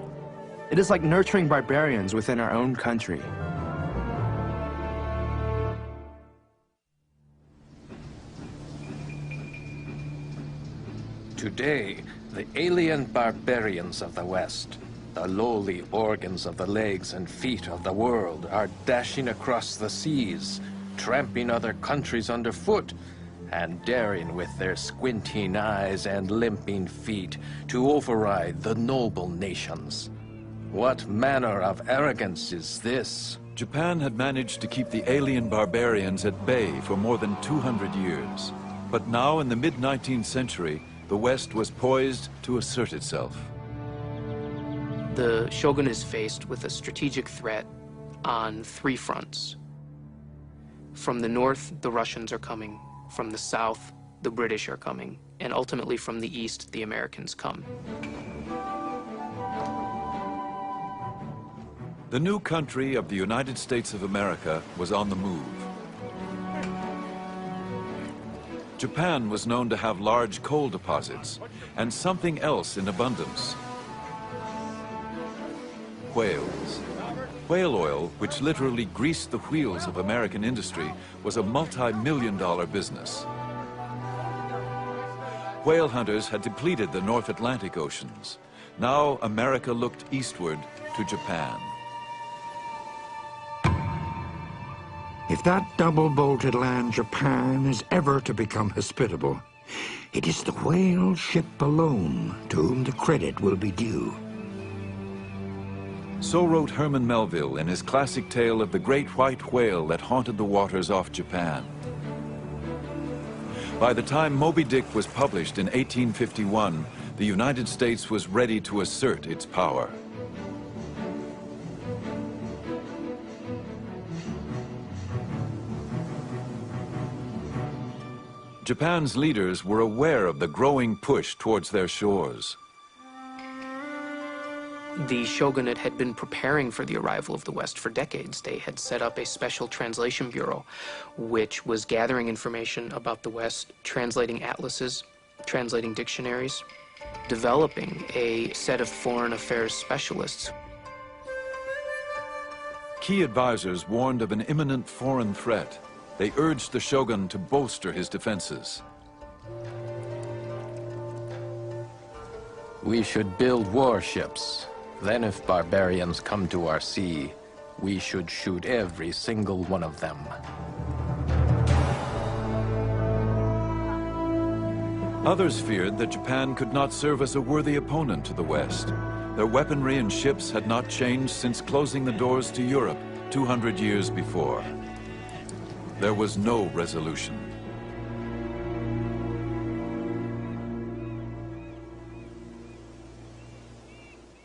It is like nurturing barbarians within our own country. Today, the alien barbarians of the West, the lowly organs of the legs and feet of the world, are dashing across the seas, tramping other countries underfoot, and daring with their squinting eyes and limping feet to override the noble nations. What manner of arrogance is this? Japan had managed to keep the alien barbarians at bay for more than 200 years. But now, in the mid-19th century, the West was poised to assert itself. The shogun is faced with a strategic threat on 3 fronts. From the north, the Russians are coming. From the south, the British are coming. And ultimately, from the east, the Americans come. The new country of the United States of America was on the move. Japan was known to have large coal deposits and something else in abundance: whales. Whale oil, which literally greased the wheels of American industry, was a multi-million-dollar business. Whale hunters had depleted the North Atlantic oceans. Now America looked eastward to Japan. If that double-bolted land Japan is ever to become hospitable, it is the whale ship alone to whom the credit will be due. So wrote Herman Melville in his classic tale of the great white whale that haunted the waters off Japan. By the time Moby Dick was published in 1851, the United States was ready to assert its power. Japan's leaders were aware of the growing push towards their shores. The shogunate had been preparing for the arrival of the West for decades. They had set up a special translation bureau, which was gathering information about the West, translating atlases, translating dictionaries, developing a set of foreign affairs specialists. Key advisors warned of an imminent foreign threat. They urged the shogun to bolster his defenses. We should build warships. Then if barbarians come to our sea, we should shoot every single one of them. Others feared that Japan could not serve as a worthy opponent to the West. Their weaponry and ships had not changed since closing the doors to Europe 200 years before. There was no resolution.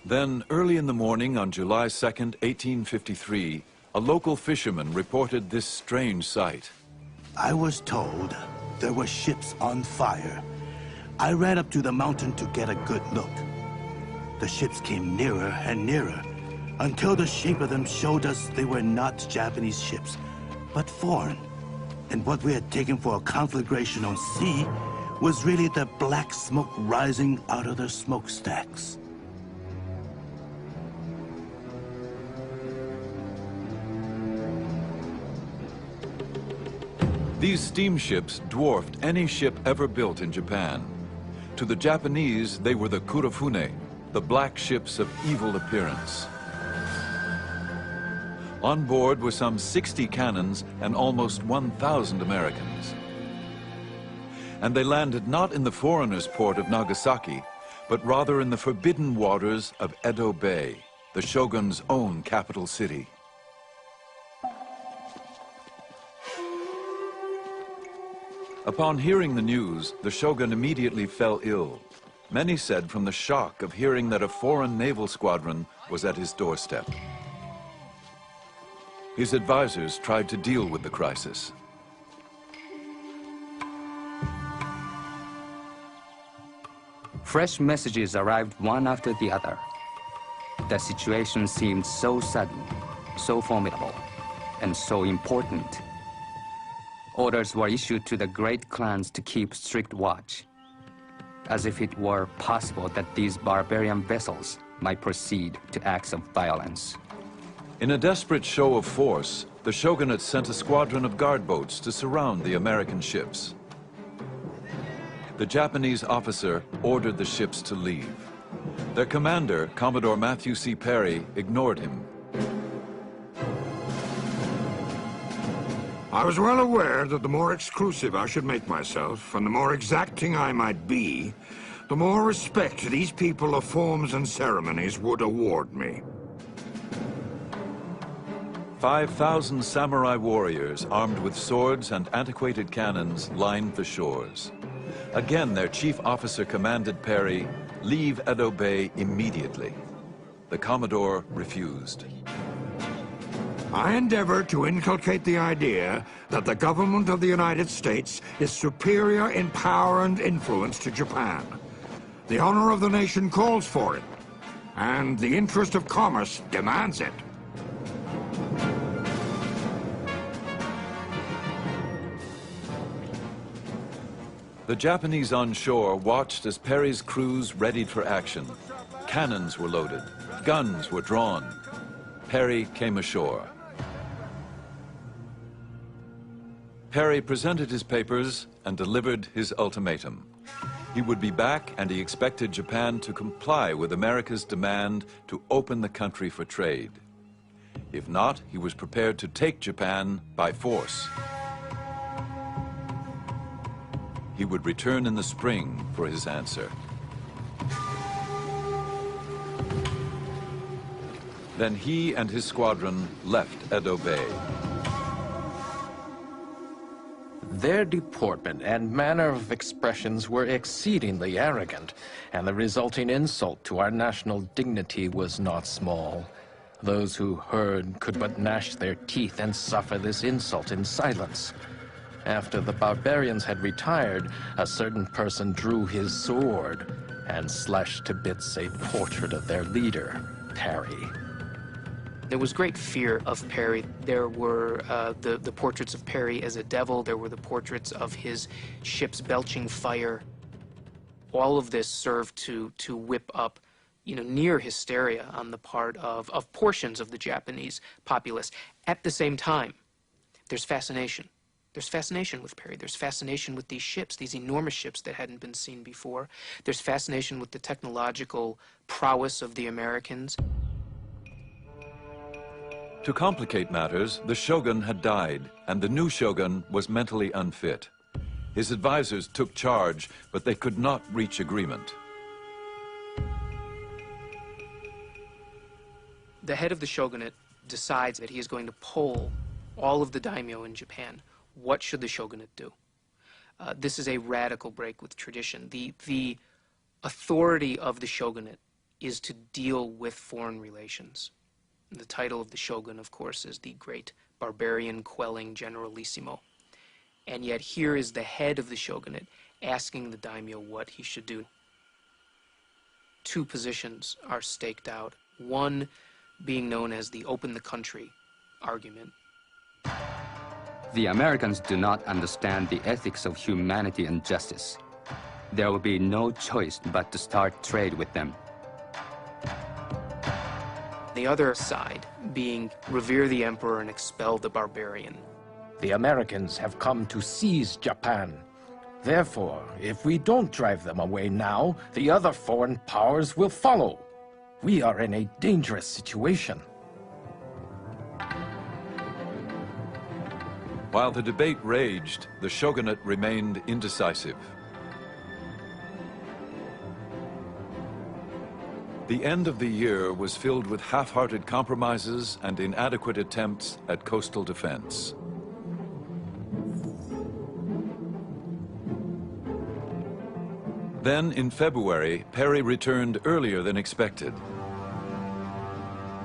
Then, early in the morning on July 2nd, 1853, a local fisherman reported this strange sight. I was told there were ships on fire. I ran up to the mountain to get a good look. The ships came nearer and nearer until the shape of them showed us they were not Japanese ships, but foreign. And what we had taken for a conflagration on sea was really the black smoke rising out of their smokestacks. These steamships dwarfed any ship ever built in Japan. To the Japanese, they were the kurofune, the black ships of evil appearance. On board were some 60 cannons and almost 1,000 Americans. And they landed not in the foreigners' port of Nagasaki, but rather in the forbidden waters of Edo Bay, the shogun's own capital city. Upon hearing the news, the shogun immediately fell ill. Many said from the shock of hearing that a foreign naval squadron was at his doorstep. His advisors tried to deal with the crisis. Fresh messages arrived one after the other. The situation seemed so sudden, so formidable, and so important. Orders were issued to the great clans to keep strict watch, as if it were possible that these barbarian vessels might proceed to acts of violence. In a desperate show of force, the shogunate sent a squadron of guard boats to surround the American ships. The Japanese officer ordered the ships to leave. Their commander, Commodore Matthew C. Perry, ignored him. I was well aware that the more exclusive I should make myself, and the more exacting I might be, the more respect these people of forms and ceremonies would award me. 5,000 samurai warriors armed with swords and antiquated cannons lined the shores. Again, their chief officer commanded Perry, leave Edo Bay immediately. The Commodore refused. I endeavor to inculcate the idea that the government of the United States is superior in power and influence to Japan. The honor of the nation calls for it, and the interest of commerce demands it. The Japanese on shore watched as Perry's crews readied for action. Cannons were loaded, guns were drawn. Perry came ashore. Perry presented his papers and delivered his ultimatum. He would be back, and he expected Japan to comply with America's demand to open the country for trade. If not, he was prepared to take Japan by force. He would return in the spring for his answer. Then he and his squadron left Edo Bay. Their deportment and manner of expressions were exceedingly arrogant, and the resulting insult to our national dignity was not small. Those who heard could but gnash their teeth and suffer this insult in silence. After the barbarians had retired, a certain person drew his sword and slashed to bits a portrait of their leader, Perry. There was great fear of Perry. There were the portraits of Perry as a devil. There were the portraits of his ships belching fire. All of this served to whip up, near hysteria on the part of portions of the Japanese populace. At the same time, there's fascination. There's fascination with Perry. There's fascination with these ships, these enormous ships that hadn't been seen before. There's fascination with the technological prowess of the Americans. To complicate matters, the shogun had died, and the new shogun was mentally unfit. His advisors took charge, but they could not reach agreement. The head of the shogunate decides that he is going to poll all of the daimyo in Japan. What should the shogunate do? This is a radical break with tradition. The authority of the shogunate is to deal with foreign relations. The title of the shogun, of course, is the great barbarian quelling generalissimo. And yet here is the head of the shogunate asking the daimyo what he should do. Two positions are staked out, one being known as the open the country argument. The Americans do not understand the ethics of humanity and justice. There will be no choice but to start trade with them. The other side being revere the emperor and expel the barbarian. The Americans have come to seize Japan. Therefore, if we don't drive them away now, the other foreign powers will follow. We are in a dangerous situation. While the debate raged, the shogunate remained indecisive. The end of the year was filled with half-hearted compromises and inadequate attempts at coastal defense. Then, in February, Perry returned earlier than expected.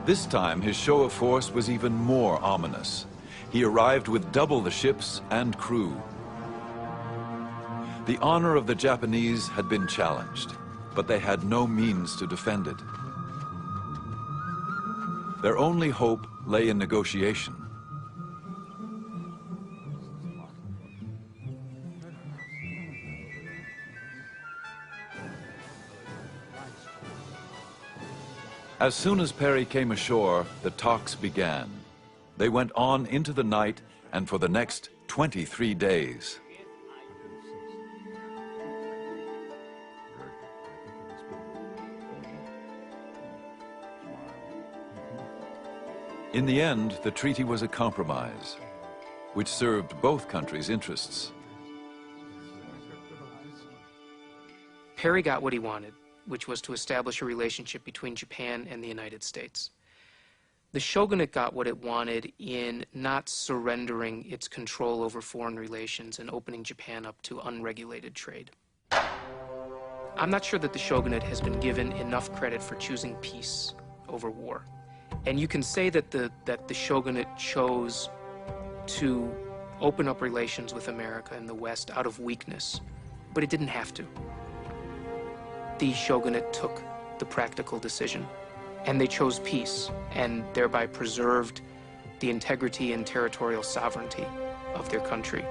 This time, his show of force was even more ominous. He arrived with double the ships and crew. The honor of the Japanese had been challenged, but they had no means to defend it. Their only hope lay in negotiation. As soon as Perry came ashore, the talks began. They went on into the night and for the next 23 days. In the end, the treaty was a compromise, which served both countries' interests. Perry got what he wanted, which was to establish a relationship between Japan and the United States. The shogunate got what it wanted in not surrendering its control over foreign relations and opening Japan up to unregulated trade. I'm not sure that the shogunate has been given enough credit for choosing peace over war. And you can say that the shogunate chose to open up relations with America and the West out of weakness, but it didn't have to. The shogunate took the practical decision, and they chose peace, and thereby preserved the integrity and territorial sovereignty of their country.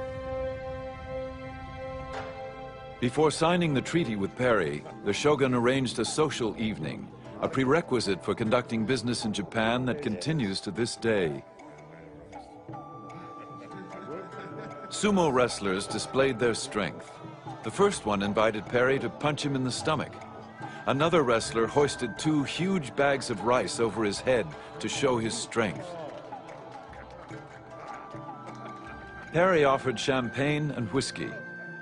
Before signing the treaty with Perry, the shogun arranged a social evening, a prerequisite for conducting business in Japan that continues to this day. Sumo wrestlers displayed their strength. The first one invited Perry to punch him in the stomach. Another wrestler hoisted 2 huge bags of rice over his head to show his strength. Perry offered champagne and whiskey.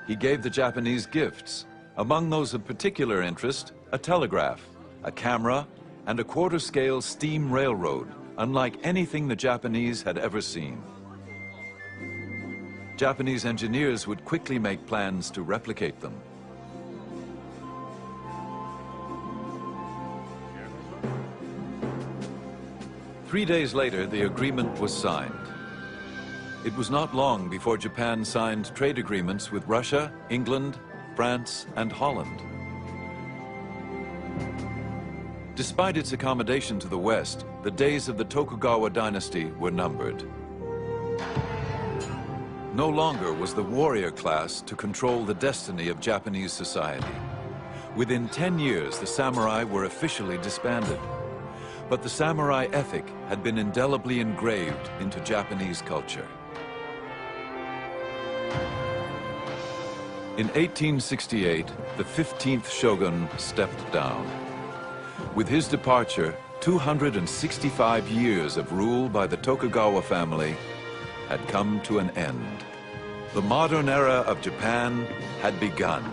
He gave the Japanese gifts. Among those of particular interest, a telegraph, a camera, and a quarter-scale steam railroad, unlike anything the Japanese had ever seen. Japanese engineers would quickly make plans to replicate them. Three days later, the agreement was signed. It was not long before Japan signed trade agreements with Russia, England, France, and Holland. Despite its accommodation to the West, the days of the Tokugawa dynasty were numbered. No longer was the warrior class to control the destiny of Japanese society. Within 10 years, the samurai were officially disbanded. But the samurai ethic had been indelibly engraved into Japanese culture. In 1868, the 15th shogun stepped down. With his departure, 265 years of rule by the Tokugawa family had come to an end. The modern era of Japan had begun.